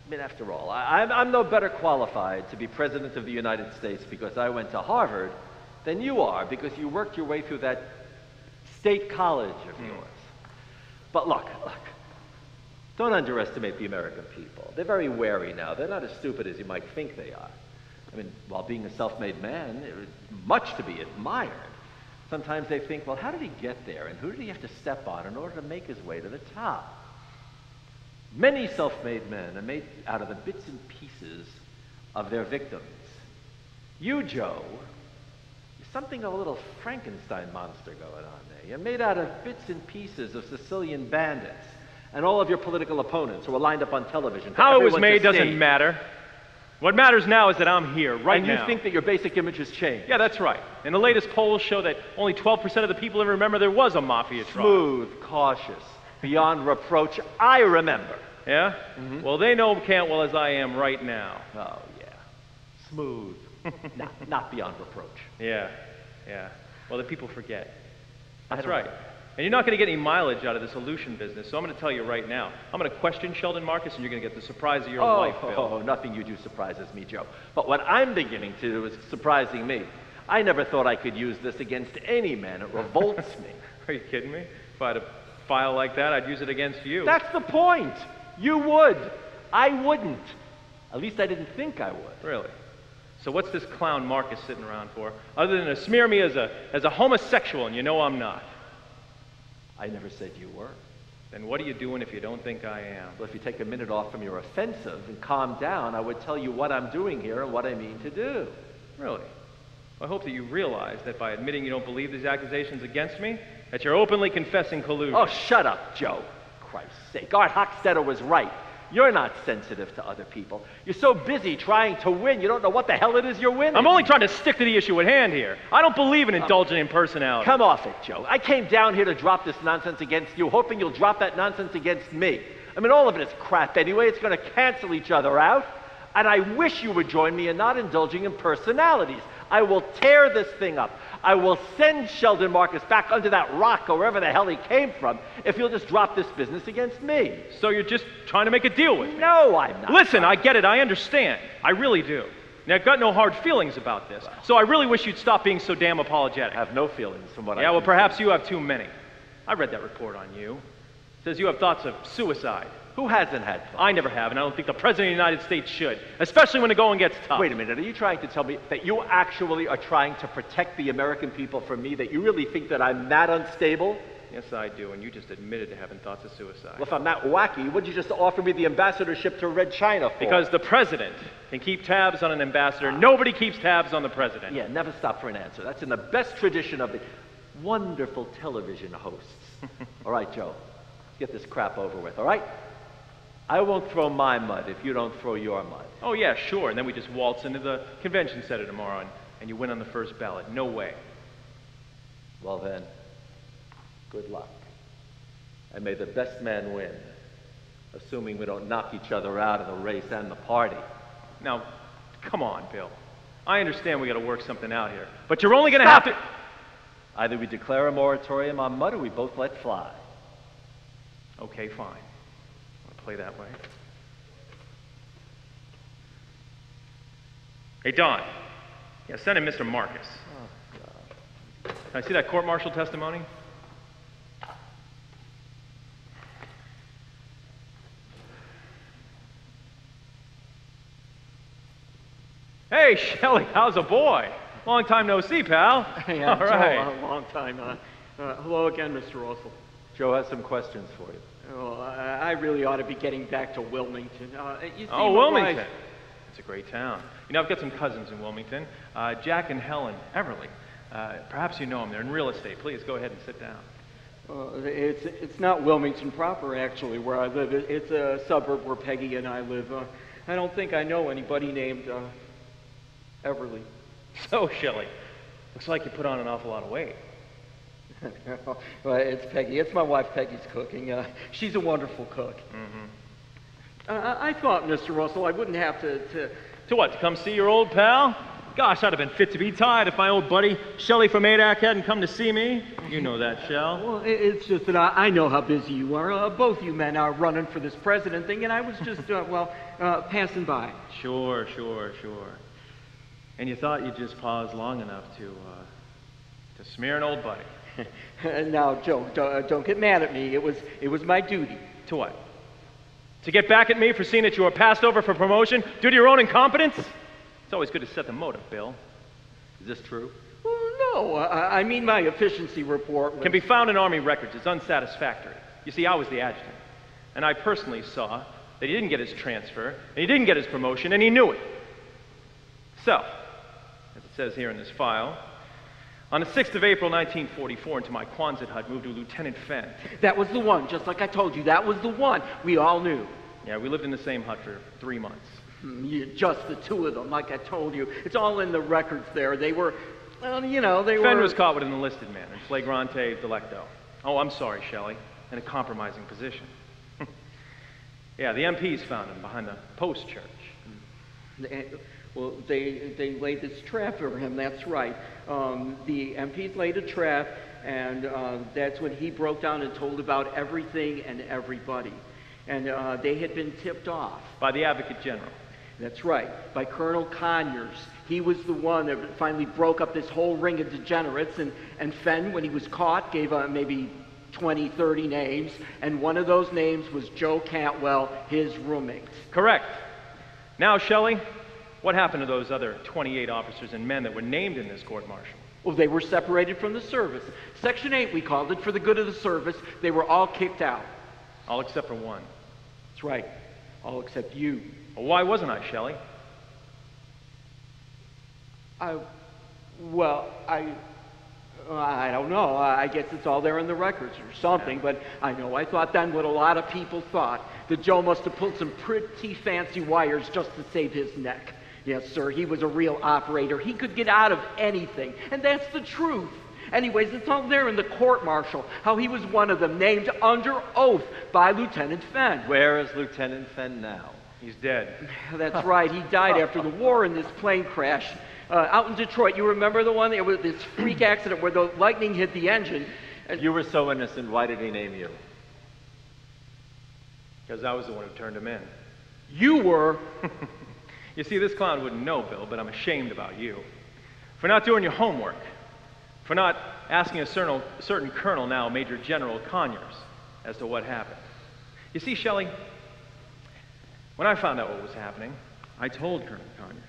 I mean, after all, I'm no better qualified to be President of the United States because I went to Harvard than you are because you worked your way through that state college of yours. But look, don't underestimate the American people. They're very wary now. They're not as stupid as you might think they are. I mean, while being a self-made man, it was much to be admired. Sometimes they think, well, how did he get there, and who did he have to step on in order to make his way to the top? Many self-made men are made out of the bits and pieces of their victims. You, Joe, you're something of a little Frankenstein monster going on there. You're made out of bits and pieces of Sicilian bandits and all of your political opponents who are lined up on television. How it was made doesn't matter. What matters now is that I'm here, right now. And you think that your basic image has changed? Yeah, that's right. And the latest polls show that only 12% of the people ever remember there was a mafia trial. Smooth, cautious, beyond reproach. I remember. Yeah? Well, they know Cantwell as I am right now. Oh, yeah. Smooth. not beyond reproach. Yeah. Well, the people forget. That's right. And you're not going to get any mileage out of this illusion business, so I'm going to tell you right now. I'm going to question Sheldon Marcus, and you're going to get the surprise of your life, Bill. Nothing you do surprises me, Joe. But what I'm beginning to do is surprising me. I never thought I could use this against any man. It revolts me. Are you kidding me? If I had a file like that, I'd use it against you. That's the point. You would. I wouldn't. At least I didn't think I would. Really? So what's this clown Marcus sitting around for, other than to smear me as a homosexual, and you know I'm not? I never said you were. Then what are you doing if you don't think I am? Well, if you take a minute off from your offensive and calm down, I would tell you what I'm doing here and what I mean to do. Really? Well, I hope that you realize that by admitting you don't believe these accusations against me, that you're openly confessing collusion. Oh, shut up, Joe. Christ's sake. Art Hochstetter was right. You're not sensitive to other people. You're so busy trying to win, you don't know what the hell it is you're winning. I'm only trying to stick to the issue at hand here. I don't believe in indulging in personality. Come off it, Joe. I came down here to drop this nonsense against you, hoping you'll drop that nonsense against me. I mean, all of it is crap anyway. It's going to cancel each other out. And I wish you would join me in not indulging in personalities. I will tear this thing up. I will send Sheldon Marcus back under that rock or wherever the hell he came from if you'll just drop this business against me. So you're just trying to make a deal with me? No, I'm not. Listen, I get it. I understand. I really do. Now, I've got no hard feelings about this. So I really wish you'd stop being so damn apologetic. I have no feelings from what I Yeah, well, can perhaps see. you have too many. I read that report on you. It says you have thoughts of suicide. Who hasn't had thoughts? I never have, and I don't think the President of the United States should, especially when the going gets tough. Wait a minute, are you trying to tell me that you actually are trying to protect the American people from me, that you really think that I'm that unstable? Yes, I do, and you just admitted to having thoughts of suicide. Well, if I'm that wacky, what'd you just offer me the ambassadorship to Red China for? Because the President can keep tabs on an ambassador. Nobody keeps tabs on the President. Yeah, never stop for an answer. That's in the best tradition of the wonderful television hosts. All right, Joe, let's get this crap over with, all right? I won't throw my mud if you don't throw your mud. Oh, yeah, sure. And then we just waltz into the convention center tomorrow and you win on the first ballot. No way. Well then, good luck. And may the best man win, assuming we don't knock each other out of the race and the party. Now, come on, Bill. I understand we got to work something out here. But you're only going to have to... Either we declare a moratorium on mud or we both let fly. Okay, fine. Play that way. Hey, Don. Yeah, send in Mr. Marcus. Oh, God. Can I see that court-martial testimony? Hey, Shelley, how's a boy? Long time no see, pal. Yeah, all right. Joe, a long time. Hello again, Mr. Russell. Joe has some questions for you. Oh, I really ought to be getting back to Wilmington. You see, Oh, my Wilmington. wife- It's a great town. You know, I've got some cousins in Wilmington, Jack and Helen Everly. Perhaps you know them. They're in real estate. Please go ahead and sit down. It's not Wilmington proper, actually, where I live. It's a suburb where Peggy and I live. I don't think I know anybody named Everly. So, Shelley, looks like you put on an awful lot of weight. Well, it's Peggy. It's my wife Peggy's cooking. She's a wonderful cook. Mm-hmm. I thought, Mr. Russell, I wouldn't have to... To what, to come see your old pal? Gosh, I'd have been fit to be tied if my old buddy Shelley from ADAC hadn't come to see me. You know that, Shell. Well, it's just that I know how busy you are. Both you men are running for this president thing, and I was just, passing by. Sure. And you thought you'd just pause long enough to smear an old buddy. Now, Joe, don't get mad at me. It was my duty. To what? To get back at me for seeing that you were passed over for promotion due to your own incompetence? It's always good to set the motive, Bill. Is this true? Well, no, I mean my efficiency report was... Can be found in Army records. It's unsatisfactory. You see, I was the adjutant, and I personally saw that he didn't get his transfer, and he didn't get his promotion, and he knew it. So, as it says here in this file, on the 6th of April, 1944, into my Quonset hut moved to Lieutenant Fenn. That was the one, just like I told you. That was the one. We all knew. Yeah, we lived in the same hut for 3 months. Just the two of them, like I told you. It's all in the records there. They were, well, they were... Fenn was caught with an enlisted man in flagrante delicto. Oh, I'm sorry, Shelley. In a compromising position. Yeah, the MPs found him behind the post church. Well, they laid this trap for him, that's right. The MPs laid a trap, and that's when he broke down and told about everything and everybody. And they had been tipped off. By the Advocate General. That's right, by Colonel Conyers. He was the one that finally broke up this whole ring of degenerates, and Fenn, when he was caught, gave maybe 20, 30 names, and one of those names was Joe Cantwell, his roommate. Correct. Now, Shelley, what happened to those other 28 officers and men that were named in this court-martial? Well, they were separated from the service. Section 8, we called it, for the good of the service. They were all kicked out. All except for one. That's right. All except you. Well, why wasn't I, Shelley? I don't know. I guess it's all there in the records or something, but I know I thought then what a lot of people thought, that Joe must have pulled some pretty fancy wires just to save his neck. Yes, sir, he was a real operator. He could get out of anything, and that's the truth. Anyways, it's all there in the court-martial, how he was one of them, named under oath by Lieutenant Fenn. Where is Lieutenant Fenn now? He's dead. That's right, he died after the war in this plane crash. Out in Detroit, you remember the one? It was this freak accident where the lightning hit the engine. You were so innocent, why did he name you? Because I was the one who turned him in. You were? You see, this clown wouldn't know, Bill, but I'm ashamed about you. For not doing your homework. For not asking a certain colonel, now Major General Conyers, as to what happened. You see, Shelley, when I found out what was happening, I told Colonel Conyers.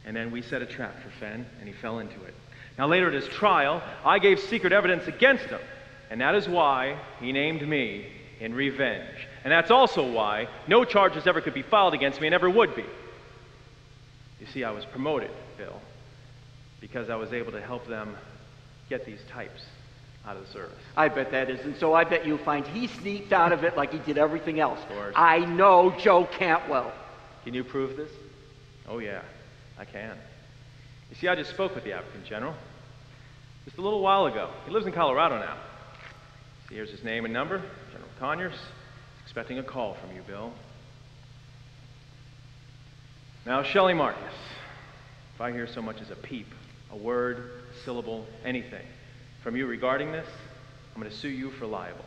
And then we set a trap for Fenn, and he fell into it. Now, later at his trial, I gave secret evidence against him. And that is why he named me in revenge. And that's also why no charges ever could be filed against me and never would be. You see, I was promoted, Bill, because I was able to help them get these types out of the service. I bet that isn't so. I bet you'll find he sneaked out of it like he did everything else. Of course. I know Joe Cantwell. Can you prove this? Oh, yeah, I can. You see, I just spoke with the African general just a little while ago. He lives in Colorado now. See, here's his name and number, General Conyers. He's expecting a call from you, Bill. Now, Shelley Marcus, if I hear so much as a peep, a word, a syllable, anything from you regarding this, I'm going to sue you for libel.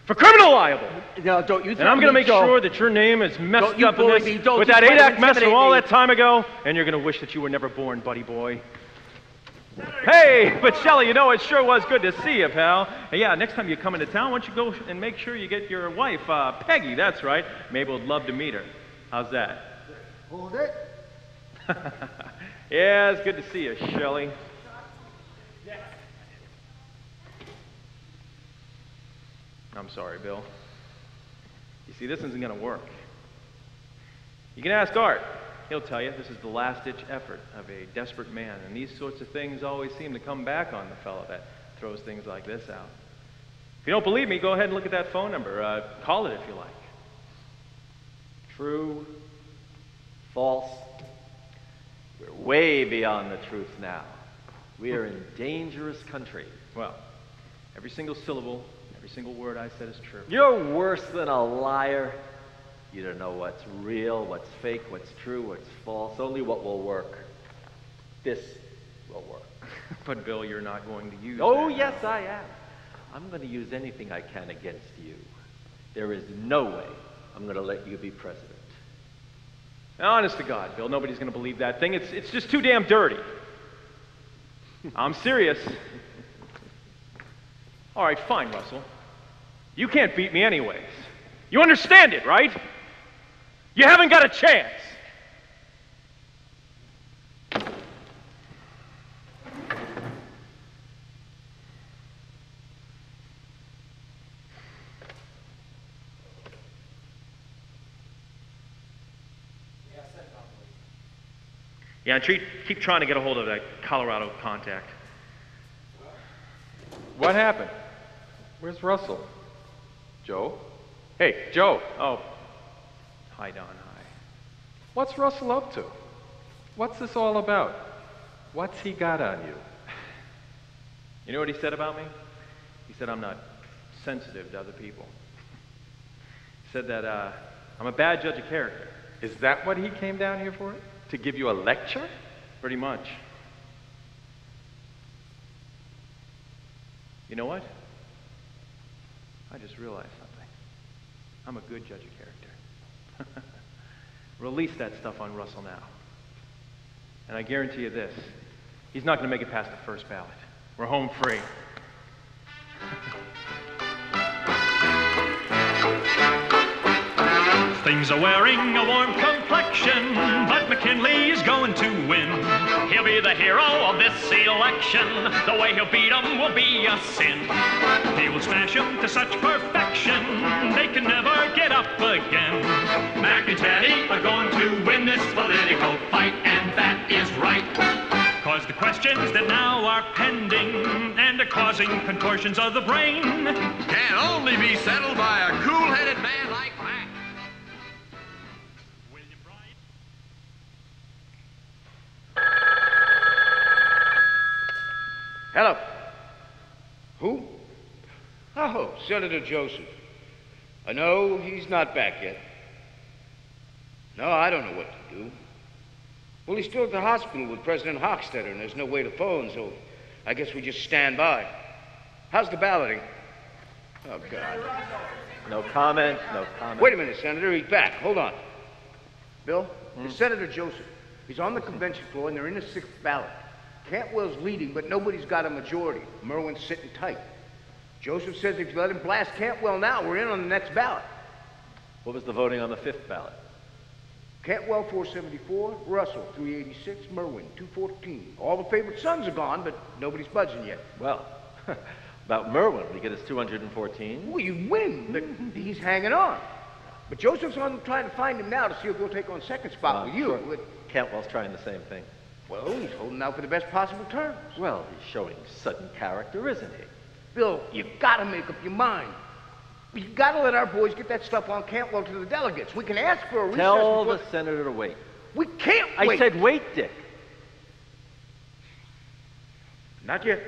For criminal libel! No, don't you. And I'm going to make sure that your name is messed up in this with that 8-act mess from all that time ago, and you're going to wish that you were never born, buddy boy. Hey, but Shelley, you know, it sure was good to see you, pal. Hey, yeah, next time you come into town, why don't you go and make sure you get your wife, Peggy, that's right. Mabel would love to meet her. How's that? Hold it. Yeah, it's good to see you, Shelley. I'm sorry, Bill. You see, this isn't going to work. You can ask Art. He'll tell you this is the last-ditch effort of a desperate man, and these sorts of things always seem to come back on the fellow that throws things like this out. If you don't believe me, go ahead and look at that phone number. Call it if you like. True, false. We're way beyond the truth now. We are in dangerous country. Well, every single syllable, every single word I said is true. You're worse than a liar. You don't know what's real, what's fake, what's true, what's false, only what will work. This will work. But, Bill, you're not going to use Oh, that yes, now. I am. I'm going to use anything I can against you. There is no way I'm going to let you be president. Now, honest to God, Bill, nobody's going to believe that thing. It's just too damn dirty. I'm serious. All right, fine, Russell. You can't beat me anyways. You understand it, right? You haven't got a chance. Yeah, and keep trying to get a hold of that Colorado contact. What happened? Where's Russell? Joe? Hey, Joe. Oh. Hi, Don. Hi. What's Russell up to? What's this all about? What's he got on you? You know what he said about me? He said I'm not sensitive to other people. He said that I'm a bad judge of character. Is that what he came down here for? To give you a lecture? Pretty much. You know what? I just realized something. I'm a good judge of character. Release that stuff on Russell now. And I guarantee you this, he's not going to make it past the first ballot. We're home free. Things are wearing a warm complexion, but McKinley's going to win. He'll be the hero of this election. The way he'll beat 'em will be a sin. He will smash 'em to such perfection, they can never get up again. Mac and Teddy are going to win this political fight, and that is right. 'Cause the questions that now are pending and and causing contortions of the brain. Can only be settled by a cool-headed man like that. Hello. Who? Oh, Senator Joseph. No, he's not back yet. No, I don't know what to do. Well, he's still at the hospital with President Hochstetter, and there's no way to phone, so I guess we just stand by. How's the balloting? Oh, God. No comment, no comment. Wait a minute, Senator. He's back. Hold on. Bill, it's Senator Joseph. He's on the convention floor, and they're in the 6th ballot. Cantwell's leading, but nobody's got a majority. Merwin's sitting tight. Joseph says if you let him blast Cantwell now, we're in on the next ballot. What was the voting on the 5th ballot? Cantwell, 474. Russell, 386. Merwin, 214. All the favorite sons are gone, but nobody's budging yet. Well, about Merwin, we get his 214. Well, you win, but he's hanging on. But Joseph's on trying to find him now to see if we'll take on second spot with you. Sure. But, Cantwell's trying the same thing. well, he's holding out for the best possible terms. Well, he's showing sudden character, isn't he? Bill, you gotta make up your mind. You gotta let our boys get that stuff on Cantwell to the delegates. We can ask for a recess. Tell before... the senator to wait. We can't wait. I said wait, Dick. Not yet.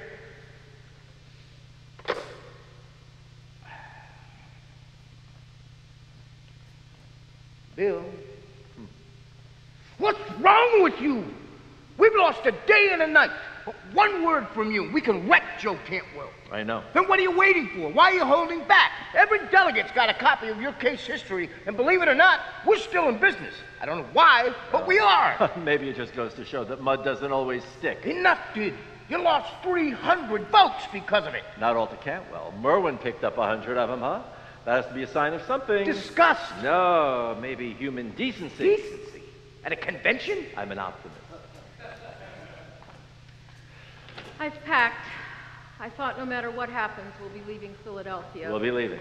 Bill, what's wrong with you? We've lost a day and a night. But one word from you, we can wreck Joe Cantwell. I know. Then what are you waiting for? Why are you holding back? Every delegate's got a copy of your case history, and believe it or not, we're still in business. I don't know why, but we are. Maybe it just goes to show that mud doesn't always stick. Enough did. You lost 300 votes because of it. Not all to Cantwell. Merwin picked up 100 of them, huh? That has to be a sign of something. Disgust. No, maybe human decency. Decency? At a convention? I'm an optimist. I've packed. I thought no matter what happens, we'll be leaving Philadelphia. We'll be leaving.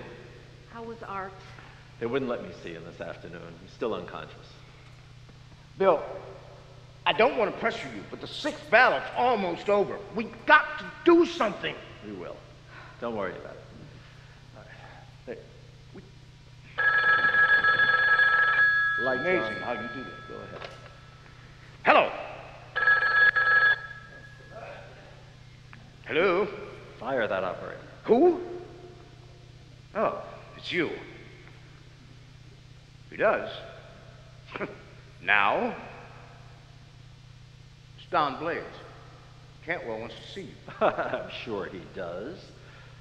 How was Art? They wouldn't let me see him this afternoon. He's still unconscious. Bill, I don't want to pressure you, but the 6th ballot's almost over. We got to do something. We will. Don't worry about it. All right. Hey. Lights Amazing on. how you do that. Go ahead. Hello. Hello? Fire that operator. Who? Oh, it's you. He does. Now? It's Don Blades. Cantwell wants to see you. I'm sure he does.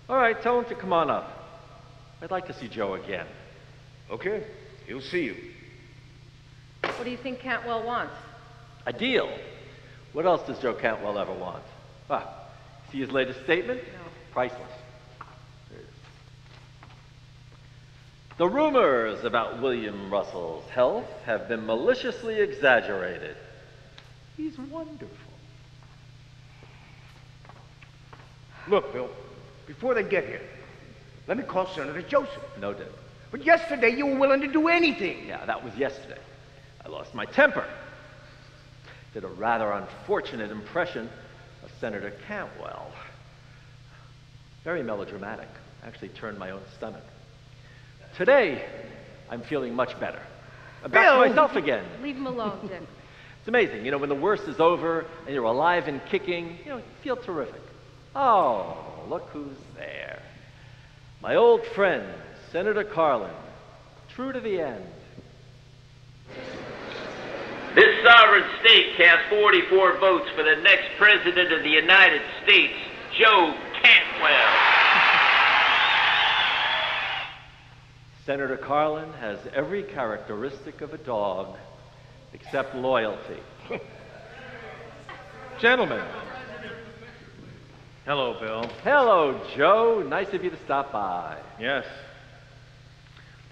All right, tell him to come on up. I'd like to see Joe again. Okay, he'll see you. What do you think Cantwell wants? A deal. What else does Joe Cantwell ever want? See his latest statement? No. Priceless. There it is. The rumors about William Russell's health have been maliciously exaggerated. He's wonderful. Look, Bill, before they get here, let me call Senator Joseph. No, Dick. But yesterday you were willing to do anything. Yeah, that was yesterday. I lost my temper. Did a rather unfortunate impression of Senator Cantwell. Very melodramatic. Actually turned my own stomach. Today, I'm feeling much better. Back to myself again. Leave him alone, Dick. It's amazing, you know, when the worst is over and you're alive and kicking, you know, you feel terrific. Oh, look who's there. My old friend, Senator Carlin, true to the end. This sovereign state cast 44 votes for the next president of the United States, Joe Cantwell. Senator Carlin has every characteristic of a dog except loyalty. Gentlemen. Hello, Bill. Hello, Joe. Nice of you to stop by. Yes.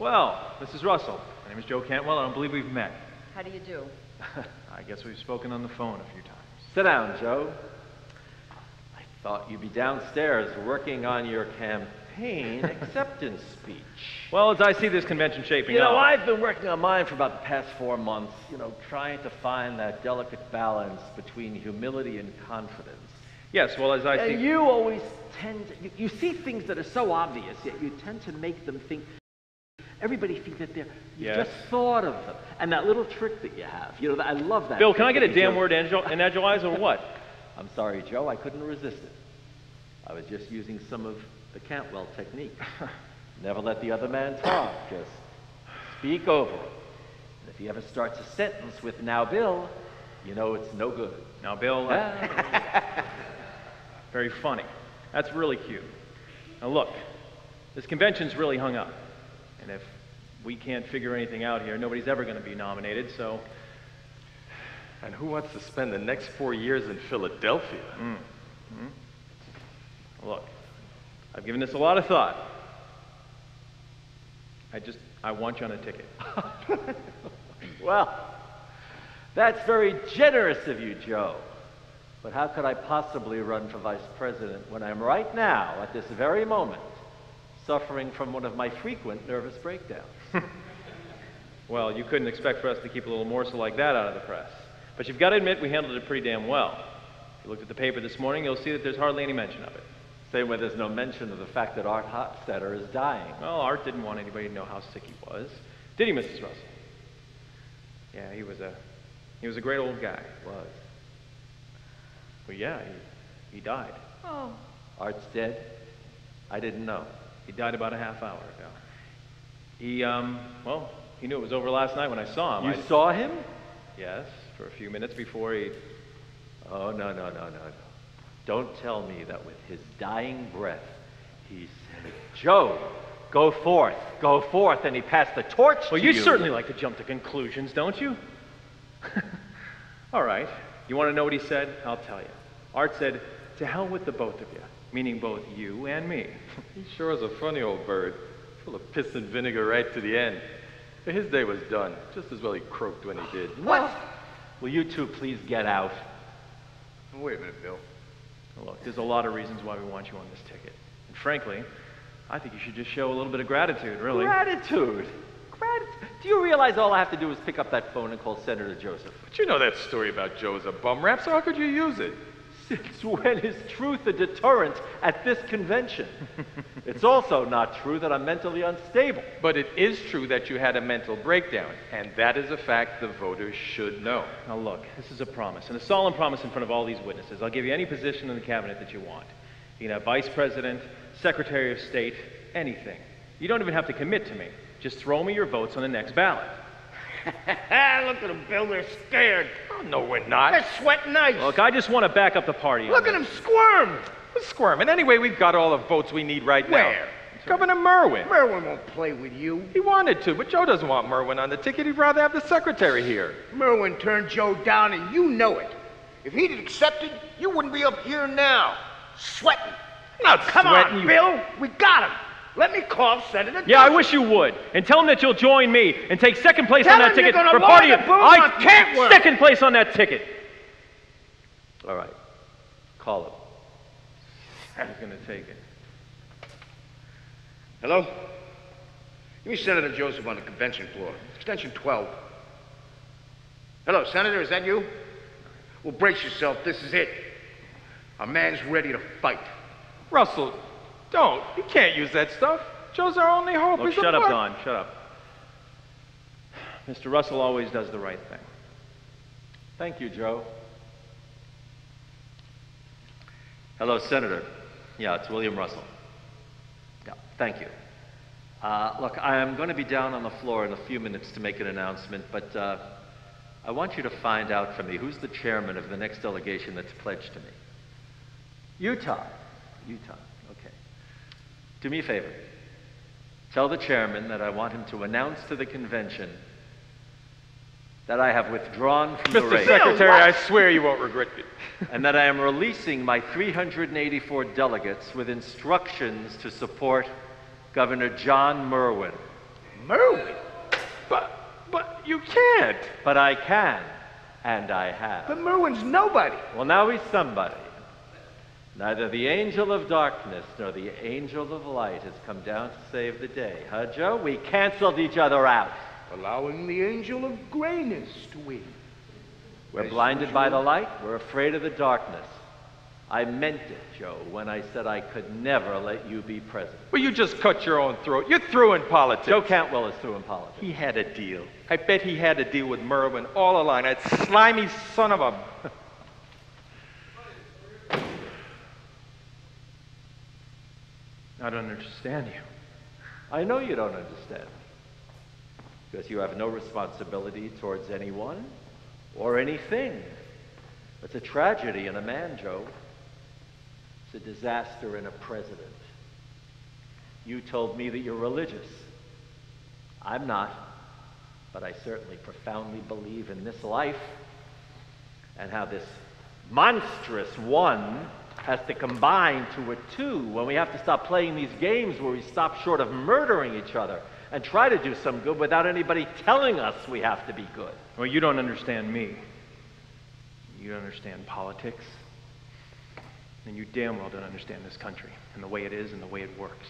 Well, this is Russell. My name is Joe Cantwell. I don't believe we've met. How do you do? I guess we've spoken on the phone a few times. Sit down, Joe. I thought you'd be downstairs working on your campaign acceptance speech. Well, as I see this convention shaping up... You know, I've been working on mine for about the past 4 months, you know, trying to find that delicate balance between humility and confidence. Yes, well, as I think... You always tend to, you see things that are so obvious, yet you tend to make them think, everybody think that you just thought of them. And that little trick that you have, I love that. Bill, can I get a damn word edgewise or what? I'm sorry, Joe, I couldn't resist it. I was just using some of the Cantwell technique. Never let the other man talk, just speak over him. And if he ever starts a sentence with, "Now, Bill," you know it's no good. Now, Bill, very funny. That's really cute. Now, look, this convention's really hung up. And if we can't figure anything out here, nobody's ever going to be nominated, so... And who wants to spend the next 4 years in Philadelphia? Look, I've given this a lot of thought. I want you on a ticket. Well, that's very generous of you, Joe. But how could I possibly run for vice president when I'm right now, at this very moment, suffering from one of my frequent nervous breakdowns? Well, you couldn't expect for us to keep a little morsel like that out of the press. But you've got to admit we handled it pretty damn well. If you looked at the paper this morning, you'll see that there's hardly any mention of it. Same way there's no mention of the fact that Art Hofstadter is dying. Well, Art didn't want anybody to know how sick he was. Did he, Mrs. Russell? Yeah, he was a great old guy. Was. Well, yeah, he died. Oh. Art's dead? I didn't know. He died about a half hour ago. He knew it was over last night when I saw him. You saw him? Yes, for a few minutes before he... Oh, no. Don't tell me that with his dying breath, he said, "Joe, go forth," and he passed the torch to you. Well, you certainly like to jump to conclusions, don't you? All right. You want to know what he said? I'll tell you. Art said, "To hell with the both of you," meaning both you and me. He sure is a funny old bird, full of piss and vinegar right to the end. But his day was done, just as well he croaked when he did. What? Will you two please get out? Wait a minute, Bill. Look, there's a lot of reasons why we want you on this ticket. And frankly, I think you should just show a little bit of gratitude, really. Gratitude? Do you realize all I have to do is pick up that phone and call Senator Joseph? But you know that story about Joe's a bum rap, so how could you use it? Since when is truth a deterrent at this convention? It's also not true that I'm mentally unstable. But it is true that you had a mental breakdown, and that is a fact the voters should know. Now look, this is a promise, and a solemn promise in front of all these witnesses. I'll give you any position in the cabinet that you want. You can have vice president, secretary of state, anything. You don't even have to commit to me. Just throw me your votes on the next ballot. Look at them, Bill. They're scared. Oh, no, we're not. They're sweating ice. Look, I just want to back up the party. Look at them squirm. Who's squirming? Anyway, we've got all the votes we need right now. Where? Governor Merwin. Merwin won't play with you. He wanted to, but Joe doesn't want Merwin on the ticket. He'd rather have the secretary here. Merwin turned Joe down, and you know it. If he'd accepted, you wouldn't be up here now, sweating. Not Come sweating, on, Bill. We got him. Let me call Senator Yeah, I Joseph. wish you would. And tell him that you'll join me and take second place Tell on that him you're ticket gonna for party. lower the boom on Cantwell. Second place on that ticket. All right. Call him. He's going to take it. Hello? Give me Senator Joseph on the convention floor. Extension 12. Hello, Senator, is that you? Well, brace yourself. This is it. A man's ready to fight. Russell, don't. You can't use that stuff. Joe's our only hope. Look, shut up, Don. Shut up. Mr. Russell always does the right thing. Thank you, Joe. Hello, Senator. Yeah, it's William Russell. Yeah, thank you. Look, I am going to be down on the floor in a few minutes to make an announcement, but I want you to find out from me who's the chairman of the next delegation that's pledged to me. Utah. Okay. Do me a favor. Tell the chairman that I want him to announce to the convention that I have withdrawn from the race. Mr. Secretary, I swear you won't regret it. And that I am releasing my 384 delegates with instructions to support Governor John Merwin. Merwin? But you can't. But I can, and I have. But Merwin's nobody. Well, now he's somebody. Neither the angel of darkness nor the angel of light has come down to save the day. Huh, Joe? We canceled each other out. Allowing the angel of grayness to win. We're blinded by the light. We're afraid of the darkness. I meant it, Joe, when I said I could never let you be president. Well, you just cut your own throat. You're through in politics. Joe Cantwell is through in politics. He had a deal. I bet he had a deal with Merwin all along. That slimy son of a... I don't understand you. I know you don't understand. Because you have no responsibility towards anyone or anything. It's a tragedy in a man, Joe. It's a disaster in a president. You told me that you're religious. I'm not, but I certainly profoundly believe in this life and how this monstrous one has to combine to a two when we have to stop playing these games where we stop short of murdering each other and try to do some good without anybody telling us we have to be good. Well, you don't understand me. You don't understand politics. And you damn well don't understand this country and the way it is and the way it works.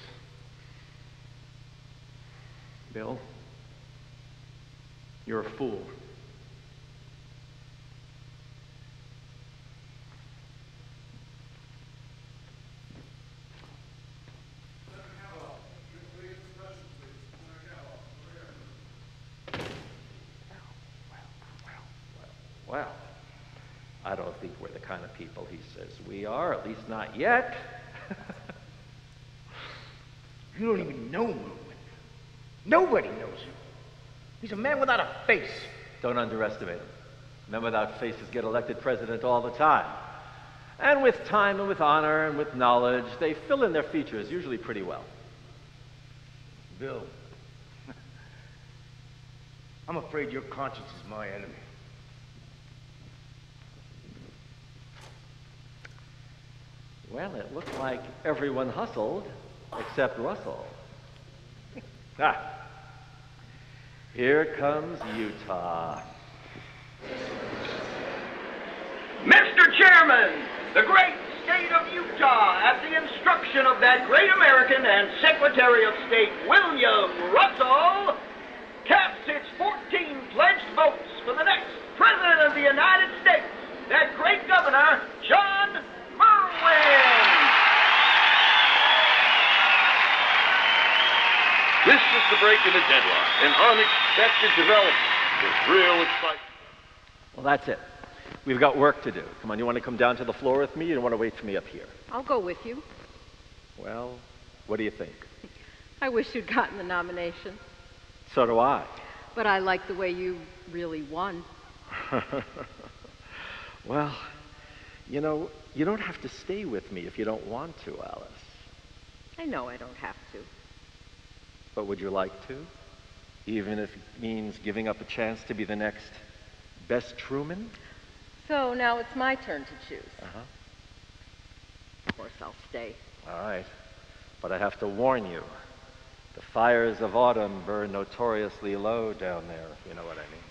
Bill, you're a fool. Well, I don't think we're the kind of people he says we are, at least not yet. You don't even know Merwin. Nobody knows him. He's a man without a face. Don't underestimate him. Men without faces get elected president all the time. And with time and with honor and with knowledge, they fill in their features usually pretty well. Bill, I'm afraid your conscience is my enemy. Well, it looked like everyone hustled except Russell. Here comes Utah. Mr. Chairman, the great state of Utah, at the instruction of that great American and Secretary of State William Russell, casts its 14 pledged votes for the next President of the United States, that great Governor, John Merwin. This is the break in the deadline, an unexpected development with real excitement. Well, that's it. We've got work to do. Come on, you want to come down to the floor with me? You don't want to wait for me up here? I'll go with you. Well, what do you think? I wish you'd gotten the nomination. So do I. But I like the way you really won. Well, you know, you don't have to stay with me if you don't want to, Alice. I know I don't have to. But would you like to? Even if it means giving up a chance to be the next best Truman? So now it's my turn to choose. Uh-huh. Of course I'll stay. All right. But I have to warn you. The fires of autumn burn notoriously low down there, if you know what I mean.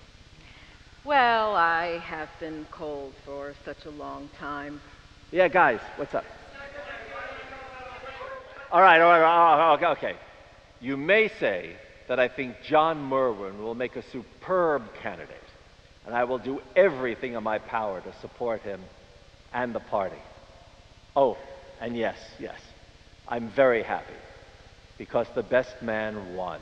Well, I have been cold for such a long time. Yeah, guys, what's up? All right, okay. You may say that I think John Merwin will make a superb candidate, and I will do everything in my power to support him and the party. Oh, and yes, I'm very happy, because the best man won.